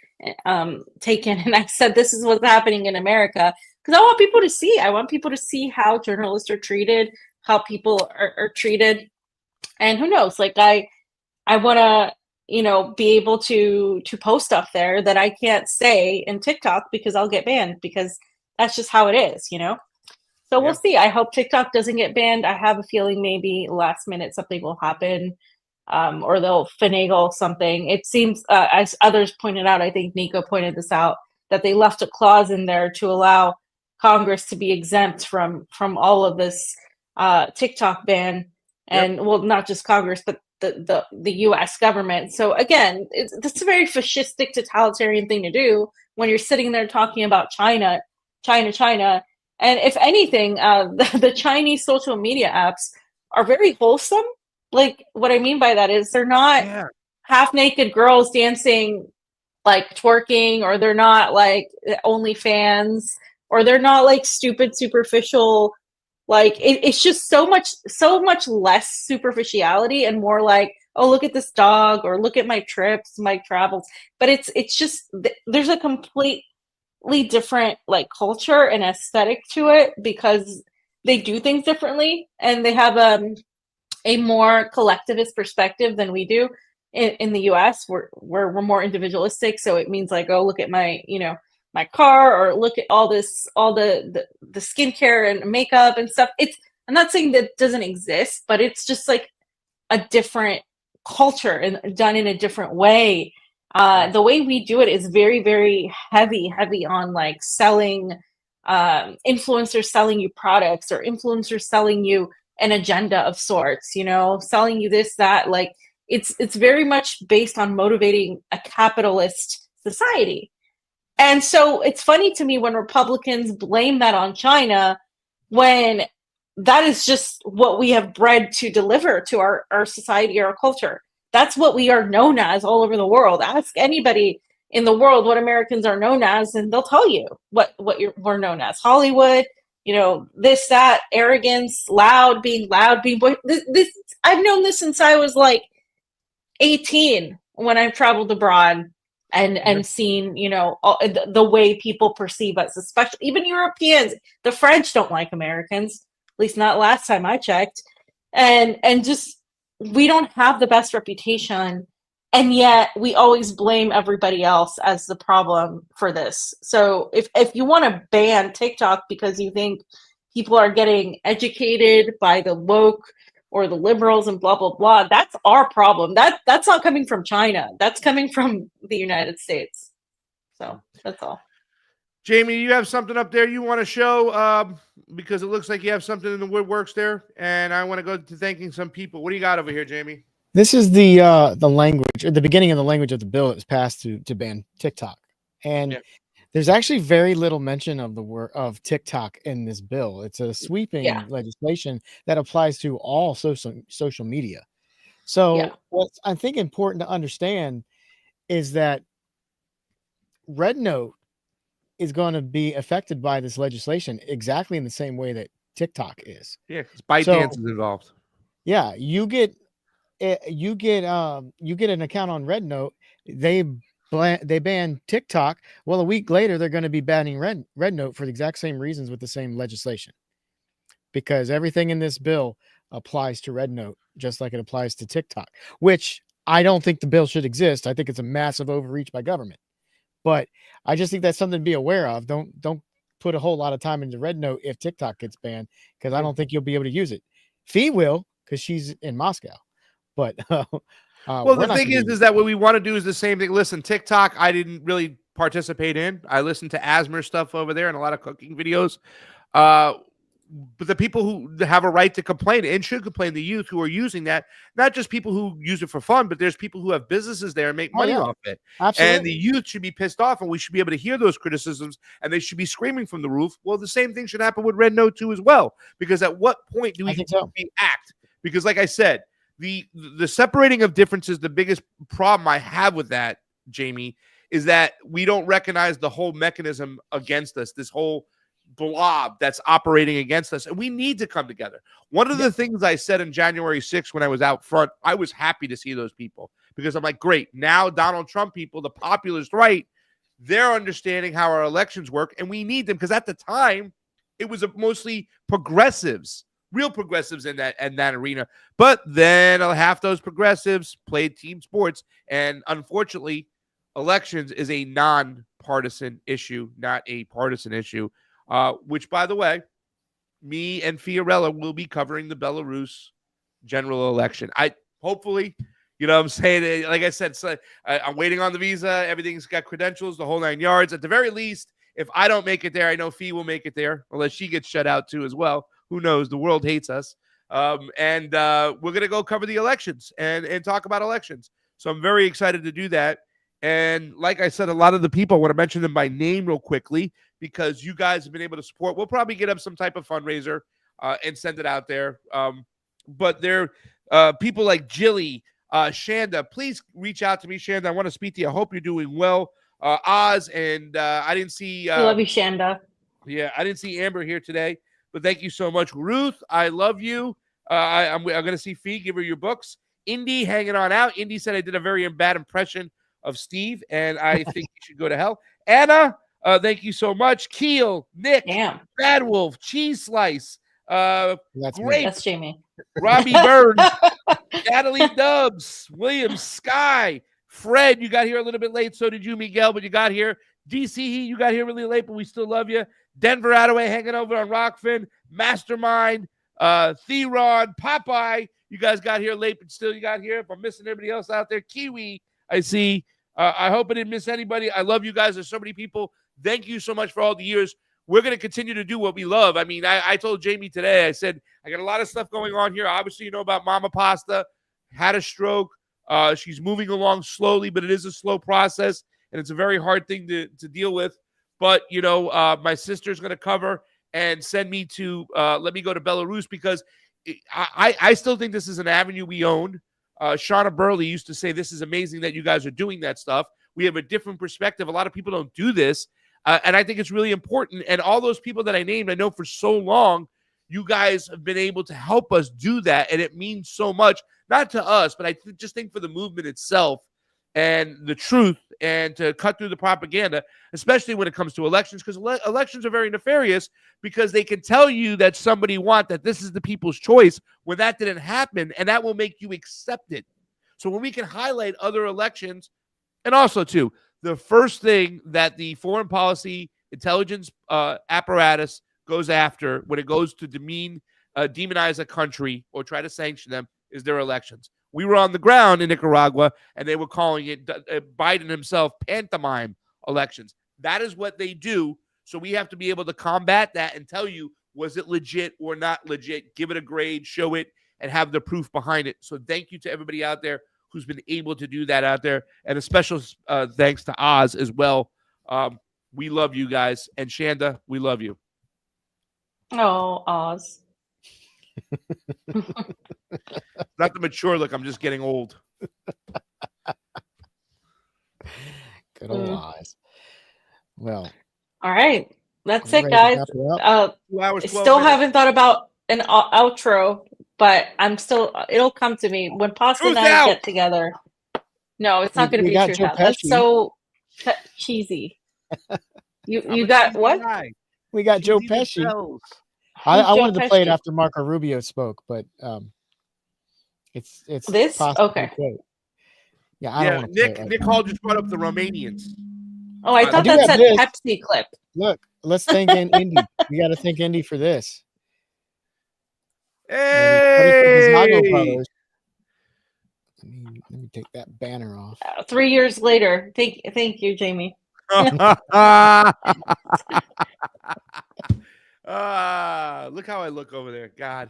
taken, and I said this is what's happening in America, because I want people to see. I want people to see how journalists are treated, how people are treated, and who knows? Like I want to be able to post stuff there that I can't say in TikTok because I'll get banned, because that's just how it is, So we'll see. I hope TikTok doesn't get banned. I have a feeling maybe last minute something will happen, or they'll finagle something. It seems, as others pointed out, I think Nico pointed this out, that they left a clause in there to allow Congress to be exempt from all of this TikTok ban, and well, not just Congress, but the U.S. government. So again, it's a very fascistic, totalitarian thing to do when you're sitting there talking about China. And if anything, the Chinese social media apps are very wholesome. Like, what I mean by that is they're not half-naked girls dancing, like twerking, or they're not like OnlyFans, or they're not like stupid, superficial. Like it's just so much less superficiality and more like, oh, look at this dog, or look at my trips, my travels. But it's just, there's a complete completely different like culture and aesthetic to it because they do things differently and they have a more collectivist perspective than we do in the US. We're more individualistic. So it means like, oh, look at my, my car, or look at all the skincare and makeup and stuff. I'm not saying that doesn't exist, but it's just like a different culture and done in a different way. The way we do it is very, very heavy on like selling, influencers selling you products, or influencers selling you an agenda of sorts, selling you this, that. Like it's very much based on motivating a capitalist society. And so it's funny to me when Republicans blame that on China, when that is just what we have bred to deliver to our society or our culture. That's what we are known as all over the world. Ask anybody in the world what Americans are known as, and they'll tell you what we're known as. Hollywood, this, that, arrogance, being boy. This I've known this since I was like 18 when I've traveled abroad and seen, the way people perceive us, especially even Europeans. The French don't like Americans, at least not last time I checked. And just, we don't have the best reputation. And yet we always blame everybody else as the problem for this. So if you want to ban TikTok because you think people are getting educated by the woke or the liberals and blah, blah, blah, that's our problem. That's not coming from China. That's coming from the United States. So that's all. Jayme, you have something up there you want to show? Because it looks like you have something in the woodworks there. And I want to go to thanking some people. What do you got over here, Jayme? This is the language, or the beginning of the language of the bill that was passed to ban TikTok, and there's actually very little mention of the word of TikTok in this bill. It's a sweeping legislation that applies to all social media. So what I think important to understand is that RedNote is going to be affected by this legislation exactly in the same way that TikTok is. Yeah, because ByteDance is involved. Yeah, you get an account on RedNote, they ban TikTok. Well, a week later, they're going to be banning RedNote for the exact same reasons with the same legislation, because everything in this bill applies to RedNote just like it applies to TikTok, which I don't think the bill should exist. I think it's a massive overreach by government, but I just think that's something to be aware of. Don't put a whole lot of time into RedNote if TikTok gets banned, because I don't think you'll be able to use it. Fee will, because she's in Moscow. But well, the thing is that what we want to do is the same thing. Listen, TikTok, I didn't really participate in. I listened to Asmer stuff over there and a lot of cooking videos. But the people who have a right to complain and should complain, the youth who are using that, not just people who use it for fun, but there's people who have businesses there and make money off it. Absolutely. And the youth should be pissed off, and we should be able to hear those criticisms, and they should be screaming from the roof. Well, the same thing should happen with RedNote too as well, because at what point do we act? Because like I said, the separating of differences, the biggest problem I have with that, Jayme, is that we don't recognize the whole mechanism against us, this whole blob that's operating against us, and we need to come together. One of the things I said on January 6th when I was out front, I was happy to see those people, because I'm like, great, now Donald Trump people, the populist right, they're understanding how our elections work, and we need them, because at the time it was mostly progressives, real progressives in that arena. But then half those progressives played team sports, and unfortunately, elections is a non-partisan issue, not a partisan issue. Which, by the way, me and Fiorella will be covering the Belarus general election. Hopefully, you know what I'm saying? Like I said, I'm waiting on the visa. Everything's got credentials, the whole 9 yards. At the very least, if I don't make it there, I know Fee will make it there, unless she gets shut out too as well. Who knows? The world hates us. And we're going to go cover the elections and talk about elections. So I'm very excited to do that. And like I said, a lot of the people, I want to mention them by name real quickly, because you guys have been able to support. We'll probably get up some type of fundraiser and send it out there. But there people like Jilly, Shanda. Please reach out to me, Shanda. I want to speak to you. I hope you're doing well. Oz, and I didn't see... I love you, Shanda. Yeah, I didn't see Amber here today, but thank you so much. Ruth, I love you. I'm going to see Fee. Give her your books. Indy, hanging on out. Indy said I did a very bad impression of Steve, and I think you should go to hell. Anna, Thank you so much. Keel, Nick, Bad Wolf, CheeseSlice, Grape, That's Jayme. Robbie Burns, Natalie Dubs, William, Sky, Fred, you got here a little bit late. So did you, Miguel, but you got here. DC, you got here really late, but we still love you. Denver Attaway hanging over on Rockfin, Mastermind, Theron, Popeye, you guys got here late, but still you got here. If I'm missing everybody else out there, Kiwi, I see. I hope I didn't miss anybody. I love you guys. There's so many people. Thank you so much for all the years. We're going to continue to do what we love. I mean, I told Jayme today, I said, I got a lot of stuff going on here. Obviously, you know about Mama Pasta, had a stroke. She's moving along slowly, but it is a slow process, and it's a very hard thing to deal with. But, you know, my sister's going to cover and send me to, let me go to Belarus, because I still think this is an avenue we own. Shauna Burley used to say, this is amazing that you guys are doing that stuff. We have a different perspective. A lot of people don't do this. And I think it's really important. And all those people that I named, I know for so long, you guys have been able to help us do that. And it means so much, not to us, but I just think for the movement itself and the truth, and to cut through the propaganda, especially when it comes to elections, because elections are very nefarious, because they can tell you that somebody wants that this is the people's choice when that didn't happen, and that will make you accept it. So when we can highlight other elections, and also too, the first thing that the foreign policy intelligence apparatus goes after when it goes to demonize a country or try to sanction them is their elections. We were on the ground in Nicaragua, and they were calling it Biden himself pantomime elections. That is what they do. So we have to be able to combat that and tell you, was it legit or not legit? Give it a grade, show it, and have the proof behind it. So thank you to everybody out there who's been able to do that out there. And a special thanks to Oz as well. We love you guys. And Shanda, we love you. Oh, Oz. Not the mature look. I'm just getting old. Good old Oz. Well. All right. That's it, guys. Still haven't thought about an outro, but it'll come to me when Pasta and I get together. No, it's not going to be Truth Out. That's so cheesy. You got what? We got Joe Pesci. I wanted to play it after Marco Rubio spoke, but it's this okay. Yeah, I don't want to Nick Hall just brought up the Romanians. Oh, I thought that said Pepsi clip. Look, let's think in Indy. We got to think Indy for this. Hey! Brothers. Let me take that banner off. 3 years later. Thank you, Jayme. Look how I look over there. God,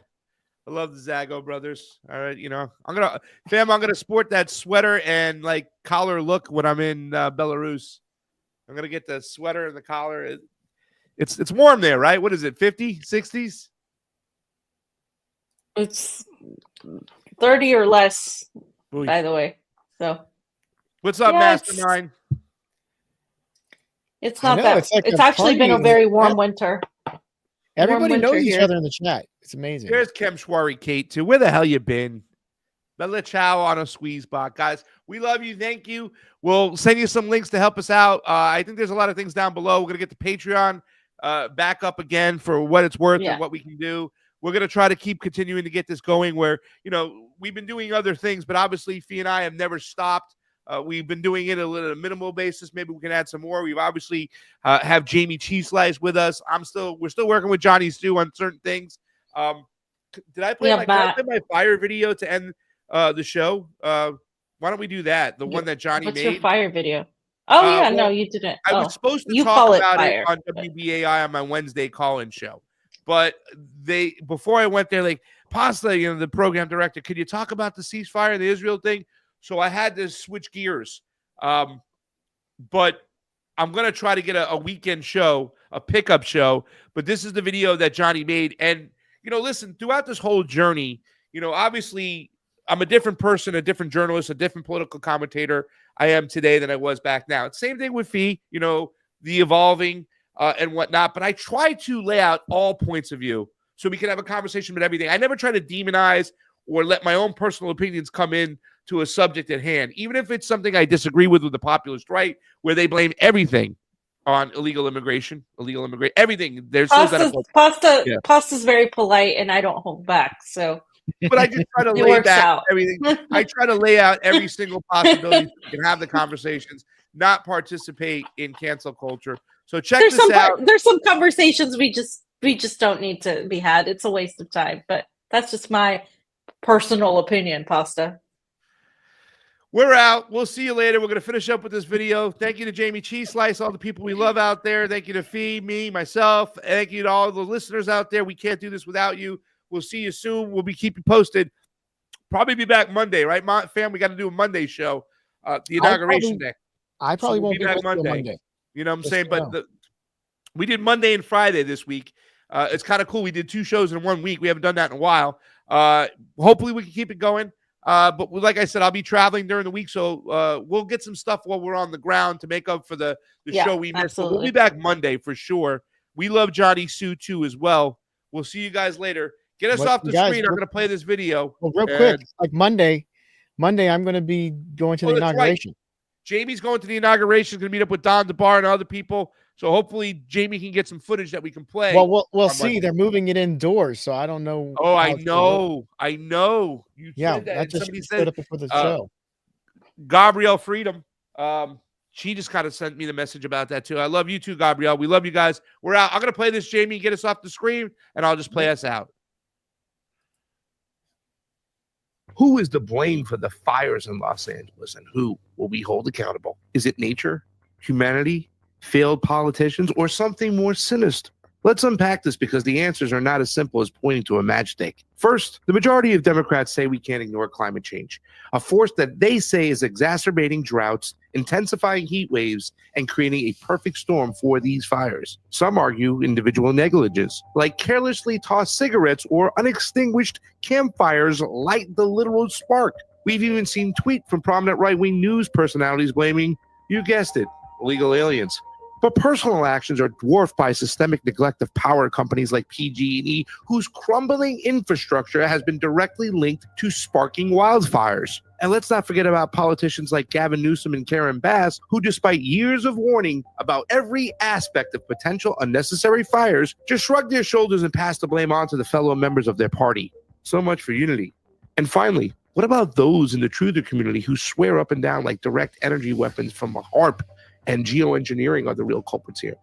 I love the Zago brothers. All right, you know, I'm gonna sport that sweater and like collar look when I'm in Belarus. I'm gonna get the sweater and the collar. It's warm there, right? What is it? 50, 60s? It's 30 or less, Ooh. By the way. So, what's up, Mastermind? It's not that. It's actually been a very warm winter. Everybody knows each other in the chat. It's amazing. There's Kemshwari Kate too. Where the hell you been? Bella Chow on a squeeze bot. Guys, we love you. Thank you. We'll send you some links to help us out. I think there's a lot of things down below. We're going to get the Patreon back up again for what it's worth and what we can do. We're going to try to keep continuing to get this going where, you know, we've been doing other things, but obviously Fee and I have never stopped. We've been doing it at a minimal basis. Maybe we can add some more. We've obviously have Jayme CheeseSlice with us. We're still working with Johnny Stu on certain things. Did I play my fire video to end the show? Why don't we do that? The one that Johnny made. What's your fire video? Oh yeah, no, you didn't. I was supposed to talk about it on WBAI on my Wednesday call-in show, but before I went there, like Pasta, you know, the program director, could you talk about the ceasefire and the Israel thing? So I had to switch gears. But I'm going to try to get a weekend show, a pickup show. But this is the video that Johnny made. And, you know, listen, throughout this whole journey, you know, obviously I'm a different person, a different journalist, a different political commentator I am today than I was back now. It's same thing with Fee, you know, the evolving and whatnot. But I try to lay out all points of view so we can have a conversation about everything. I never try to demonize or let my own personal opinions come in to a subject at hand, even if it's something I disagree with the populist right, where they blame everything on illegal immigration, everything. There's still Pasta's very polite, and I don't hold back. So, but I just try to it lay works back out. everything. I try to lay out every single possibility. So we can have the conversations, not participate in cancel culture. So check There's this out. There's some conversations we just don't need to be had. It's a waste of time, but that's just my personal opinion, Pasta. We're out. We'll see you later. We're going to finish up with this video. Thank you to Jayme, CheeseSlice, all the people we love out there. Thank you to Fee, me, myself. Thank you to all the listeners out there. We can't do this without you. We'll see you soon. We'll be keeping posted. Probably be back Monday, right, fam? We got to do a Monday show, the inauguration day. I probably won't be back Monday. You know what I'm saying? But we did Monday and Friday this week. It's kind of cool. We did 2 shows in 1 week. We haven't done that in a while. Hopefully we can keep it going. But like I said, I'll be traveling during the week, so we'll get some stuff while we're on the ground to make up for the show we missed. But we'll be back Monday for sure. We love Johnny Sue too as well. We'll see you guys later. Get us off the screen. I'm going to play this video. Well, real quick, like Monday, I'm going to be going to the inauguration. Right. Jamie's going to the inauguration. Going to meet up with Don DeBar and other people. So hopefully Jayme can get some footage that we can play. Well, we'll see. They're moving it indoors, so I don't know. Oh, I know. You said that. I just somebody stood up before the show. Gabrielle Freedom. She just kind of sent me the message about that too. I love you too, Gabrielle. We love you guys. We're out. I'm gonna play this, Jayme, get us off the screen, and I'll just play us out. Who is to blame for the fires in Los Angeles, and who will we hold accountable? Is it nature, humanity, failed politicians, or something more sinister? Let's unpack this because the answers are not as simple as pointing to a matchstick. First, the majority of Democrats say we can't ignore climate change, a force that they say is exacerbating droughts, intensifying heat waves, and creating a perfect storm for these fires. Some argue individual negligence, like carelessly tossed cigarettes or unextinguished campfires light the literal spark. We've even seen tweets from prominent right-wing news personalities blaming, you guessed it, illegal aliens. But personal actions are dwarfed by systemic neglect of power companies like PG&E, whose crumbling infrastructure has been directly linked to sparking wildfires. And let's not forget about politicians like Gavin Newsom and Karen Bass, who despite years of warning about every aspect of potential unnecessary fires, just shrugged their shoulders and passed the blame on to the fellow members of their party. So much for unity. And finally, what about those in the truther community who swear up and down like direct energy weapons from a HARP and geoengineering are the real culprits here?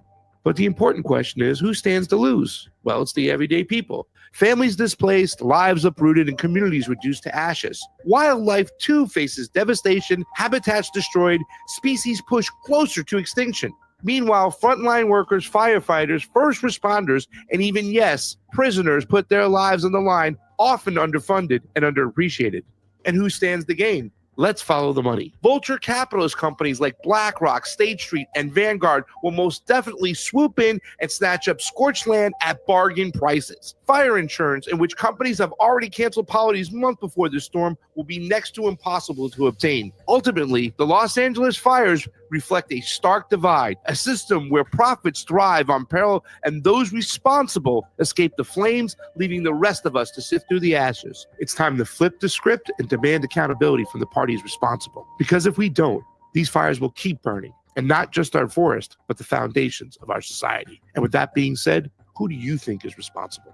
But the important question is, who stands to lose? Well, it's the everyday people. Families displaced, lives uprooted, and communities reduced to ashes. Wildlife, too, faces devastation, habitats destroyed, species pushed closer to extinction. Meanwhile, frontline workers, firefighters, first responders, and even, yes, prisoners put their lives on the line, often underfunded and underappreciated. And who stands to gain? Let's follow the money. Vulture capitalist companies like BlackRock, State Street, and Vanguard will most definitely swoop in and snatch up scorched land at bargain prices. Fire insurance, in which companies have already canceled policies months before this storm, will be next to impossible to obtain. Ultimately, the Los Angeles fires reflect a stark divide, a system where profits thrive on peril and those responsible escape the flames, leaving the rest of us to sift through the ashes. It's time to flip the script and demand accountability from the parties responsible. Because if we don't, these fires will keep burning, and not just our forest, but the foundations of our society. And with that being said, who do you think is responsible?